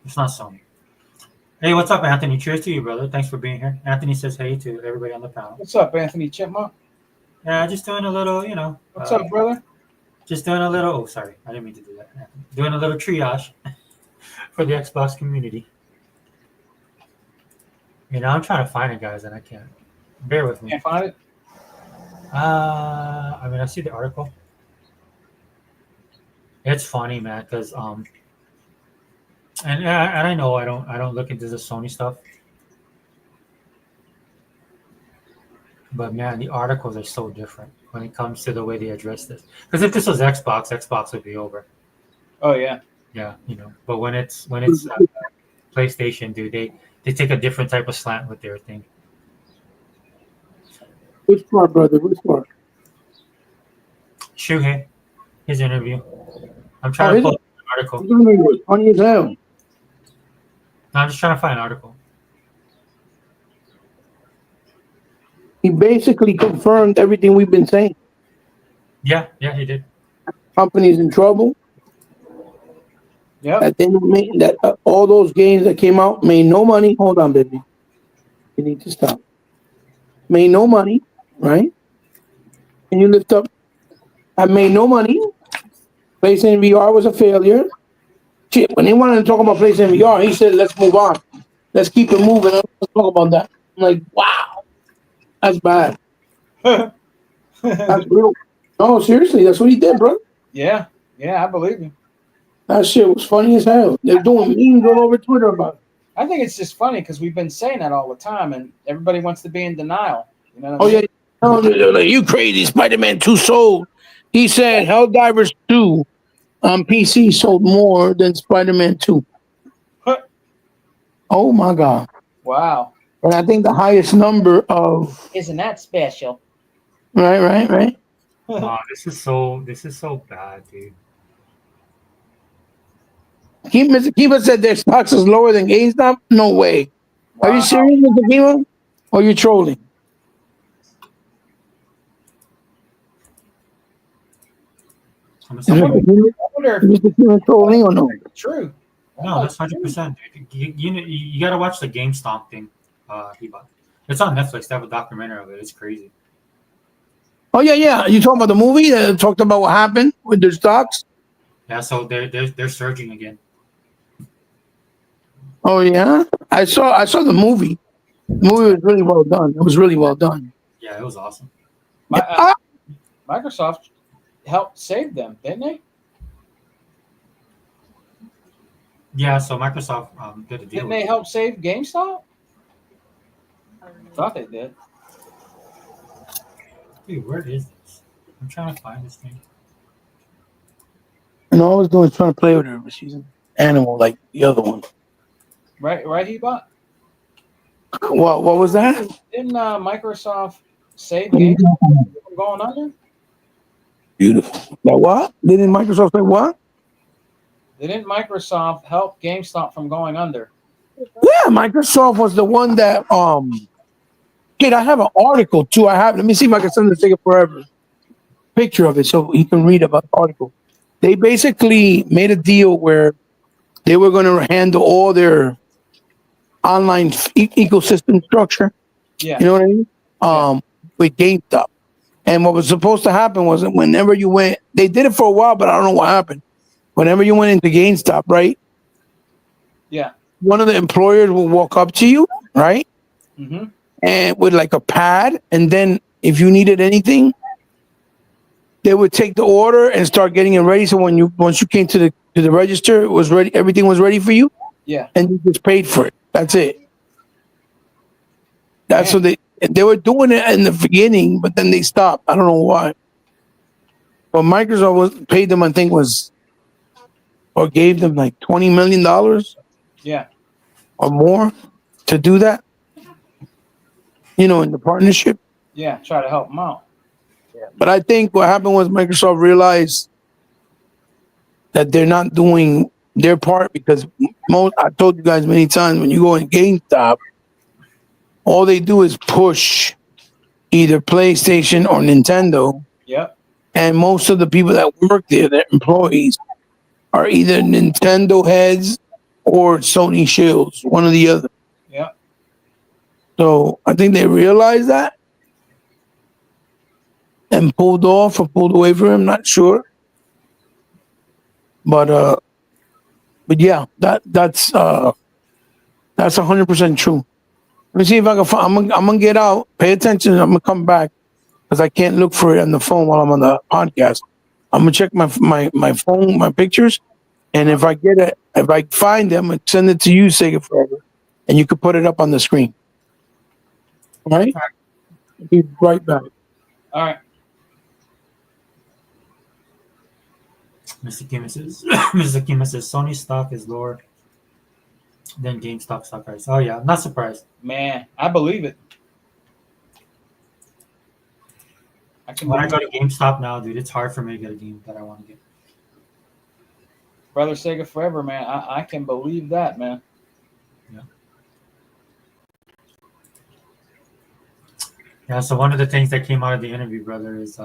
It's not Sony. Hey, what's up, Anthony? Cheers to you, brother. Thanks for being here. Anthony says hey to everybody on the panel. What's up, Anthony Chipmunk? Yeah, just doing a little, What's up, brother? just doing a little. Oh, sorry, I didn't mean to do that. Anthony. Doing a little triage for the Xbox community. I'm trying to find it, guys, and I can't. Bear with me. Can't find it. I mean, I see the article. It's funny, man, because and I know I don't look into the Sony stuff, but man, the articles are so different when it comes to the way they address this. Because if this was Xbox, Xbox would be over. Oh yeah. Yeah, But when it's PlayStation, dude, they take a different type of slant with their thing. Which part, brother? Which part? Shuhei, his interview. I'm trying to his pull up an article. interview was funny as hell. No, I'm just trying to find an article. He basically confirmed everything we've been saying. Yeah, he did. Companies in trouble. Yep. That they made that all those games that came out made no money. Hold on, baby. You need to stop. Made no money, right? And you lift up. I made no money. PlayStation VR was a failure. Shit, when they wanted to talk about PlayStation VR, he said, "Let's move on. Let's keep it moving. Let's talk about that." I'm like, wow, that's bad. That's real. No, seriously, that's what he did, bro. Yeah. Yeah, I believe you. That shit was funny as hell. They're doing memes all over Twitter about it. I think it's just funny because we've been saying that all the time, and everybody wants to be in denial. You know what I Oh mean? yeah, no, they're like, you crazy? Spider-Man 2 sold. He said Helldivers 2 on PC sold more than Spider-Man 2. Oh my god! Wow. And I think the highest number of Isn't that special? right. Wow, this is so bad, dude. Kiva said their stocks is lower than GameStop. No way. Are you Wow. serious, Mr. Kiva? Or are you trolling? I'm Is assuming- I wonder if Mr. Kiva trolling or no? it's true. No, that's 100%. You got to watch the Game Stomp thing. Heba. It's on Netflix. They have a documentary of it. It's crazy. Oh yeah. You talking about the movie that talked about what happened with their stocks? Yeah, so they're surging again. Oh yeah, I saw the movie. The movie was really well done. It was really well done. Yeah, it was awesome. Microsoft helped save them, didn't they? Yeah, so Microsoft did a deal. Didn't they help save GameStop? Thought they did. Dude, where is this? I'm trying to find this thing. And all I was doing is trying to play with her, but she's an animal like the other one. Right, Hebot? What was that? Didn't Microsoft save GameStop from going under? Beautiful. Now what? Didn't Microsoft say what? Didn't Microsoft help GameStop from going under? Yeah, Microsoft was the one that kid, I have an article too. Let me see if I can send this thing forever. Picture of it so he can read about the article. They basically made a deal where they were going to handle all their online ecosystem structure. Yeah. You know what I mean? Yeah. With GameStop. And what was supposed to happen was that whenever you went, they did it for a while, but I don't know what happened. Whenever you went into GameStop, right? Yeah. One of the employers will walk up to you, right? Mm-hmm. And with like a pad, and then if you needed anything, they would take the order and start getting it ready. So once you came to the register, it was ready. Everything was ready for you, Yeah. and you just paid for it. That's it. That's Man. what they were doing it in the beginning, but then they stopped. I don't know why. But Microsoft paid them, I think, or gave them like $20 million Yeah. or more to do that. In the partnership. Yeah. Try to help them out. But I think what happened was Microsoft realized that they're not doing their part because I told you guys many times when you go in GameStop, all they do is push either PlayStation or Nintendo. Yep. And most of the people that work there, their employees, are either Nintendo heads or Sony shills, one or the other. Yep. So I think they realized that and pulled off or pulled away from him. Not sure, but yeah, that's 100% true. Let me see if I can find. I'm gonna get out. Pay attention. I'm gonna come back because I can't look for it on the phone while I'm on the podcast. I'm gonna check my phone, my pictures, and if I get it, if I find them, I send it to you, Sega Forever, and you can put it up on the screen. All right? I'll be right back. All right. Mr. Kima says, Mr. Kima says Sony stock is lower than GameStop stock price. Oh yeah, I'm not surprised. Man, I believe it. When I go to GameStop now, dude, it's hard for me to get a game that I want to get. Brother Sega Forever, man. I can believe that, man. Yeah. Yeah. So one of the things that came out of the interview, brother, is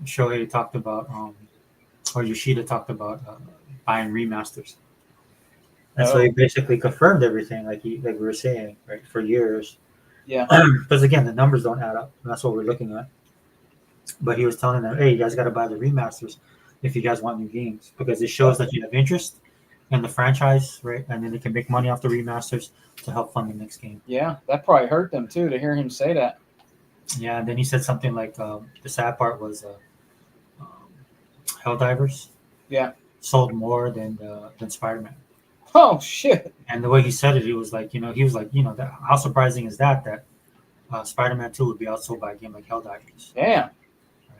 Shohei talked about, or Yoshida talked about buying remasters. And so he basically confirmed everything, like we were saying, right, for years. Yeah. Because again, the numbers don't add up. And that's what we're looking at. But he was telling them, hey, you guys got to buy the remasters if you guys want new games, because it shows that you have interest in the franchise, right? And then they can make money off the remasters to help fund the next game. Yeah, that probably hurt them too to hear him say that. Yeah, and then he said something like the sad part was Helldivers. Yeah. Sold more than Spider-Man. Oh shit! And the way he said it, he was like, how surprising is that Spider-Man 2 would be outsold by a game like Helldivers. Damn,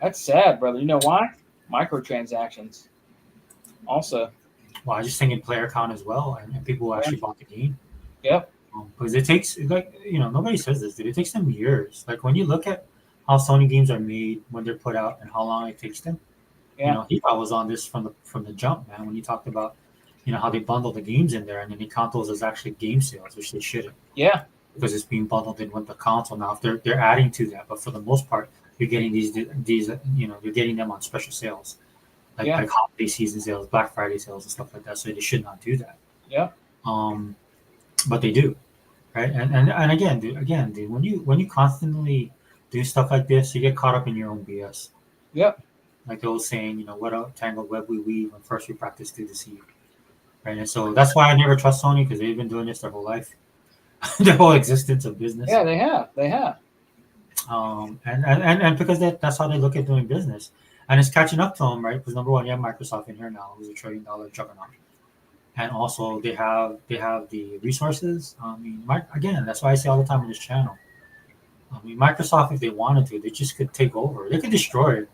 that's sad, brother. You know why? Microtransactions. Also. Well, I just think in player count as well, and people who actually bought the game. Yep. Because it takes, nobody says this, dude. It takes them years. Like when you look at how Sony games are made, when they're put out, and how long it takes them. Yeah. He was on this from the jump, man. When he talked about, how they bundle the games in there, and then they count those as actually game sales, which they shouldn't. Yeah. Because it's being bundled in with the console now. If they're adding to that, but for the most part, you're getting these you're getting them on special sales, like holiday season sales, Black Friday sales, and stuff like that. So they should not do that. Yeah. But they do, right? And again, dude, when you constantly do stuff like this, you get caught up in your own BS. Yep. Like the old saying, what a tangled web we weave when first we practice to deceive. Right. And so that's why I never trust Sony, because they've been doing this their whole life, their whole existence of business. Yeah, they have. And because that's how they look at doing business. And it's catching up to them, right? Because number one, you have Microsoft in here now, who's $1 trillion juggernaut. And also they have the resources. Again, that's why I say all the time on this channel. Microsoft, if they wanted to, they just could take over. They could destroy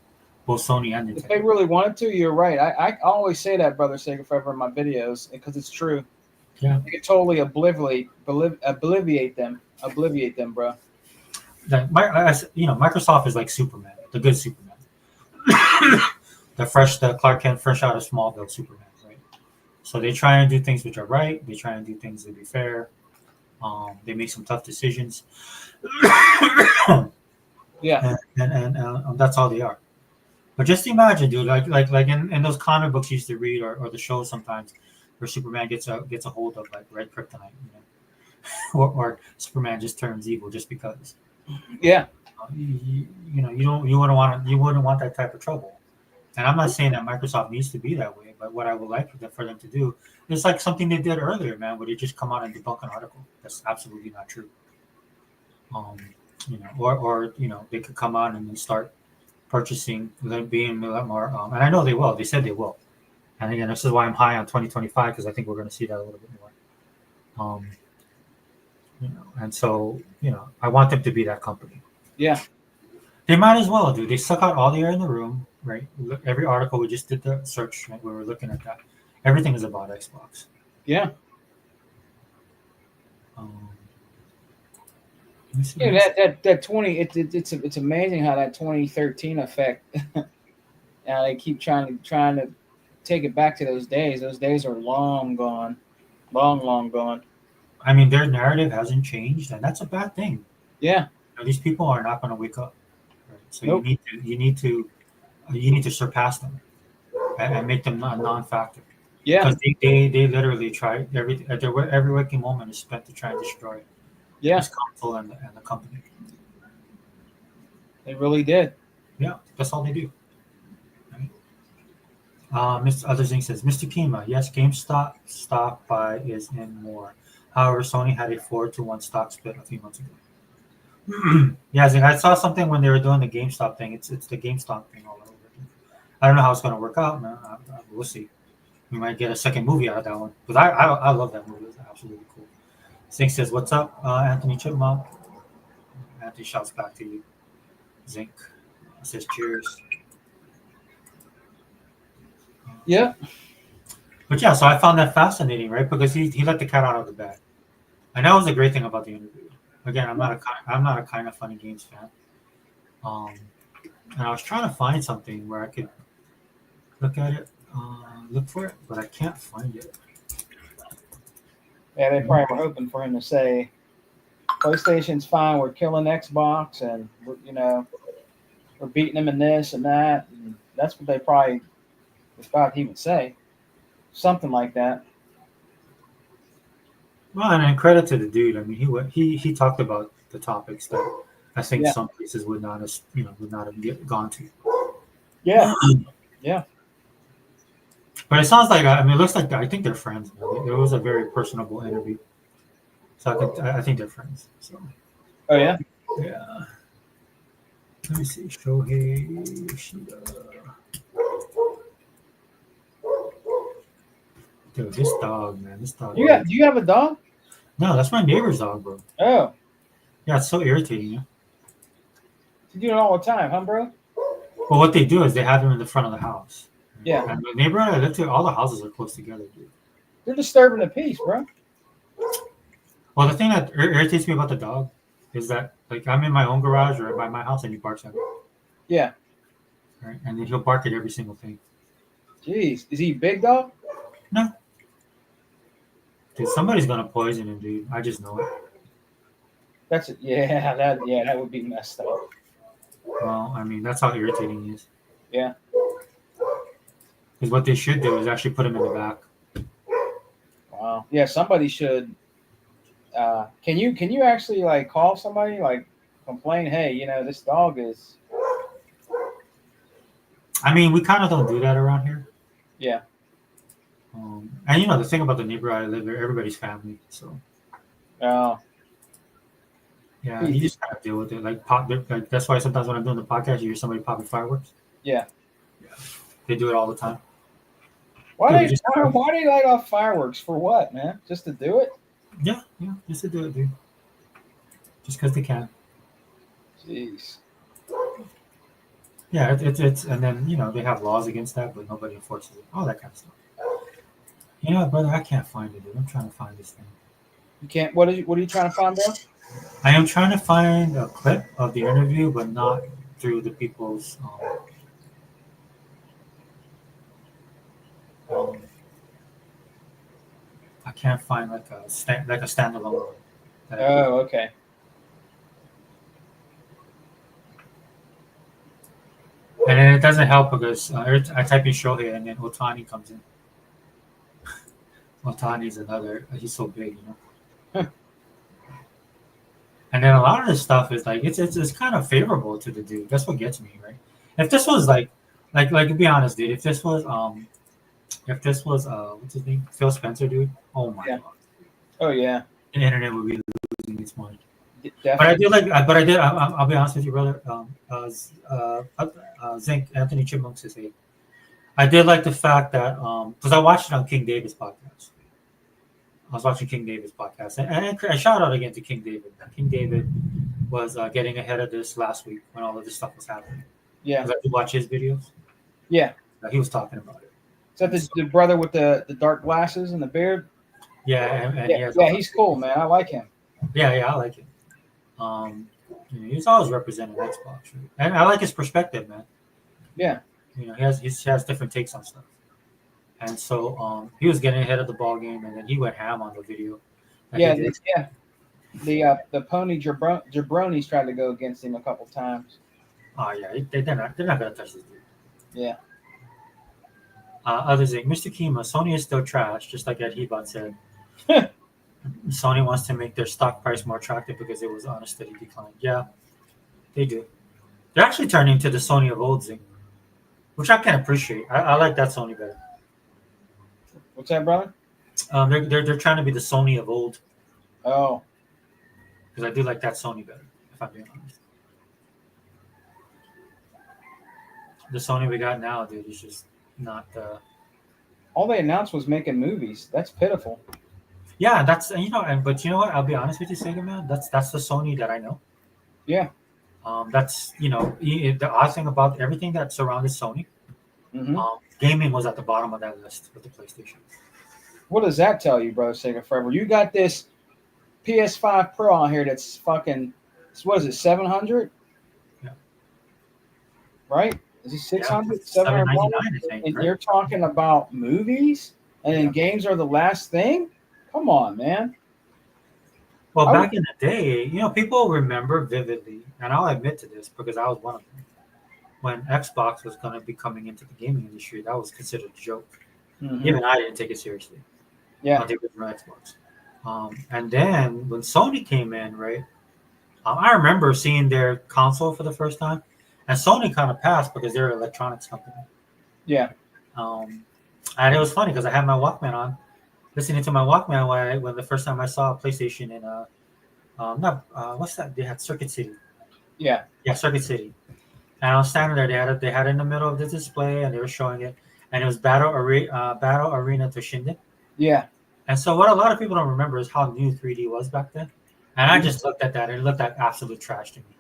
both Sony and Nintendo. If they really wanted to, you're right. I always say that, brother Sega Forever, in my videos, because it's true. Yeah. You could totally obliviate them, bro. Microsoft is like Superman, the good Superman. the Clark Kent fresh out of Smallville Superman, right? So they try and do things which are right. They try and do things to be fair. They make some tough decisions. Yeah. And that's all they are. But just imagine, dude, like in those comic books you used to read or the shows sometimes, where Superman gets a hold of like red kryptonite, or Superman just turns evil just because. Yeah. You wouldn't want that type of trouble. And I'm not saying that Microsoft needs to be that way, but what I would like for them to do is like something they did earlier, man, where they just come out and debunk an article that's absolutely not true. Um, or they could come out and then start purchasing, like being a lot more. And I know they will. They said they will. And again, this is why I'm high on 2025 because I think we're going to see that a little bit more. And so I want them to be that company. Yeah. They might as well, dude. They suck out all the air in the room, right? Look, every article we just did the search, right, where we're looking at that. Everything is about Xbox. Yeah. Um, let me see Yeah, what else. that 20 it's amazing how that 2013 effect now they keep trying to take it back to those days. Those days are long gone. Long gone. I mean, their narrative hasn't changed, and that's a bad thing. Yeah. These people are not going to wake up. Right? So Nope. you need to surpass them and make them a non-factor. Yeah. Because they literally try every waking moment is spent to try and destroy Yeah. this console and the company. They really did. Yeah, that's all they do. Right? Mr. Other thing says, Mr. Kima, yes, GameStop stock buy is in more. However, Sony had a 4-to-1 stock split a few months ago. Yeah, I saw something when they were doing the GameStop thing. It's the GameStop thing all over again. I don't know how it's going to work out, man. We'll see. We might get a second movie out of that one. But I love that movie. It's absolutely cool. Zink says, "What's up, Anthony Chipmunk?" Anthony shouts back to you. Zink says, "Cheers." Yeah. But yeah, so I found that fascinating, right? Because he let the cat out of the bag, and that was a great thing about the interview. Again, I'm not a kind of funny games fan, um, and I was trying to find something where I could look at it, look for it, but I can't find it. Yeah, they probably were hoping for him to say PlayStation's fine, we're killing Xbox and we're beating them in this and that. And that's what they probably thought he would say. Something like that. Well, and credit to the dude. I mean, he talked about the topics that I think Yeah. some places would not have gone to. Yeah. Yeah. But it sounds like it looks like I think they're friends. It was a very personable interview, so I think they're friends. So Oh yeah. yeah. Let me see. Shohei Yoshida. Dude, this dog, man. This dog. Do you have a dog? No, that's my neighbor's dog, bro. Oh. Yeah, it's so irritating. Yeah? You do it all the time, huh, bro? Well, what they do is they have him in the front of the house. Yeah. And the neighborhood I live to, all the houses are close together, dude. They're disturbing the peace, bro. Well, the thing that irritates me about the dog is that, like, I'm in my own garage or by my house and he barks at me. Yeah. Right? And then he'll bark at every single thing. Jeez. Is he a big dog? No. Dude, somebody's gonna poison him, dude. I just know it. That's it. Yeah, that would be messed up. Well, I mean, that's how irritating he is. Yeah. Because what they should do is actually put him in the back. Wow. Yeah, somebody should. Can you actually like call somebody, like complain? Hey, this dog is. I mean, we kind of don't do that around here. Yeah. And the thing about the neighborhood I live there, everybody's family. So Oh. yeah, you just gotta deal with it. Like that's why sometimes when I'm doing the podcast, you hear somebody popping fireworks. Yeah. They do it all the time. Why do they light off fireworks for what, man? Just to do it? Yeah, just to do it, dude. Just because they can. Jeez. Yeah, it's and then they have laws against that, but nobody enforces it. All that kind of stuff. You know what, brother? I can't find it, dude. I'm trying to find this thing. You can't. What are you trying to find, bro? I am trying to find a clip of the interview, but not through the people's. can't find like a standalone one. that I Oh, okay. And then it doesn't help because I type in Shohei and then Otani comes in. Otani's another. He's so big, you know. Huh. And then a lot of this stuff is like it's kind of favorable to the dude. That's what gets me, right? If this was like to be honest, dude, if this was what's his name? Phil Spencer, dude. Oh my Yeah. god. Oh yeah, The internet would be losing its mind. But I definitely. do like but I did I'll be honest with you, brother. Zinc Anthony Chipmunk says hey. I did like the fact that because I watched it on King David's podcast. I was watching King David's podcast, and I shout out again to King David. King David was getting ahead of this last week when all of this stuff was happening. Yeah, Because I did watch his videos. yeah. He was talking about it. Is that the brother with the dark glasses and the beard? Yeah, and Yeah, he has yeah. He's cool, man. I like him. Yeah, I like it. He's always representing Xbox, right? And I like his perspective, man. Yeah, He has different takes on stuff. And so he was getting ahead of the ball game, and then he went ham on the video. that he yeah, did. The pony jabronis tried to go against him a couple times. Oh yeah, they're not gonna touch this dude. Yeah, Others like Mr. Kima, Sony is still trash, just like Ed Hebot said. Sony wants to make their stock price more attractive because it was on a steady decline. Yeah, they do. They're actually turning to the Sony of old, Zing, which I can appreciate. I like that Sony better. what's that, brother? They're trying to be the Sony of old Oh, because I do like that Sony better, if I'm being honest. The Sony we got now, dude, is just not. all they announced was making movies. That's pitiful. Yeah, that's but you know what? I'll be honest with you, Sega man. That's the Sony that I know. Yeah. That's the odd thing about everything that surrounded Sony. Hmm. Gaming was at the bottom of that list with the PlayStation. What does that tell you, bro? Sega Forever. You got this PS5 Pro on here that's fucking. What is it? 700. Yeah. Right? Is it 600? Yeah, 700. $799, I think, And right? you're talking about movies, and then Yeah. games are the last thing. Come on, man. Well, I back in the day, people remember vividly, and I'll admit to this because I was one of them. When Xbox was going to be coming into the gaming industry, that was considered a joke. Mhm. Even I didn't take it seriously. Yeah. The original Xbox. And then when Sony came in, right? I remember seeing their console for the first time, and Sony kind of passed because they're an electronics company. Yeah. And it was funny because I had my Walkman on, listening to my Walkman when the first time I saw a PlayStation in not what's that? They had Circuit City. Yeah. Yeah, Circuit City. And I was standing there. They had it in the middle of the display, and they were showing it, and it was Battle Arena Toshinden. Yeah. And so what a lot of people don't remember is how new 3D was back then. And I just looked at that, and it looked like absolute trash to me.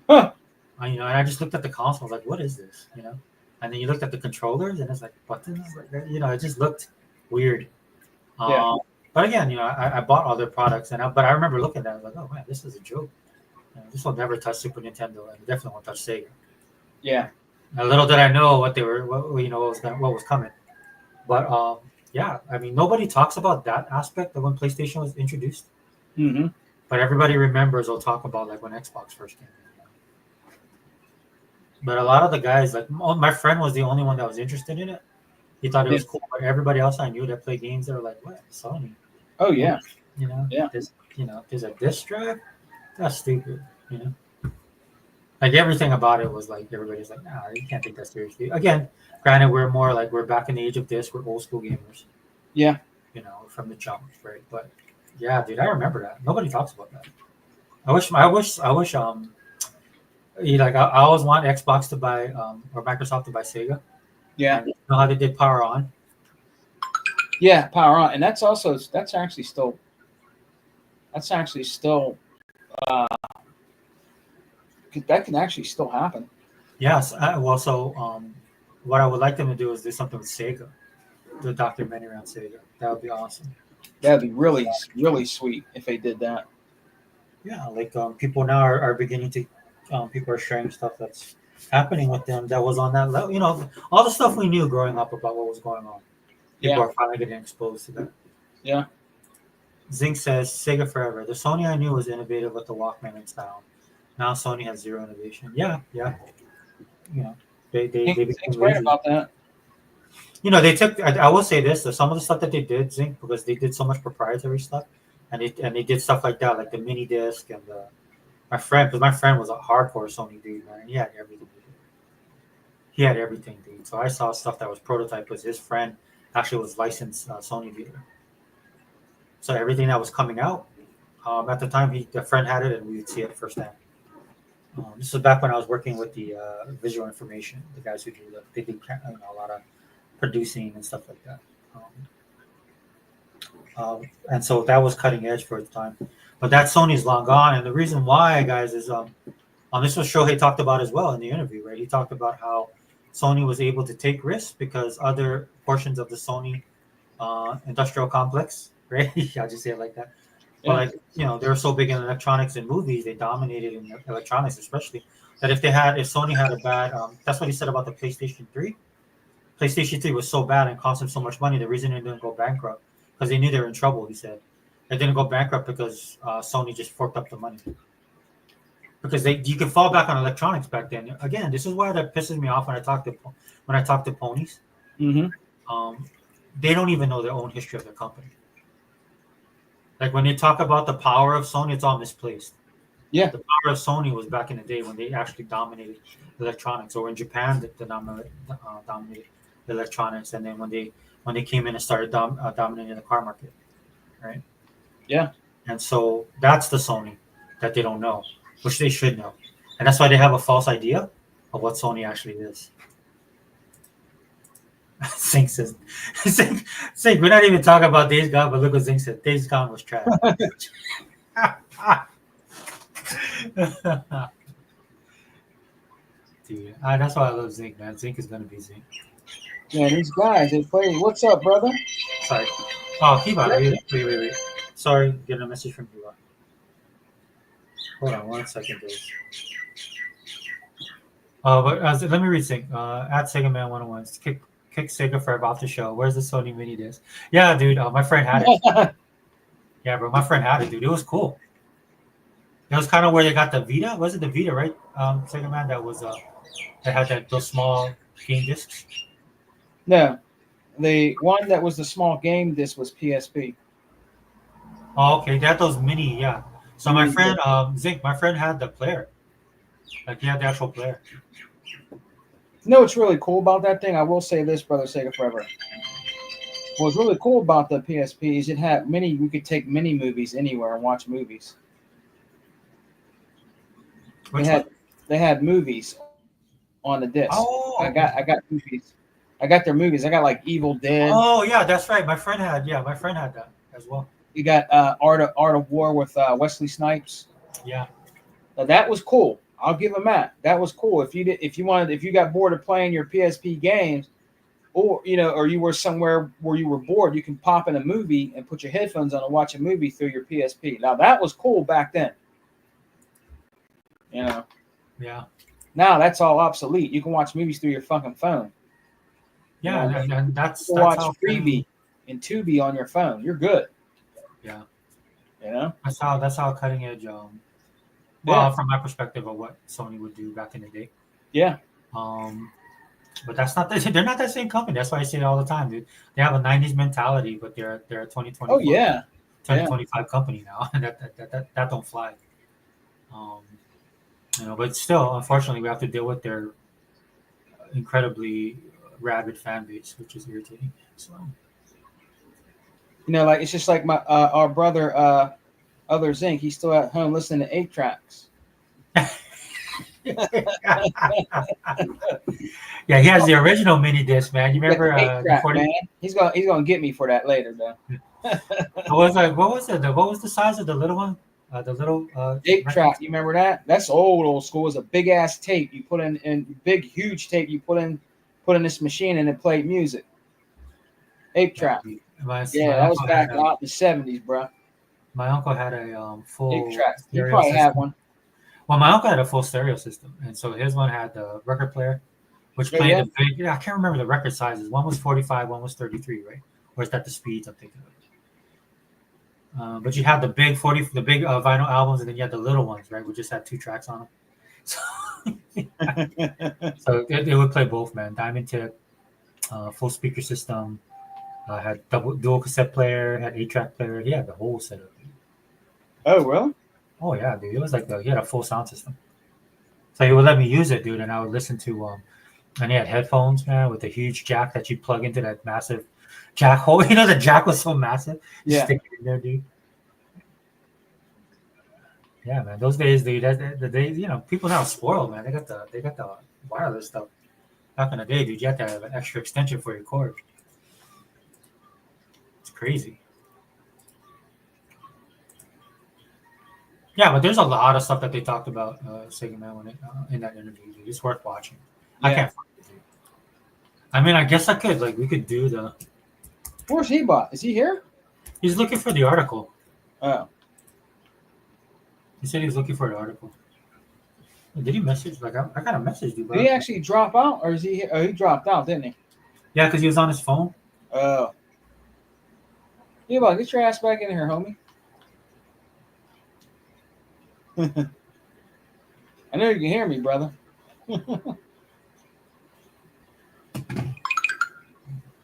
Huh. And I just looked at the console, I was like, what is this? And then you looked at the controllers, and it's like buttons, it just looked weird. Yeah. But again, I bought other products, but I remember looking at it like, oh man, this is a joke. This will never touch Super Nintendo, and it definitely won't touch Sega. Yeah. And little did I know what was coming. But yeah, I mean, nobody talks about that aspect of when PlayStation was introduced. Mm-hmm. But everybody remembers or talk about like when Xbox first came. But a lot of the guys, like my friend, was the only one that was interested in it. He thought it was cool, but everybody else I knew that played games, they were like, "What, Sony?" Oh yeah. Yeah. There's a disc drive. That's stupid. Like everything about it was like everybody's like, "Nah, you can't take that seriously." Again, granted, we're back in the age of disc. We're old school gamers. Yeah. From the jump, right? But yeah, dude, I remember that. Nobody talks about that. I wish. I always want Xbox to buy or Microsoft to buy Sega. Yeah. And you know how they did Power On? Yeah. Power On, and that's actually still. That can actually still happen. Yes. What I would like them to do is do something with Sega, the documentary on Sega. That would be awesome. That'd be really, really sweet if they did that. Yeah, like people now are beginning to, people are sharing stuff that's happening with them that was on that level. All the stuff we knew growing up about what was going on. People are finally getting exposed to that. Yeah. Zink says Sega forever. The Sony I knew was innovative with the Walkman and style. Now Sony has zero innovation. Yeah, yeah. You know, they Zink's became right lazy. about that. You know, they took. I will say this: that some of the stuff that they did, Zink, because they did so much proprietary stuff, and they did stuff like that, like the mini disc and the my friend, because my friend was a hardcore Sony dude, man. He had everything. He had everything, dude. So I saw stuff that was prototype because his friend actually was licensed Sony dealer. So everything that was coming out at the time, the friend had it, and we would see it firsthand. This was back when I was working with the visual information, the guys who do they did a lot of producing and stuff like that. And so that was cutting edge for its time. But that Sony's long gone, and the reason why, guys, is this was Shohei talked about as well in the interview, right? He talked about how Sony was able to take risks because other portions of the Sony industrial complex, right? I'll just say it like that. But Yeah. like they were so big in electronics and movies, they dominated in electronics, especially that if Sony had a bad, that's what he said about the PlayStation 3. PlayStation 3 was so bad and cost them so much money. The reason they didn't go bankrupt because they knew they were in trouble. He said they didn't go bankrupt because Sony just forked up the money. Because you could fall back on electronics back then. Again, this is why that pisses me off when I talk to ponies. Mm-hmm. They don't even know their own history of their company. Like when they talk about the power of Sony, it's all misplaced. Yeah. The power of Sony was back in the day when they actually dominated electronics, or in Japan that dominated electronics, and then when they came in and started dominating the car market, right? Yeah. And so that's the Sony that they don't know, which they should know, and that's why they have a false idea of what Sony actually is. Zink says, Zink, we're not even talking about Days Gone, but look what Zink said. Days Gone was trash. Dude, that's why I love Zink, man. Zink is gonna be Zink. Yeah, these guys, they play. What's up, brother? Sorry. Oh, Kiva, wait. Sorry, getting a message from Kiva. Hold on 1 second, please. But let me read Zink. At Sega Man 101, kick Sega forever off the show. Where's the Sony mini disc? Yeah, dude. My friend had it. Yeah, bro. My friend had it, dude. It was cool. It was kind of where they got the Vita. Was it the Vita, right? Sega Man that was that had those small game discs. No, the one that was the small game disc was PSP. Oh, okay. They had those mini, yeah. So my Mini friend, Zink, my friend had the player. Like he had the actual player. You know what's really cool about that thing? I will say this, brother Sega Forever. What was really cool about the PSP is it had many. We could take mini movies anywhere and watch movies. Which one? They had movies on the disc. Oh, I okay. got movies. I got their movies. I got like Evil Dead. Oh, yeah, that's right. My friend had that as well. You got Art of War with Wesley Snipes. Yeah. Now, that was cool. I'll give him that. That was cool. If you got bored of playing your PSP games, or you were somewhere where you were bored, you can pop in a movie and put your headphones on and watch a movie through your PSP. Now that was cool back then. Yeah. Now that's all obsolete. You can watch movies through your fucking phone. Yeah, and that's watch how Freebie and Tubi on your phone. You're good. Yeah. That's how cutting edge. From my perspective of what Sony would do back in the day. Yeah. But they're not that same company. That's why I say it all the time, dude. They have a '90s mentality, but they're a 2024, Oh yeah, 2025 company now, and that don't fly. But still, unfortunately, we have to deal with their incredibly rabid fan base, which is irritating. So, like it's just like my our brother, other Zink. He's still at home listening to 8-tracks. Yeah, he has the original mini disc, man. You remember? Man. He's gonna get me for that later, though. What was the size of the little one? The little 8-track. You remember that? That's old school. It was a big ass tape. You put in big, huge tape. You put in this machine and it played music. 8-track. That was back out in the 70s, bro. My uncle had a full 8-track. You probably had one. Well, my uncle had a full stereo system, and so his one had the record player, which played the big. I can't remember the record sizes. One was 45, one was 33, right? Or is that the speeds I'm thinking But you had the big 40, the big vinyl albums, and then you had the little ones, right? We just had 2 tracks on them. So, so it would play both, man. Diamond tip, full speaker system, had dual cassette player, had 8-track player. He had the whole setup. Oh, well. Oh yeah, dude. It was like he had a full sound system. So he would let me use it, dude, and I would listen to and he had headphones, man, with a huge jack that you plug into that massive jack hole. You know, the jack was so massive. Yeah. Stick it in there, dude. Yeah, man. Those days, dude. The days, people now are spoiled, man. They got the wireless stuff. Back in the day, dude, you had to have an extra extension for your cord. It's crazy. Yeah, but there's a lot of stuff that they talked about, Sega Man, in that interview. Dude. It's worth watching. I Yeah. can't find it, dude. I mean, I guess I could. Like, we could do the. Where's Hebot? Is he here? He's looking for the article. Oh. He said he was looking for the article. Did he message? Like, I got a message, dude. Did he actually drop out, or is he? Oh, he dropped out, didn't he? Yeah, because he was on his phone. Oh. Hebot, get your ass back in here, homie. I know you can hear me, brother.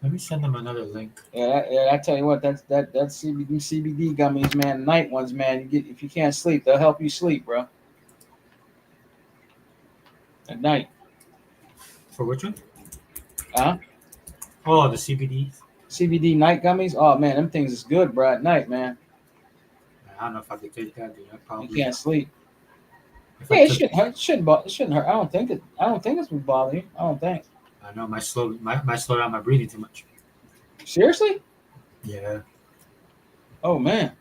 Let me send him another link. Yeah, I tell you what, that's CBD gummies, man. Night ones, man. You get if you can't sleep, they'll help you sleep, bro. At night. For which one? Huh? Oh, the CBD. CBD night gummies. Oh man, them things is good, bro. At night, man. I don't know if I could take that, dude. I probably You can't sleep. if Yeah, I it took- shouldn't hurt. It shouldn't hurt. I don't think it's would bother you. I don't think. I know might slow down my breathing too much. Seriously? Yeah. Oh man.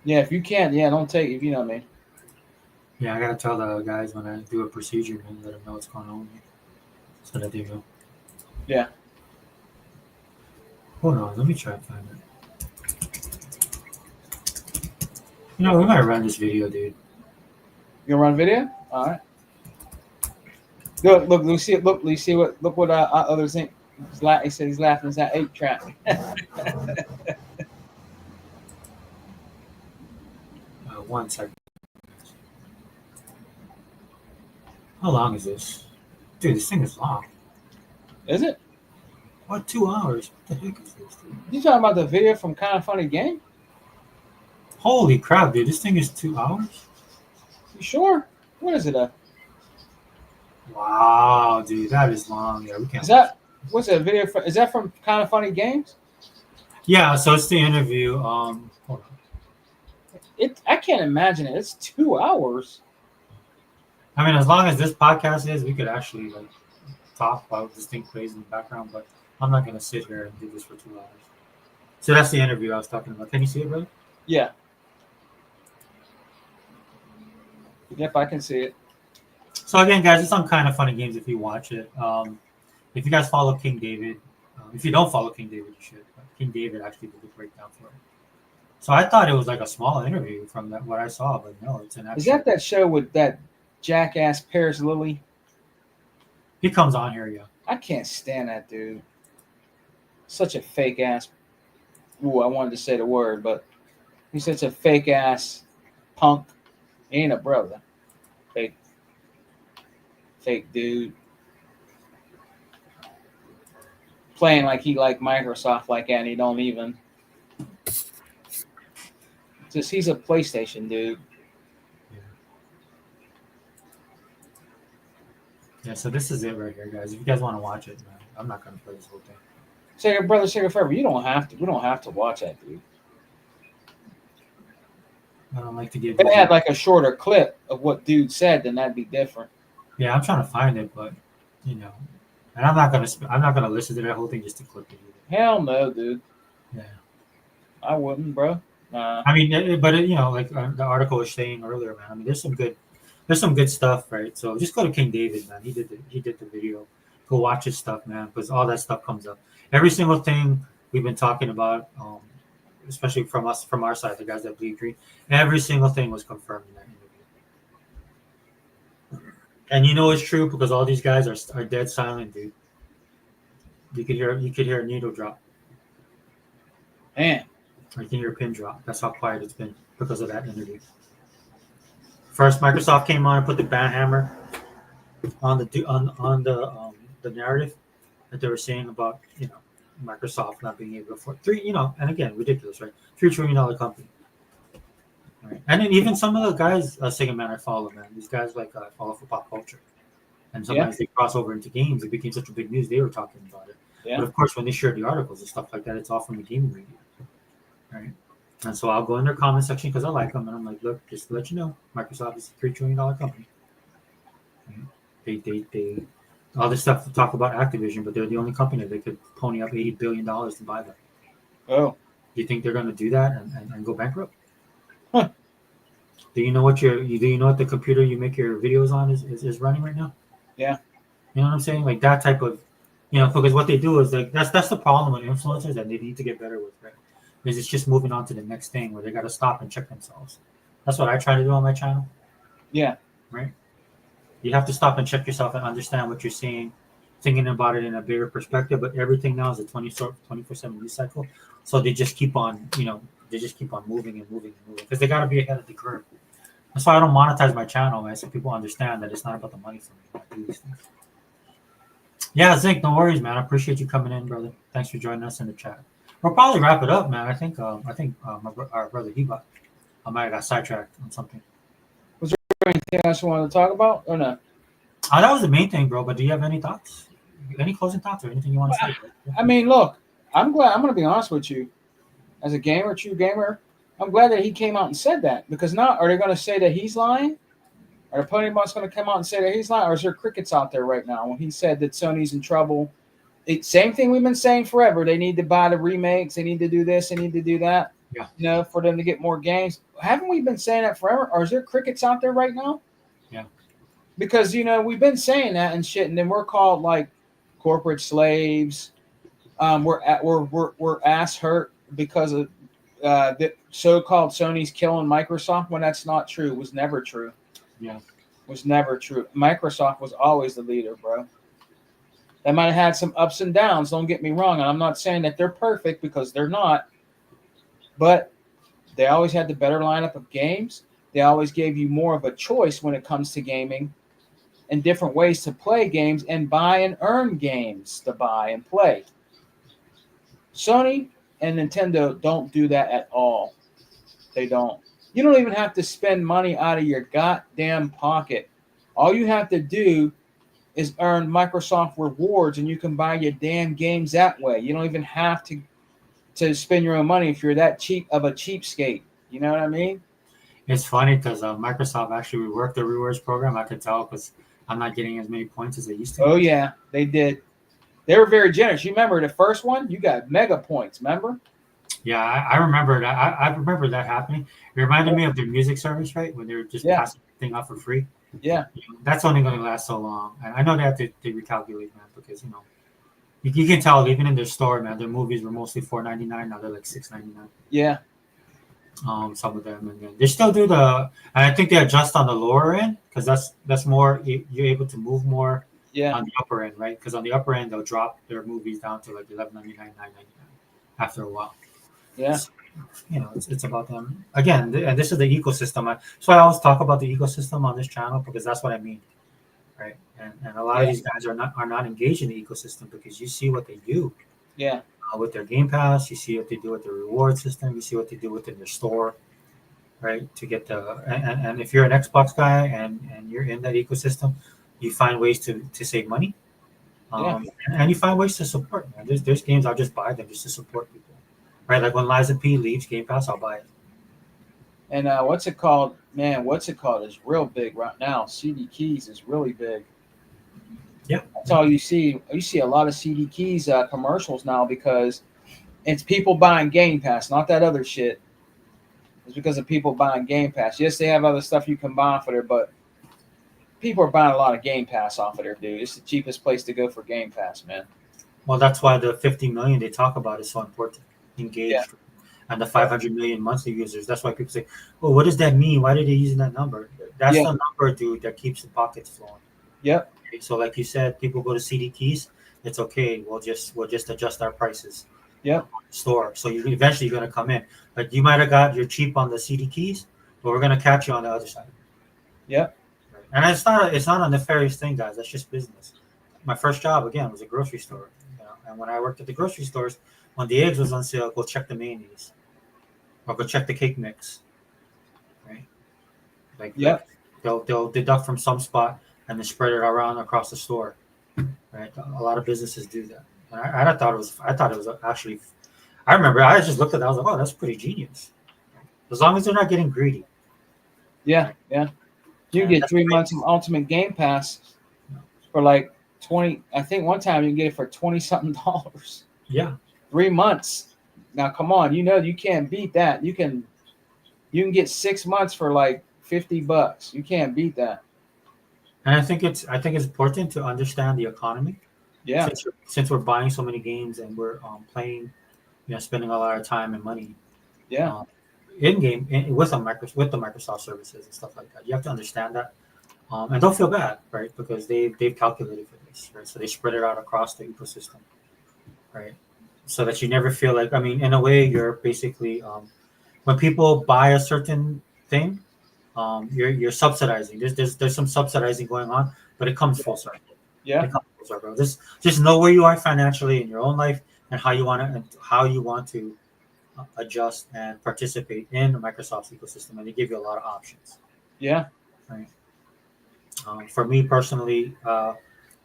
Yeah, if you can't, don't take it. If you know what I mean. Yeah, I gotta tell the guys when I do a procedure, man, let them know what's going on with me, so that they know. Yeah. Hold on, let me try and find it. We might run this video, dude. You gonna run video? All right. Look, you see what others think. He said he's laughing. It's that 8-track. 1 second. How long is this? Dude, this thing is long. Is it? What, 2 hours? What the heck is this, dude? You talking about the video from Kind of Funny Game? Holy crap, dude. This thing is 2 hours? You sure? What is it? Wow, dude. That is long. Yeah, we can't. Is that what's that video from? Is that from Kind of Funny Games? Yeah, so it's the interview. Hold on. I can't imagine it. It's 2 hours. I mean, as long as this podcast is, we could actually talk while this thing plays in the background, but I'm not gonna sit here and do this for 2 hours. So that's the interview I was talking about. Can you see it, brother? Yeah. Yep, I can see it. So again, guys, it's on Kind of Funny Games if you watch it. If you guys follow King David, if you don't follow King David, you should. But King David actually did the breakdown for it. So I thought it was like a small interview from what I saw, but no, it's an actual. Is that show with that jackass Paris Lilly? He comes on here, yeah. I can't stand that dude. Such a fake ass. Ooh, I wanted to say the word, but he's such a fake ass punk. He ain't a brother. Fake dude. Playing like he like Microsoft like that, and he don't even. Just he's a PlayStation dude. Yeah, so this is it right here, guys. If you guys want to watch it, man, I'm not gonna play this whole thing. Sugar Forever, you don't have to. We don't have to watch that, dude. I don't like to give. If they had like a shorter clip of what dude said, then that'd be different. Yeah, I'm trying to find it, but and I'm not gonna listen to that whole thing just to clip it. Either. Hell no, dude. Yeah. I wouldn't, bro. Nah. I mean, like the article was saying earlier, man. I mean, there's some good stuff, right? So just go to King David, man. He did the video. Go watch his stuff, man, because all that stuff comes up. Every single thing we've been talking about, especially from our side, the guys that bleed green, every single thing was confirmed in that interview. And it's true because all these guys are dead silent, dude. You could hear a needle drop. Man, I can hear a pin drop. That's how quiet it's been because of that interview. First, Microsoft came on and put the ban hammer on the narrative that they were saying about Microsoft not being able to afford and again ridiculous, right? $3 trillion company, right? And then even some of the guys, Sega man, I follow, man. These guys I follow for pop culture, and Yeah. sometimes they cross over into games. It became such a big news. They were talking about it, Yeah. but of course, when they share the articles and stuff like that, it's all from the gaming media, right? And so I'll go in their comment section because I like them, and I'm like, look, just to let you know, Microsoft is a $3 trillion company. They all this stuff to talk about Activision, but they're the only company that could pony up $80 billion to buy them. Oh. Do you think they're going to do that and go bankrupt? Huh. Do you know what the computer you make your videos on is running right now? Yeah. You know what I'm saying? Like that type of, because what they do is like that's the problem with influencers that they need to get better with, right? Is it's just moving on to the next thing where they got to stop and check themselves. That's what I try to do on my channel. Yeah. Right. You have to stop and check yourself and understand what you're seeing, thinking about it in a bigger perspective. But everything now is a 24/7 news cycle, so they just keep on, moving and moving and moving because they got to be ahead of the curve. That's why I don't monetize my channel, man. So people understand that it's not about the money for me. I do these things. Yeah, Zink, no worries, man. I appreciate you coming in, brother. Thanks for joining us in the chat. We'll probably wrap it up, man. I think our brother Hebot, I might have got sidetracked on something. Anything else you want to talk about or no? That was the main thing, bro. But do you have any thoughts? Any closing thoughts or anything you want to say? I mean, look, I'm glad. I'm going to be honest with you. As a true gamer, I'm glad that he came out and said that, because now are they going to say that he's lying? Are the Pony Boss going to come out and say that he's lying, or is there crickets out there right now when he said that Sony's in trouble? Same thing we've been saying forever. They need to buy the remakes. They need to do this. They need to do that. Yeah. For them to get more games. Haven't we been saying that forever? Or is there crickets out there right now? Yeah. Because we've been saying that and shit, and then we're called like corporate slaves. We're ass hurt because of the so-called Sony's killing Microsoft, when that's not true. It was never true. Yeah. It was never true. Microsoft was always the leader, bro. They might have had some ups and downs, don't get me wrong, and I'm not saying that they're perfect, because they're not, but they always had the better lineup of games. They always gave you more of a choice when it comes to gaming and different ways to play games and buy and earn games to buy and play. Sony and Nintendo don't do that at all. They don't. You don't even have to spend money out of your goddamn pocket. All you have to do is earn Microsoft rewards, and you can buy your damn games that way. You don't even have to spend your own money if you're that cheap of a cheapskate. You know what I mean? It's funny because Microsoft actually reworked the rewards program. I could tell because I'm not getting as many points as they used to. Oh, yeah, they did. They were very generous. You remember the first one? You got mega points, remember? Yeah, I remember that. I remember that happening. It reminded me of their music service, right? When they were just passing everything out for free. Yeah. That's only going to last so long. And I know they have to recalculate, man, because, you can tell even in their store, man, their movies were mostly $4.99. Now they're like $6.99. Yeah. Some of them, and then they still do and I think they adjust on the lower end because that's more you're able to move more. Yeah. On the upper end, right? Because on the upper end they'll drop their movies down to like $11.99, $9.99 after a while. Yeah. So, it's about them again, and this is the ecosystem. So I always talk about the ecosystem on this channel because that's what I mean, right? And a lot of these guys are not engaged in the ecosystem because you see what they do. Yeah. With their Game Pass, you see what they do with their reward system. You see what they do within their store, right? To get and if you're an Xbox guy and you're in that ecosystem, you find ways to save money, and you find ways to support. Man. There's games I'll just buy them just to support people, right? Like when Liza P leaves Game Pass, I'll buy it. And what's it called? Man, what's it called? Is real big right now. CD Keys is really big. Yeah, that's all you see. You see a lot of CD Keys commercials now because it's people buying Game Pass, not that other shit. It's because of people buying Game Pass. Yes, they have other stuff you can buy off of there, but people are buying a lot of Game Pass off of there, dude. It's the cheapest place to go for Game Pass, man. Well, that's why the 50 million they talk about is so important. Engaged, and the 500 million monthly users. That's why people say, "Oh, what does that mean? Why are they using that number?" That's the number, dude, that keeps the pockets flowing. Yep. So like you said, people go to CD Keys. It's okay. We'll just adjust our prices Yep. store. So you eventually you're gonna come in. But you might have got your cheap on the CD keys, but we're gonna catch you on the other side. Yep. Right? And it's not a nefarious thing, guys. That's just business. My first job again was a grocery store. And when I worked at the grocery stores, when the eggs was on sale, go check the mayonnaise or go check the cake mix. Right? Like Yep. they'll deduct from some spot and then spread it around across the store. Right? A lot of businesses do that. And I thought it was actually. I remember I just looked at that. I was like, oh, that's pretty genius. As long as they're not getting greedy. Yeah. Right? Yeah. You And get that's 3 months of Ultimate Game Pass for like 20. I think one time you can get it for 20 something dollars. yeah. 3 months. Now come on, you can't beat that. You can get 6 months for like $50. You can't beat that. And I think it's important to understand the economy Yeah. since we're buying so many games and we're playing, spending a lot of time and money Yeah. um, in game with with the Microsoft services and stuff like that. You have to understand that, and don't feel bad, right? Because they've calculated for this, right? So they spread it out across the ecosystem, right? So that you never feel like, I mean, in a way, you're basically when people buy a certain thing, you're subsidizing. There's some subsidizing going on, but it comes full circle. Yeah. It comes full circle. Just know where you are financially in your own life and how you want to adjust and participate in Microsoft's ecosystem, and they give you a lot of options. Yeah. Right. For me personally,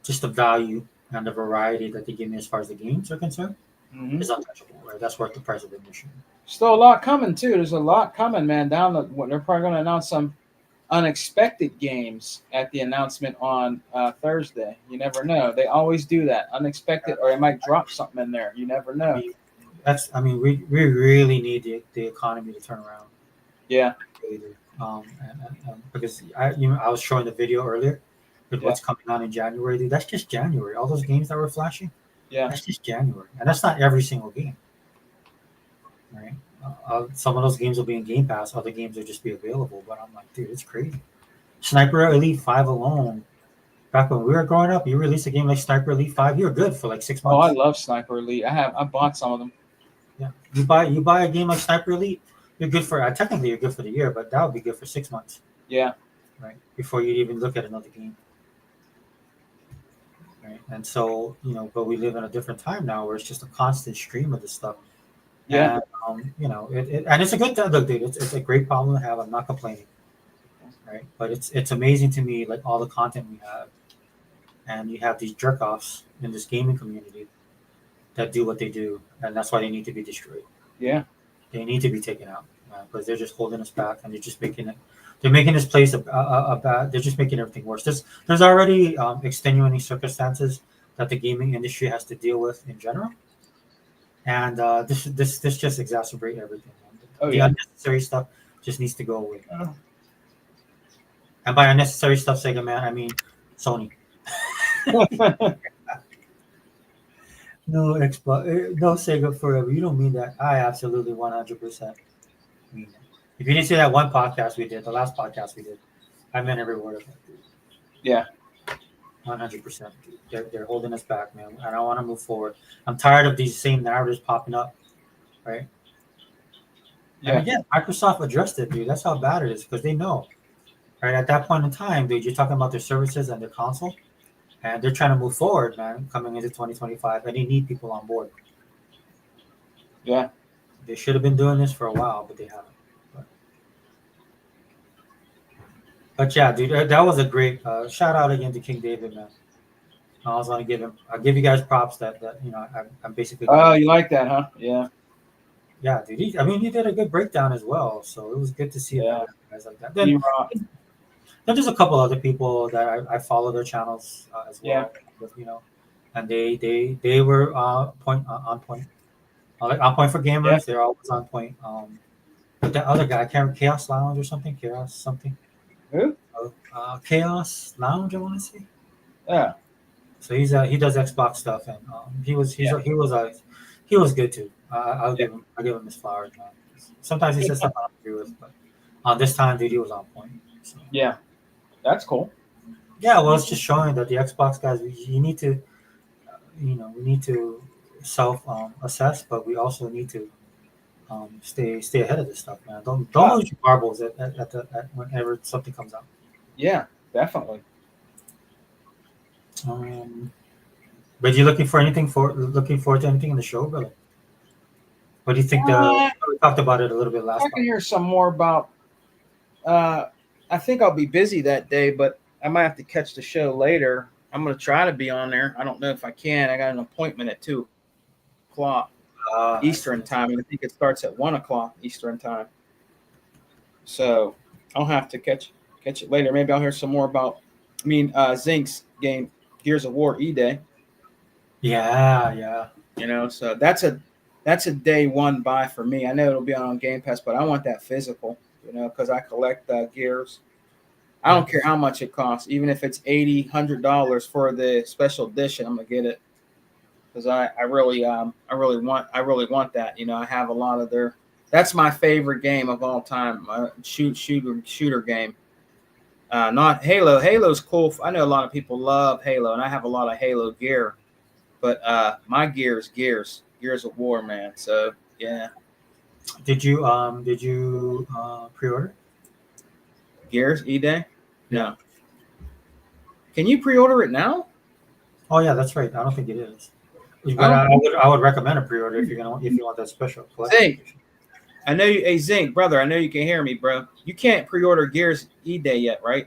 just the value and the variety that they give me as far as the games are concerned Hmm. is untouchable. Right, that's worth the price of admission. Still a lot coming too. There's a lot coming, man. They're probably going to announce some unexpected games at the announcement on Thursday. You never know. They always do that. Unexpected, or they might drop something in there. You never I know. mean, we really need the economy to turn around. Yeah. Really do. Because I was showing the video earlier with Yeah. what's coming on in January. Dude, that's just January. All those games that were flashing, Yeah. that's just January, and that's not every single game, right? Some of those games will be in Game Pass. Other games will just be available. But I'm like, dude, it's crazy. Sniper Elite 5 alone. Back when we were growing up, you release a game like Sniper Elite 5, you're good for like six Oh, I months. love Sniper Elite. I bought some of them. Yeah, you buy a game like Sniper Elite, you're good for technically you're good for the year, but that would be good for 6 months, Yeah. right? Before you even look at another game, right? And so but we live in a different time now where it's just a constant stream of this stuff, Yeah. and and it's a good look, dude. It's a great problem to have. I'm not complaining, right? But it's amazing to me like all the content we have, and you have these jerk offs in this gaming community that do what they do, and that's why they need to be destroyed. Yeah. They need to be taken out because they're just holding us back, and they're just making it. They're making this place a bad. They're just making everything worse. There's already extenuating circumstances that the gaming industry has to deal with in general, and this just exacerbate everything. Oh The yeah. unnecessary stuff just needs to go away. Oh. And by unnecessary stuff, Sega man, I mean Sony. No Xbox, no Sega forever. You don't mean that. I absolutely 100% mean that. If you didn't see that one podcast we did, the last podcast we did, I meant every word of it. Yeah. 100%. They're holding us back, man. I don't want to move forward. I'm tired of these same narratives popping up, right? And Yeah. again, Microsoft addressed it, dude. That's how bad it is because they know, right? At that point in time, dude, you're talking about their services and their console, and they're trying to move forward, man, coming into 2025, and they need people on board. Yeah. They should have been doing this for a while, but they haven't. But yeah, dude, that was a great shout out again to King David, man. I was gonna give him. I'll give you guys props that I'm basically. Oh, you like that, huh? Yeah. Yeah, dude. I mean, he did a good breakdown as well, so it was good to see Yeah. guys like that. D-Rock. Then there's a couple other people that I follow their channels as Yeah. well. And they were on point. Like on point for gamers. Yeah. They're always on point. But that other guy, Chaos Lounge or something, Chaos something. Who? Chaos Lounge, I want to say. Yeah. So he does Xbox stuff, and he was good too. I'll give him his flowers, man. Sometimes he says stuff I don't agree with, but this time, dude, he was on point. So. Yeah. That's cool. Yeah, well, it's just showing that the Xbox guys, you need to, we need to self assess, but we also need to stay ahead of this stuff, man. Don't lose your marbles at whenever something comes out. Yeah, definitely. Um, but you looking forward to anything in the show, brother? What do you think? Uh, We talked about it a little bit I last can time. hear some more about. Uh, I think I'll be busy that day, but I might have to catch the show later. I'm going to try to be on there. I don't know if I can. I got an appointment at 2:00 I see. Eastern time, and I think it starts at 1:00 Eastern time. So I'll have to catch it later. Maybe I'll hear some more about. Zink's game, Gears of War E-Day. Yeah. So that's a day one buy for me. I know it'll be on Game Pass, but I want that physical. Because I collect Gears. I don't care how much it costs, even if it's $80-$100 for the special edition. I'm gonna get it because I really want that. I have a lot of their. That's my favorite game of all time. Shooter game. Not Halo. Halo's cool. I know a lot of people love Halo, and I have a lot of Halo gear. But my Gears of War, man. So yeah, Did you pre-order? Gears E-Day. Yeah. No, can you pre-order it now? Oh yeah, that's right. I don't think it is. I But don't. I would recommend a pre-order if you want that special collection Zink, edition. I know you. Hey Zink, brother, I know you can hear me, bro. You can't pre-order Gears E-Day yet, right?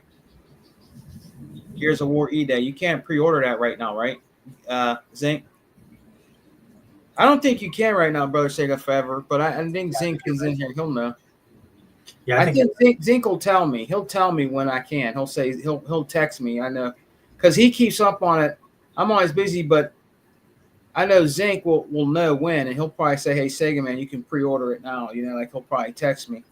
Gears of War E-Day. You can't pre-order that right now, right? Zink. I don't think you can right now, brother Sega Forever. But I think Zink is in here. He'll know. Yeah, I I think think Zink will tell me. He'll tell me when I can. He'll say he'll text me. I know, because he keeps up on it. I'm always busy, but I know Zink will know when, and he'll probably say, "Hey, Sega man, you can pre-order it now." Like he'll probably text me.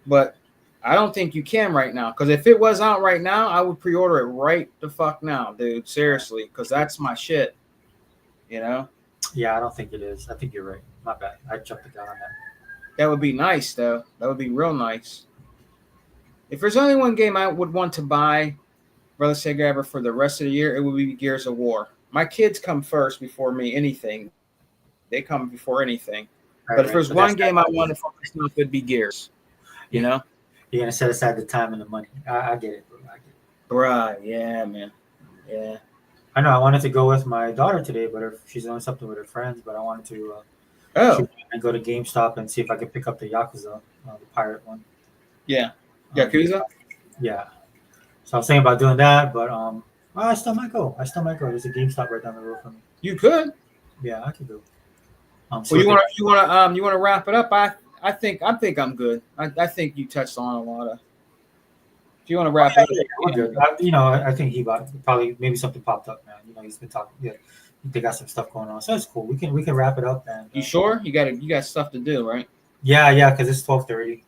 But I don't think you can right now. Because if it was out right now, I would pre-order it right the fuck now, dude. Seriously, because that's my shit. yeah, I don't think it is. I think you're right. My bad. I jumped the gun on that. That would be nice, though. That would be real nice. If there's only one game I would want to buy, Brother Sega ever, for the rest of the year, it would be Gears of War. My kids come first before me. Anything, they come before anything. But if Right. there's So one that's game I want to focus on, it'd be Gears. You know, you're gonna set aside the time and the money. I get it, bro. I get it. right? Yeah, man. Yeah. I know. I wanted to go with my daughter today, but she's doing something with her friends. But I wanted to Oh, shoot and go to GameStop and see if I could pick up the Yakuza, the pirate one. yeah. Um, Yakuza. yeah. So I was thinking about doing that, but well, I still might go. There's a GameStop right down the road from me. You could. Yeah, I could go. So Well, you want to wrap it up. I think I'm good. I think you touched on a lot of. If you want to wrap it up, we're good. I think he probably maybe something popped up, man. He's been talking. Yeah, they got some stuff going on, so it's cool. We can wrap it up and. you sure? You got stuff to do, right? Yeah, because it's 12:30.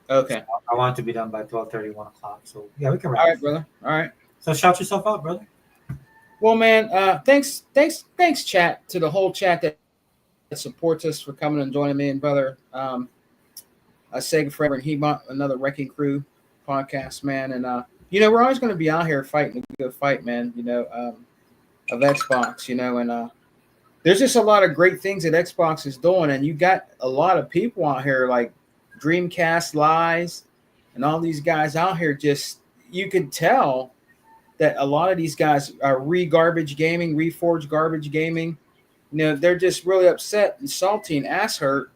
Okay. So I want it to be done by 12:30, 1:00. So yeah, we can wrap. All right, it. brother. All right. So shout yourself out, brother. Well, man, thanks, chat, to the whole chat that supports us, for coming and joining me and brother Sega Forever and Hebot, another Wrecking Crew podcast, man. And we're always going to be out here fighting a good fight, man. Of Xbox, and there's just a lot of great things that Xbox is doing, and you got a lot of people out here like Dreamcast Lies and all these guys out here. Just you could tell that a lot of these guys are reforged garbage gaming. They're just really upset and salty and ass hurt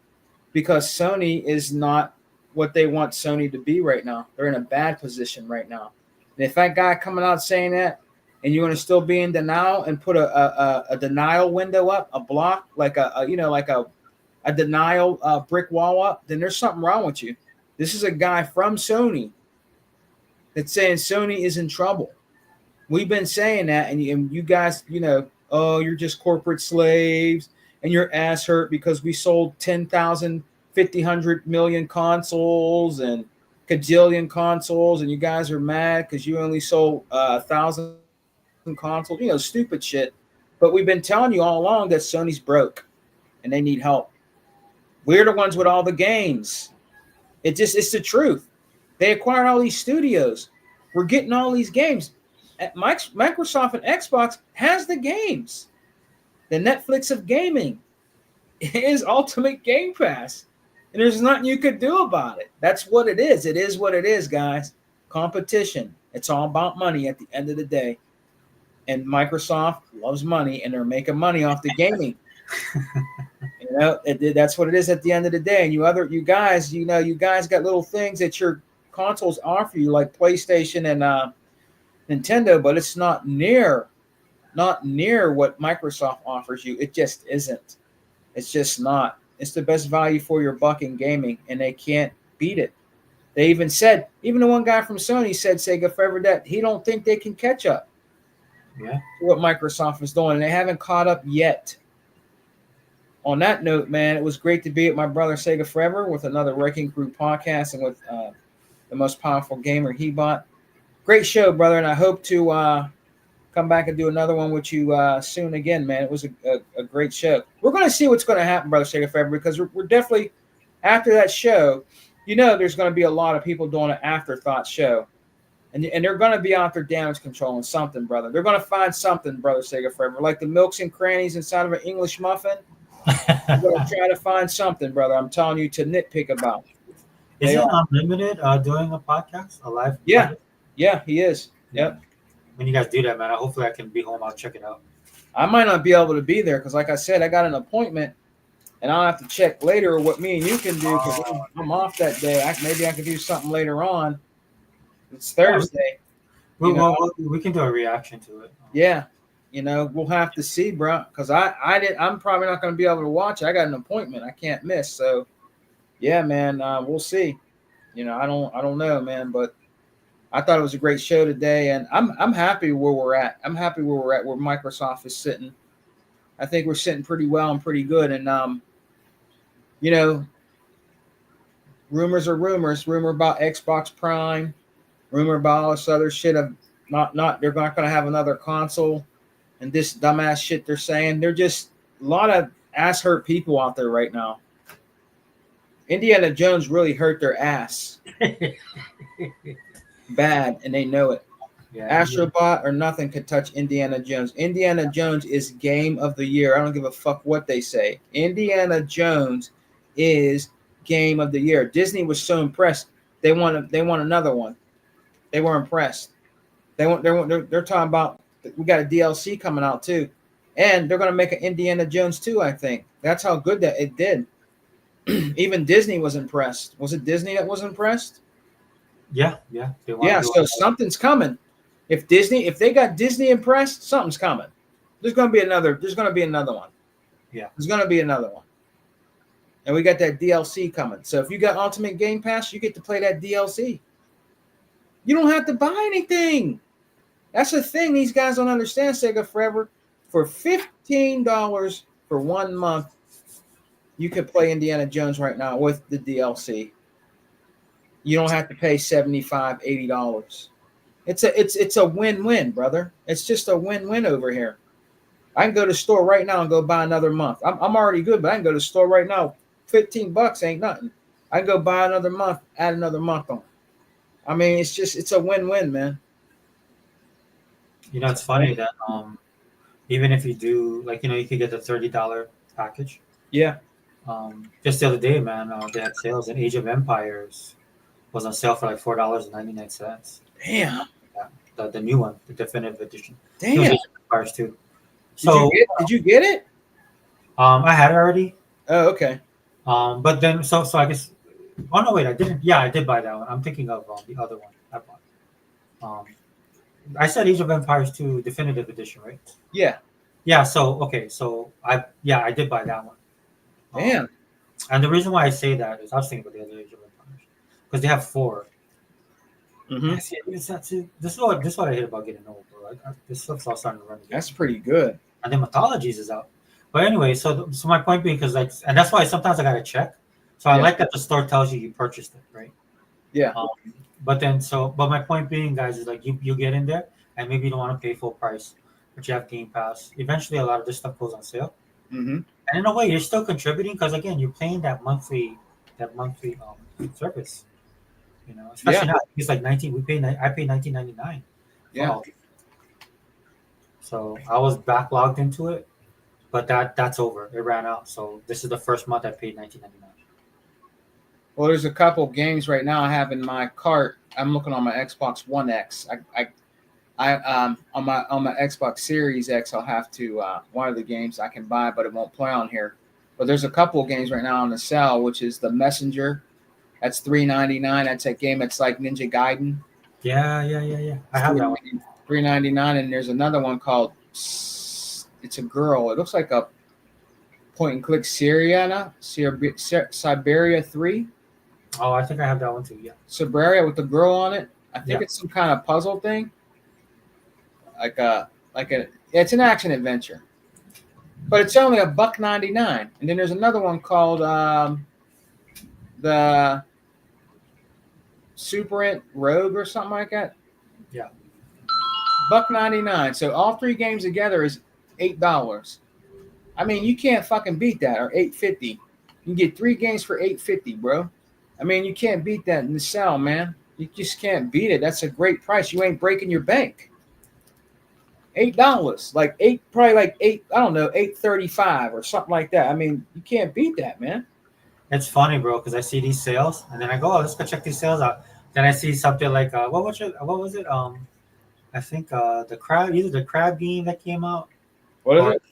because Sony is not what they want Sony to be right now. They're in a bad position right now. And if that guy coming out saying that, and you're going to still be in denial and put a denial window up, a block, like a denial brick wall up, then there's something wrong with you. This is a guy from Sony that's saying Sony is in trouble. We've been saying that, and you guys, oh, you're just corporate slaves, and your ass hurt because we sold 10,000, 50, 100 million consoles and cajillion consoles, and you guys are mad because you only sold 1,000 consoles, stupid shit. But we've been telling you all along that Sony's broke and they need help. We're the ones with all the games. It's the truth. They acquired all these studios. We're getting all these games. Microsoft and Xbox has the games, the Netflix of gaming. is Ultimate Game Pass. And there's nothing you could do about it. That's what it is. It is what it is, guys. Competition. It's all about money at the end of the day. And Microsoft loves money, and they're making money off the gaming. That's what it is at the end of the day. And you guys, you guys got little things that your consoles offer you, like PlayStation and Nintendo, but it's not near what Microsoft offers you. It just isn't. It's just not. It's the best value for your buck in gaming, and they can't beat it. They even the one guy from Sony said, Sega forever, that he don't think they can catch up Yeah. to what Microsoft is doing, and they haven't caught up yet. On that note, man, it was great to be at my brother Sega Forever with another Wrecking Crew podcast and with the most powerful gamer he bought. Great show, brother, and I hope to come back and do another one with you soon again, man. It was a great show. We're going to see what's going to happen, brother Sega Forever, because we're definitely, after that show, there's going to be a lot of people doing an afterthought show. And they're going to be out there damage controlling something, brother. They're going to find something, brother Sega Forever, like the milks and crannies inside of an English muffin. They're going to try to find something, brother. I'm telling you, to nitpick about. Isn't Unlimited doing a podcast, a live? Yeah. Podcast? Yeah, he is. Yep. When you guys do that, man, hopefully I can be home. I'll check it out. I might not be able to be there because, like I said, I got an appointment, and I'll have to check later what me and you can do because I'm off that day. Maybe I can do something later on. It's Thursday. We can do a reaction to it. Yeah. We'll have to see, bro, because I'm probably not going to be able to watch it. I got an appointment I can't miss. So, yeah, man, we'll see. I don't know, man, but I thought it was a great show today, and I'm happy where we're at. I'm happy where we're at, where Microsoft is sitting. I think we're sitting pretty well and pretty good. And rumors are rumors. Rumor about Xbox Prime. Rumor about all this other shit of not they're not going to have another console. And this dumbass shit they're saying. They're just a lot of ass hurt people out there right now. Indiana Jones really hurt their ass. Bad, and they know it. Yeah, Astrobot or nothing could touch Indiana Jones. Indiana Jones is game of the year. I don't give a fuck what they say. Indiana Jones is game of the year. Disney was so impressed. They want another one. They were impressed. They're talking about, we got a DLC coming out too, and they're going to make an Indiana Jones 2, I think. That's how good that it did. Even Disney was impressed. Was it Disney that was impressed? Yeah. So something's coming. If they got Disney impressed, something's coming. There's going to be another one. Yeah. There's going to be another one. And we got that DLC coming. So if you got Ultimate Game Pass, you get to play that DLC. You don't have to buy anything. That's the thing these guys don't understand, Sega Forever. For $15 for 1 month, you can play Indiana Jones right now with the DLC. You don't have to pay $75, $80. It's a win-win, brother. It's just a win-win over here. I can go to the store right now and go buy another month. I'm already good, but I can go to the store right now. $15 ain't nothing. I can go buy another month, add another month on. I mean, it's a win-win, man. It's funny that even if you do, like, you could get the $30 package. Yeah. Just the other day, man, they had sales, and Age of Empires was on sale for like $4.99. Damn. Yeah, the new one, the definitive edition. Damn. Age of Empires too. So did you get it? I had it already. Oh, okay. But then so I guess. Oh no, wait, I didn't. Yeah, I did buy that one. I'm thinking of the other one I bought. I said Age of Empires 2 definitive edition, right? Yeah. Yeah. So okay. So I did buy that one. Damn. And the reason why I say that is I was thinking about the other Age of Empires because they have 4. Mm-hmm. This is what I hate about getting old, bro. This stuff's all starting to run again. That's pretty good. And then Mythologies is out. But anyway, so my point being, because and that's why sometimes I gotta check. So I like that the store tells you purchased it, right? Yeah. But my point being, guys, is like you get in there and maybe you don't want to pay full price, but you have Game Pass. Eventually, a lot of this stuff goes on sale. Mm-hmm. And in a way, you're still contributing because again, you're paying that monthly service. Especially now, it's like I pay $19.99. Yeah. So I was backlogged into it, but that's over. It ran out. So this is the first month I paid $19.99. Well, there's a couple games right now I have in my cart. I'm looking on my Xbox One X. On my Xbox Series X, I'll have to one of the games I can buy, but it won't play on here. But there's a couple of games right now on the sale, which is The Messenger. That's $3.99. That's a game that's like Ninja Gaiden. Yeah. I have that one. $3.99, and there's another one called it's a girl. It looks like a point and click Siberia 3. Oh, I think I have that one too. Yeah. Siberia with the girl on it. I think Yeah. it's some kind of puzzle thing. It's an action adventure. But it's only $1.99. And then there's another one called the Super Rogue or something like that. Yeah. $1.99. So all three games together is $8. I mean, you can't fucking beat that, or $8.50. You can get 3 games for $8.50, bro. I mean, you can't beat that in the sale, man. You just can't beat it. That's a great price. You ain't breaking your bank. $8, probably like $8. I don't know, $8.35 or something like that. I mean, you can't beat that, man. It's funny, bro, because I see these sales and then I go, oh, let's go check these sales out. Then I see something like what was it? I think either the crab game that came out, What is or it?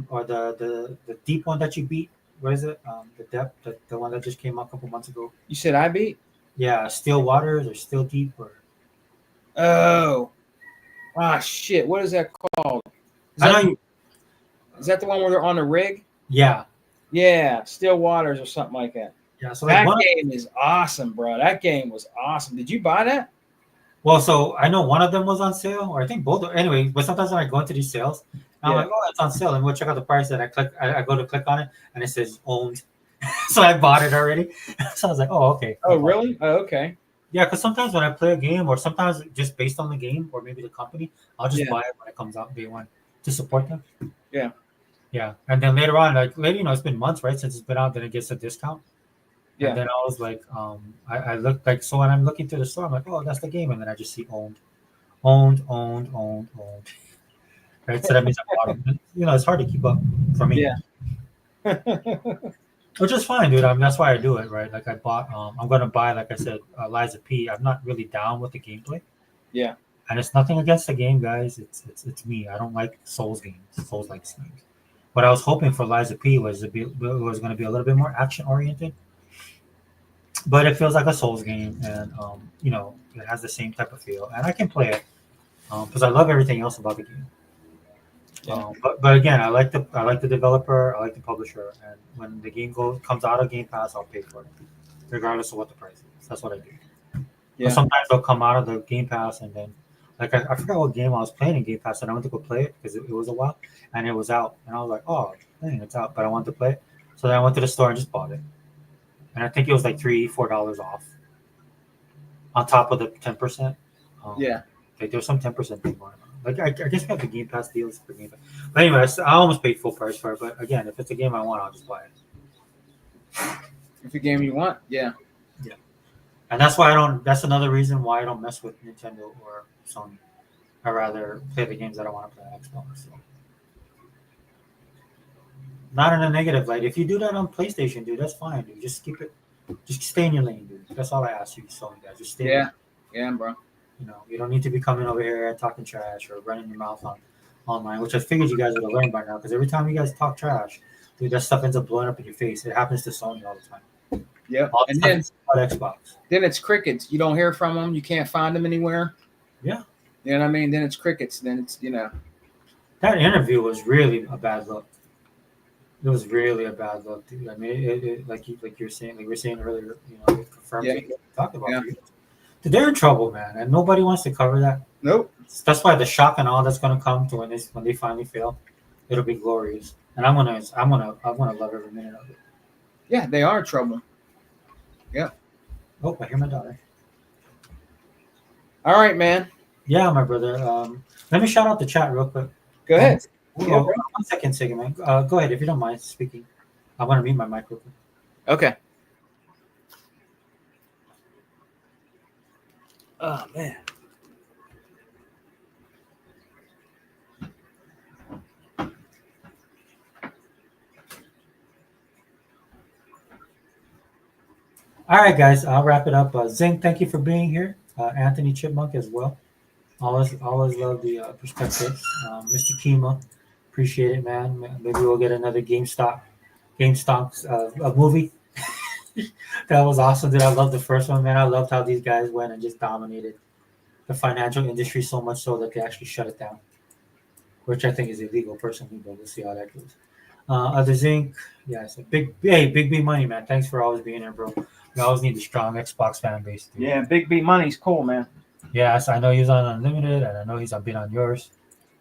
or the deep one that you beat. What is it? The depth, the one that just came out a couple months ago. You said I beat? Yeah, Still Waters or Still Deep or Oh. Ah, shit. What is that called? I know you. Is that the one where they're on the rig? Yeah, Yeah, Still Waters or something like that. yeah. So like That one. game is awesome, bro. That game was awesome. Did you buy that? Well, so I know one of them was on sale, or I think both. Anyway, but sometimes when I go into these sales, I'm Yeah. like, oh, it's on sale, and we'll check out the price. And I go to click on it, and it says owned. So I bought it already. So I was like, oh, okay. Oh, really? Oh, okay. Yeah, because sometimes when I play a game, or sometimes just based on the game, or maybe the company, I'll just Yeah. buy it when it comes out day one to support them. Yeah. Yeah, and then later on, it's been months, right, since it's been out, then it gets a discount. Yeah. And then I was like, I looked like, so when I'm looking through the store, I'm like, oh, that's the game, and then I just see owned, right? So that means I bought them. It's hard to keep up for me. Yeah. Which is fine, dude. I mean, that's why I do it, right? Like I bought, I'm gonna buy, like I said, Liza P. I'm not really down with the gameplay. Yeah. And it's nothing against the game, guys. It's me. I don't like Souls games, Souls like games. What I was hoping for Liza P was was going to be a little bit more action oriented, but it feels like a Souls game, and it has the same type of feel, and I can play it because I love everything else about the game. Yeah. But again, I like the developer, I like the publisher, and when the game comes out of Game Pass, I'll pay for it, regardless of what the price is. That's what I do. Yeah. But sometimes they'll come out of the Game Pass, and then like I forgot what game I was playing in Game Pass, and I went to go play it because it was a while, and it was out, and I was like, oh, dang, it's out, but I wanted to play it, so then I went to the store and just bought it, and I think it was like $3-4 off, on top of the 10%. Yeah. Like there was some 10% thing going on. Like I guess we have the Game Pass deals for Game Pass. But anyway, I almost paid full price for it. But again, if it's a game I want, I'll just buy it. If a game you want, yeah. And that's why I don't. That's another reason why I don't mess with Nintendo or Sony. I rather play the games that I want to play on Xbox. So. Not in a negative light. If you do that on PlayStation, dude, that's fine, dude. Just keep it. Just stay in your lane, dude. That's all I ask you, Sony guys. Just stay. Yeah. Yeah, bro. You don't need to be coming over here and talking trash or running your mouth on online, which I figured you guys would have learned by now. Because every time you guys talk trash, dude, that stuff ends up blowing up in your face. It happens to Sony all the time. Yep. All And the then time on Xbox. Then it's crickets. You don't hear from them. You can't find them anywhere. Yeah. You know what I mean? Then it's crickets. Then it's That interview was really a bad look. It was really a bad look, dude. I mean, like you're saying, like we were saying earlier, it confirms what we talked about. Yeah. Dude, they're in trouble, man, and nobody wants to cover that. Nope. That's why the shock and all that's gonna come to when they finally fail, it'll be glorious, and I'm gonna love every minute of it. Yeah, they are in trouble. Yep. Oh, I hear my daughter. All right, man. Yeah, my brother. Let me shout out the chat real quick. Go ahead. Yeah, 1 second, Sigma, man. Go ahead if you don't mind speaking. I want to mute my mic real quick. Okay. Oh man. All right, guys, I'll wrap it up. Zing, thank you for being here. Anthony Chipmunk as well. Always love the perspectives. Mr. Kima, appreciate it, man. Maybe we'll get another GameStop a movie. That was awesome, dude. I loved the first one, man. I loved how these guys went and just dominated the financial industry so much so that they actually shut it down, which I think is illegal personally, but we'll see how that goes. Other Zinc, yes, Big B Money, man. Thanks for always being here, bro. We always need a strong Xbox fan base, dude. Yeah, Big B Money's cool, man. Yes, I know he's on Unlimited, and I know he's been on yours.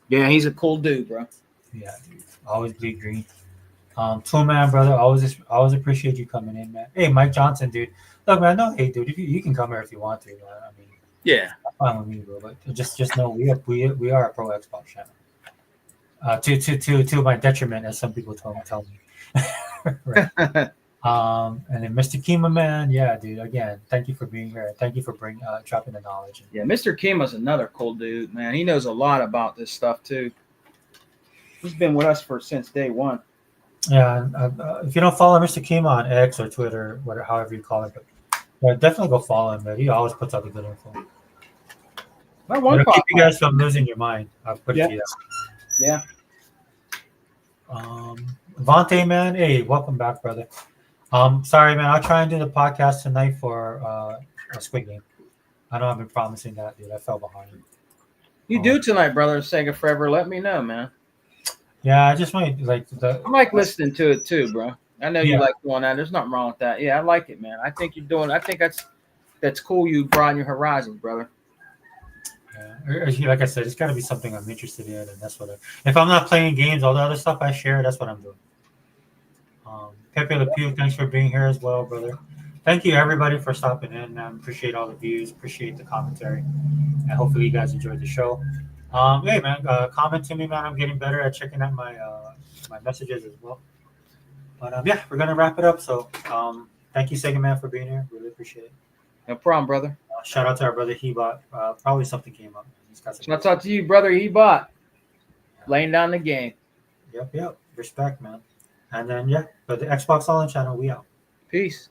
Yeah, he's a cool dude, bro. Yeah, dude. Always bleed green. Two man, brother. Always appreciate you coming in, man. Hey, Mike Johnson, dude. Look, man. No, hey, dude. If you can come here if you want to. Man. I mean, Yeah. fine with me, bro. But just know we are a pro Xbox channel. To my detriment, as some people tell me. Right. And then Mr. Kima, man, yeah, dude. Again, thank you for being here. Thank you for dropping the knowledge. Yeah, Mr. Kima's another cool dude, man. He knows a lot about this stuff too. He's been with us since day one. Yeah, if you don't follow Mr. Kima on X or Twitter, whatever, however you call it, but yeah, definitely go follow him, man. He always puts out the good info. It'll keep you guys from losing your mind. I'll put it to you. Yeah. Vontae, man, hey, welcome back, brother. Sorry, man. I'll try and do the podcast tonight for a Squid Game. I know I've been promising that, dude. I fell behind. You do tonight, brother. Sega Forever. Let me know, man. Yeah, I just might I like listening to it too, bro. I know you like doing that. There's nothing wrong with that. Yeah, I like it, man. I think you're doing. I think that's cool. You broaden your horizons, brother. Yeah, like I said, it's got to be something I'm interested in, and that's what. If I'm not playing games, all the other stuff I share, that's what I'm doing. Pepe Le Pew, thanks for being here as well, brother. Thank you everybody for stopping in, man. Appreciate all the views, appreciate the commentary, and hopefully you guys enjoyed the show. Hey man, comment to me, man. I'm getting better at checking out my my messages as well. But yeah, we're gonna wrap it up. So thank you, Sega Man, for being here. Really appreciate it. No problem, brother. Shout out to our brother Hebot. Probably something came up. Shout out to you, brother Hebot. Laying down the game. Yep. Respect, man. And then yeah, but the Xbox All In channel, we out. Peace.